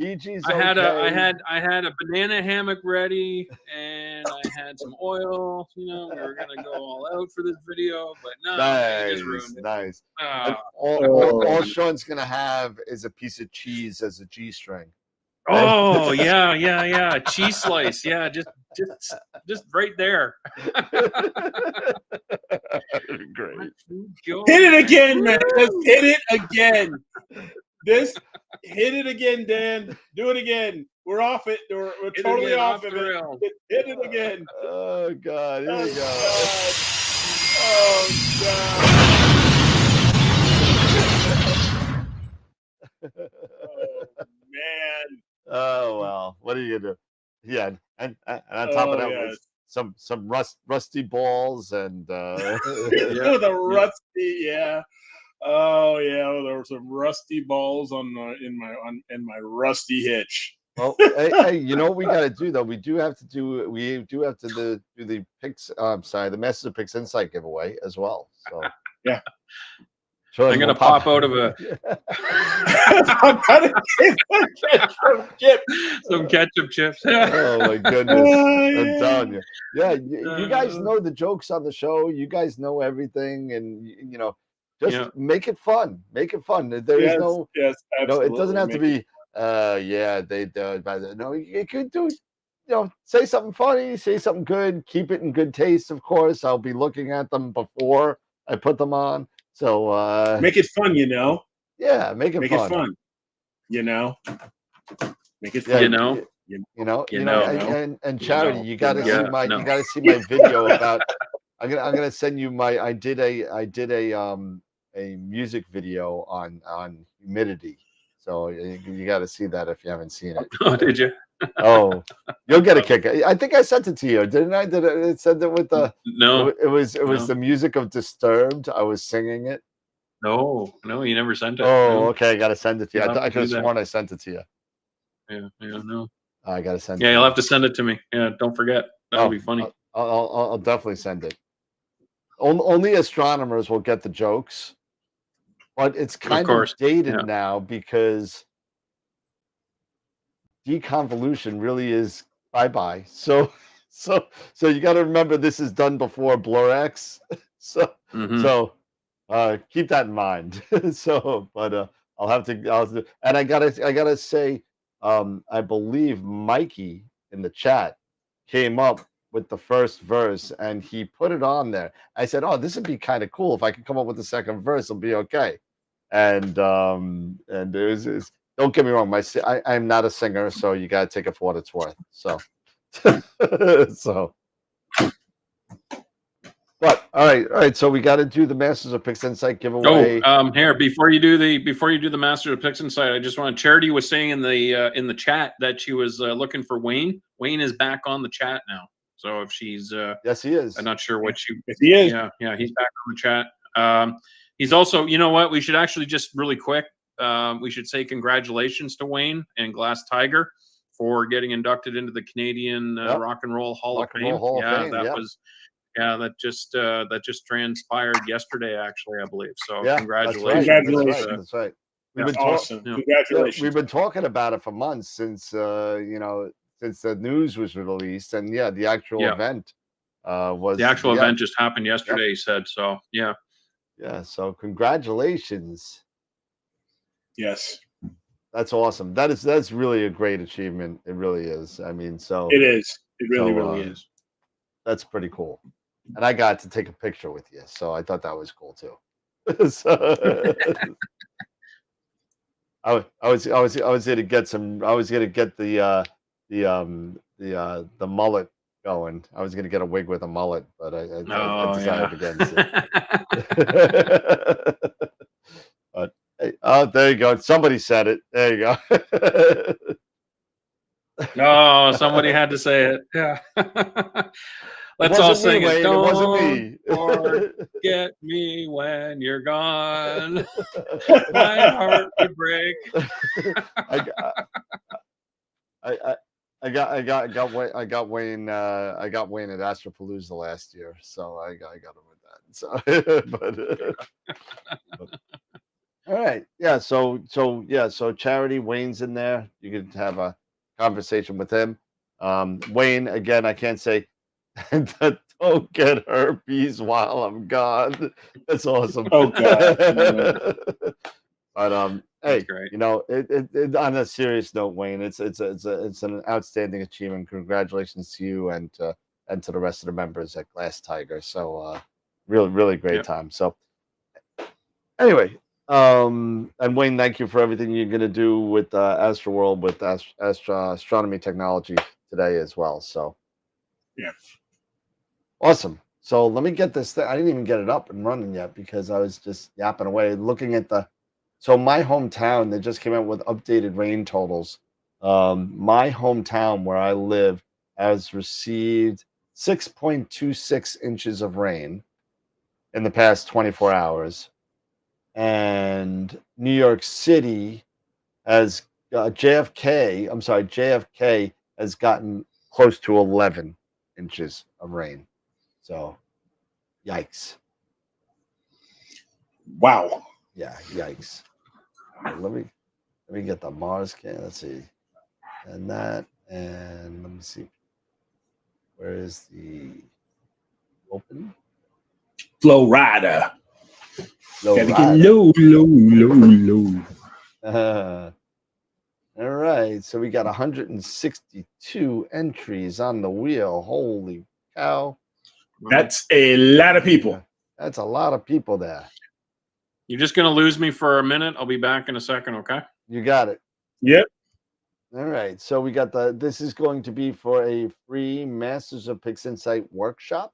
PG's I okay. had a banana hammock ready, and I had some oil. You know, we were gonna go all out for this video, but no, man, you just ruined it. Nice. And Ah. all Sean's gonna have is a piece of cheese as a G-string. Oh yeah, cheese slice. Yeah, just right there. Great. Hit it again, man. Just hit it again. Hit it again, Dan. Do it again. We're off it. We're totally off of it. Hit it again. Oh God. Here we go. Oh God. Oh man. Oh well. What are you gonna do? Yeah, and on top of that was some rusty balls and The rusty, yeah. Oh yeah, well, there were some rusty balls in my rusty hitch. Well, hey, you know what we got to do though? We do have to do the picks. The Masters of Picks Insight giveaway as well. So yeah, Sean, I'm gonna pop out of a I'm gonna give some ketchup chips. Oh my goodness! I'm telling you. Yeah, you guys know the jokes on the show. You guys know everything, and you know, just make it fun. Make it fun. There is no, it doesn't have to be. No, you could do. Say something funny, say something good, keep it in good taste. Of course, I'll be looking at them before I put them on. So make it fun, you know. Yeah, make it fun. You know. Make it fun. And Charity, you got to see my you got to see my video about. I'm gonna send you my. I did a music video on humidity. So you got to see that if you haven't seen it. Oh, did you? Oh, you'll get a kick. I think I sent it to you, didn't I? Did it send it with the? No, it was the music of Disturbed. I was singing it. No, you never sent it. Oh, okay. I gotta send it to you. I could have that. sworn I sent it to you. Yeah, no. I gotta send. Yeah, you'll have to send it to me. Yeah, don't forget. That'll be funny. I'll definitely send it. Only astronomers will get the jokes, but it's kind of dated now because deconvolution really is bye-bye. So you got to remember this is done before BlurX. So keep that in mind. I'll have to, and I gotta say, I believe Mikey in the chat came up with the first verse and he put it on there. I said, "Oh, this would be kind of cool if I could come up with the second verse. It'll be okay." And it was don't get me wrong, I'm not a singer, so you got to take it for what it's worth. So, but all right. So we got to do the Masters of Picks Insight giveaway. Here before you do the Masters of Picks Insight, I just want Charity was saying in the chat that she was looking for Wayne. Wayne is back on the chat now. So if she's yes, he is. I'm not sure what she. If he is. Yeah, he's back on the chat. He's also, you know what? We should actually just really quick. We should say congratulations to Wayne and Glass Tiger for getting inducted into the Canadian Rock and Roll Hall of Fame. That just transpired yesterday, actually, I believe. So congratulations. That's right. Awesome. Congratulations. We've been talking about it for months since since the news was released, and the actual event event just happened yesterday. He said so. Yeah. So congratulations. Yes, that's awesome. That's really a great achievement. It really is. I mean, so it is. It really is. That's pretty cool. And I got to take a picture with you, so I thought that was cool too. I was gonna get some. I was gonna get the mullet going. I was gonna get a wig with a mullet, but I decided against it. But there you go. Somebody said it. There you go. Oh, somebody had to say it. Yeah. Let's all sing it. Don't it wasn't me. Forget me when you're gone. My heart would break. I got Wayne at Astropalooza last year, so I got him with that. So, but all right, yeah. So Charity, Wayne's in there. You could have a conversation with him. Wayne, again, I can't say don't get herpes while I'm gone. That's awesome. Oh God. But That's hey, great. you know, on a serious note, Wayne, it's an outstanding achievement. Congratulations to you and to the rest of the members at Glass Tiger. So really great Yep. time. So anyway, and Wayne, thank you for everything you're gonna do with Astroworld with astronomy technology today as well. So Yeah. awesome. So let me get this thing. I didn't even get it up and running yet because I was just yapping away looking at the. So my hometown, they just came out with updated rain totals. My hometown where I live has received 6.26 inches of rain in the past 24 hours. And New York City has JFK has gotten close to 11 inches of rain. So yikes. Wow. Yeah, yikes. Let me get the Mars scan. Let's see. And that, and let me see. Where is the open? Florida. Gotta get Florida. low. All right. So we got 162 entries on the wheel. Holy cow. That's a lot of people. That's a lot of people there. You're just going to lose me for a minute. I'll be back in a second, okay? You got it. Yep. All right. So we got this is going to be for a free Masters of PixInsight workshop.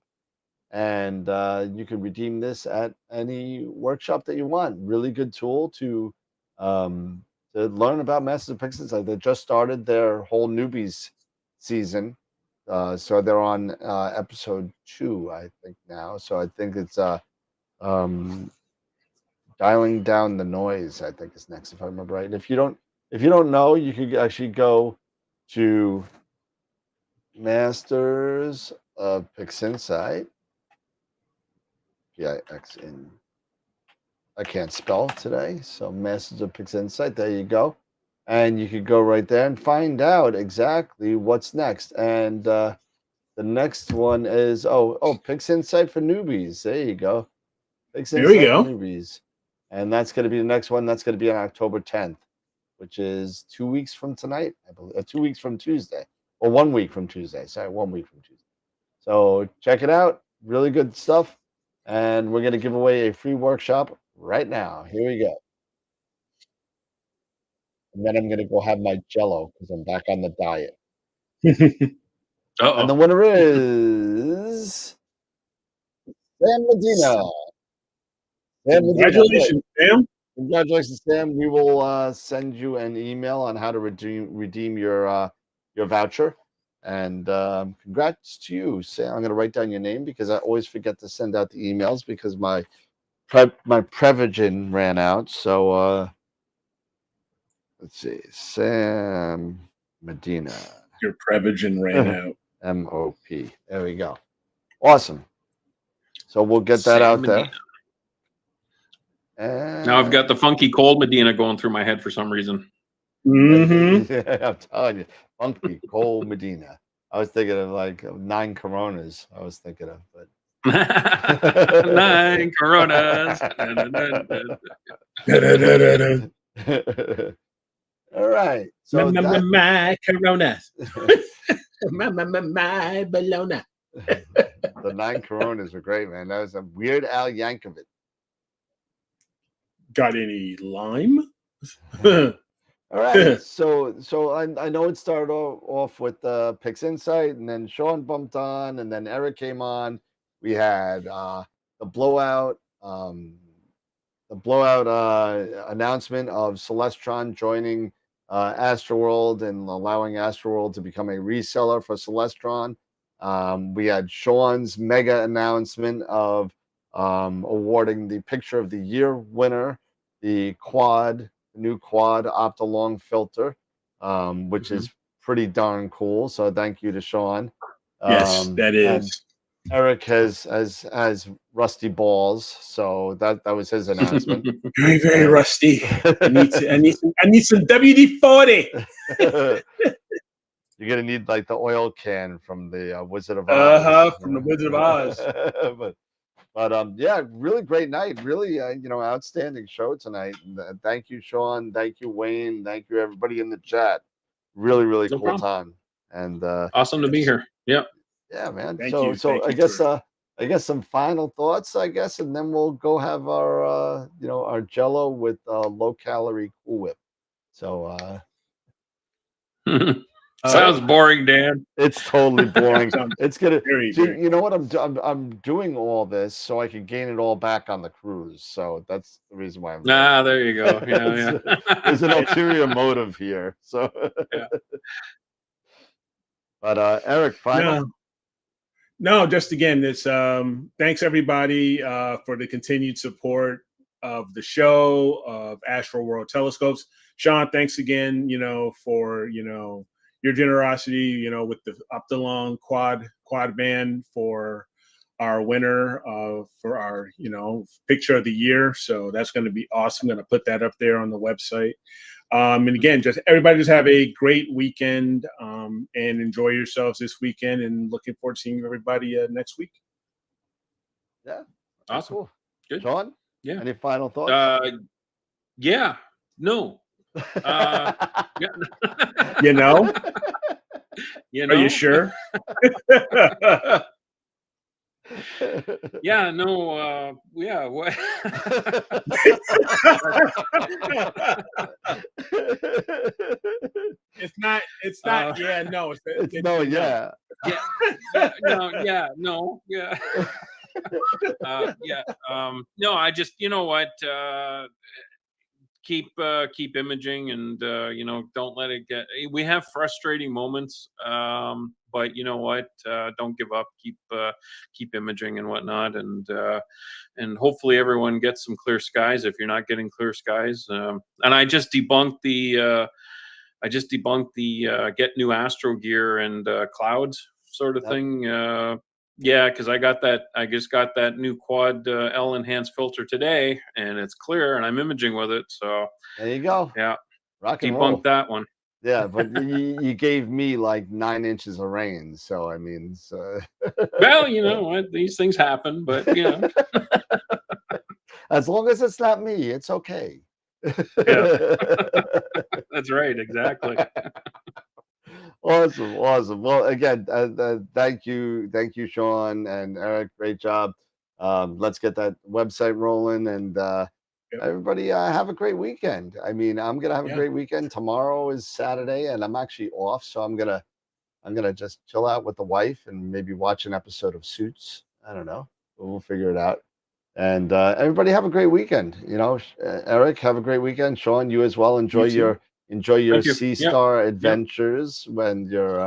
And you can redeem this at any workshop that you want. Really good tool to learn about Masters of PixInsight. They just started their whole newbies season. So they're on episode 2, I think now. So I think it's dialing down the noise, I think is next, if I remember right. And if you don't know, you could actually go to Masters of PixInsight. PIXN. I can't spell today, so Masters of PixInsight. There you go, and you could go right there and find out exactly what's next. And the next one is PixInsight for newbies. There you go, There we PixInsight go. for newbies, and that's going to be the next one. That's going to be on October 10th, which is 2 weeks from tonight, I believe. 2 weeks from Tuesday, or 1 week from Tuesday. Sorry, 1 week from Tuesday. So check it out. Really good stuff. And we're going to give away a free workshop right now. Here we go. And then I'm going to go have my Jello because I'm back on the diet. And the winner is Sam Medina. Congratulations, Sam. Congratulations, Sam. We will send you an email on how to redeem your voucher. And congrats to you, Sam. I'm going to write down your name because I always forget to send out the emails because my Prevagen ran out. So let's see, Sam Medina. Your Prevagen ran out. MOP. There we go. Awesome. So we'll get that Sam out Medina. there. And Now I've got the funky cold Medina going through my head for some reason. Mm-hmm. Yeah, I'm telling you, funky cold Medina. I was thinking of like 9 Coronas. I was thinking of, but 9 Coronas. All right. So my Coronas. my Bologna. the 9 Coronas were great, man. That was a Weird Al Yankovic. Got any lime? All right. So I know it started off with PixInsight, and then Sean bumped on, and then Eric came on. We had the blowout announcement of Celestron joining Astroworld and allowing Astroworld to become a reseller for Celestron. We had Sean's mega announcement of awarding the Picture of the Year winner, the new quad Optolong filter, which is pretty darn cool. So thank you to Sean. Yes, that and is. Eric has rusty balls, so that was his announcement. Very, very rusty. I need some WD-40. You're gonna need like the oil can from the Wizard of Oz. From the Wizard of Oz. but yeah, really great night. Really, outstanding show tonight. And, thank you, Sean. Thank you, Wayne. Thank you, everybody in the chat. Really, really No cool problem. time. And Awesome to be here. Yeah. yeah, man. Thank So you. so Thank I you, guess George. I guess some final thoughts, I guess, and then we'll go have our our Jello with low calorie Cool Whip. So Sounds boring, Dan. it's totally boring. Sounds It's gonna. very, See, very. you know what? I'm doing all this so I can gain it all back on the cruise. So that's the reason why I'm doing it. There you go. Yeah. There's an ulterior motive here. So Yeah. But Eric, final. No, just again, this thanks everybody for the continued support of the show, of Astro World Telescopes. Sean, thanks again, for your generosity, with the Optilong quad band for our winner for our picture of the year. So that's going to be awesome. I'm going to put that up there on the website. And again, just everybody just have a great weekend and enjoy yourselves this weekend, and looking forward to seeing everybody next week. Yeah. Awesome. Cool. Good. Sean? Yeah. Any final thoughts? Yeah. No. Yeah. You know? You know? Are you sure? Yeah, no, yeah. What? It's not. Yeah, no. It's no, yeah. Yeah. No, yeah, no, yeah. Yeah. No, I just, you know what? Keep imaging, and don't let it get. We have frustrating moments, but you know what? Don't give up. Keep imaging and whatnot, and hopefully everyone gets some clear skies. If you're not getting clear skies, and I just debunked the get new astro gear and clouds sort of thing. Yeah, because I just got that new quad L enhanced filter today, and it's clear, and I'm imaging with it. So there you go. Yeah, rock and roll. Debunked that one. Yeah, but you gave me like 9 inches of rain, so I mean, well, you know what, these things happen, but as long as it's not me, it's okay. Yeah, that's right, exactly. Awesome. Well, again, thank you, Sean and Eric. Great job. Let's get that website rolling, and everybody have a great weekend. I mean, I'm gonna have a great weekend. Tomorrow is Saturday, and I'm actually off, so I'm gonna just chill out with the wife and maybe watch an episode of Suits. I don't know. We'll figure it out. And everybody have a great weekend. Eric, have a great weekend. Sean, you as well. Enjoy your Sea Star adventures when you're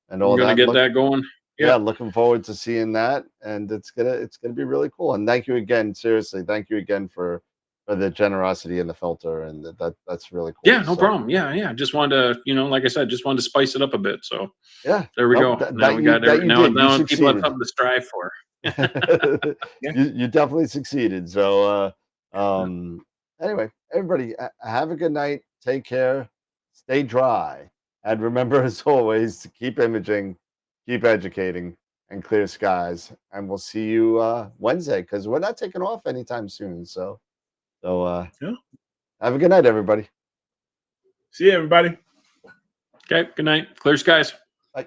and all I'm gonna that. get that going. Yeah, looking forward to seeing that, and it's gonna be really cool. And thank you again, seriously, thank you again for the generosity in the filter, and that's really cool. Yeah, no problem. Yeah. Just wanted to, like I said, just wanted to spice it up a bit. So yeah, there we go. Now we got now people have something to strive for. You definitely succeeded. So anyway, everybody have a good night. Take care. Stay dry. And remember, as always, to keep imaging, keep educating, and clear skies. And we'll see you Wednesday, because we're not taking off anytime soon. So have a good night, everybody. See you, everybody. Okay, good night. Clear skies. Bye.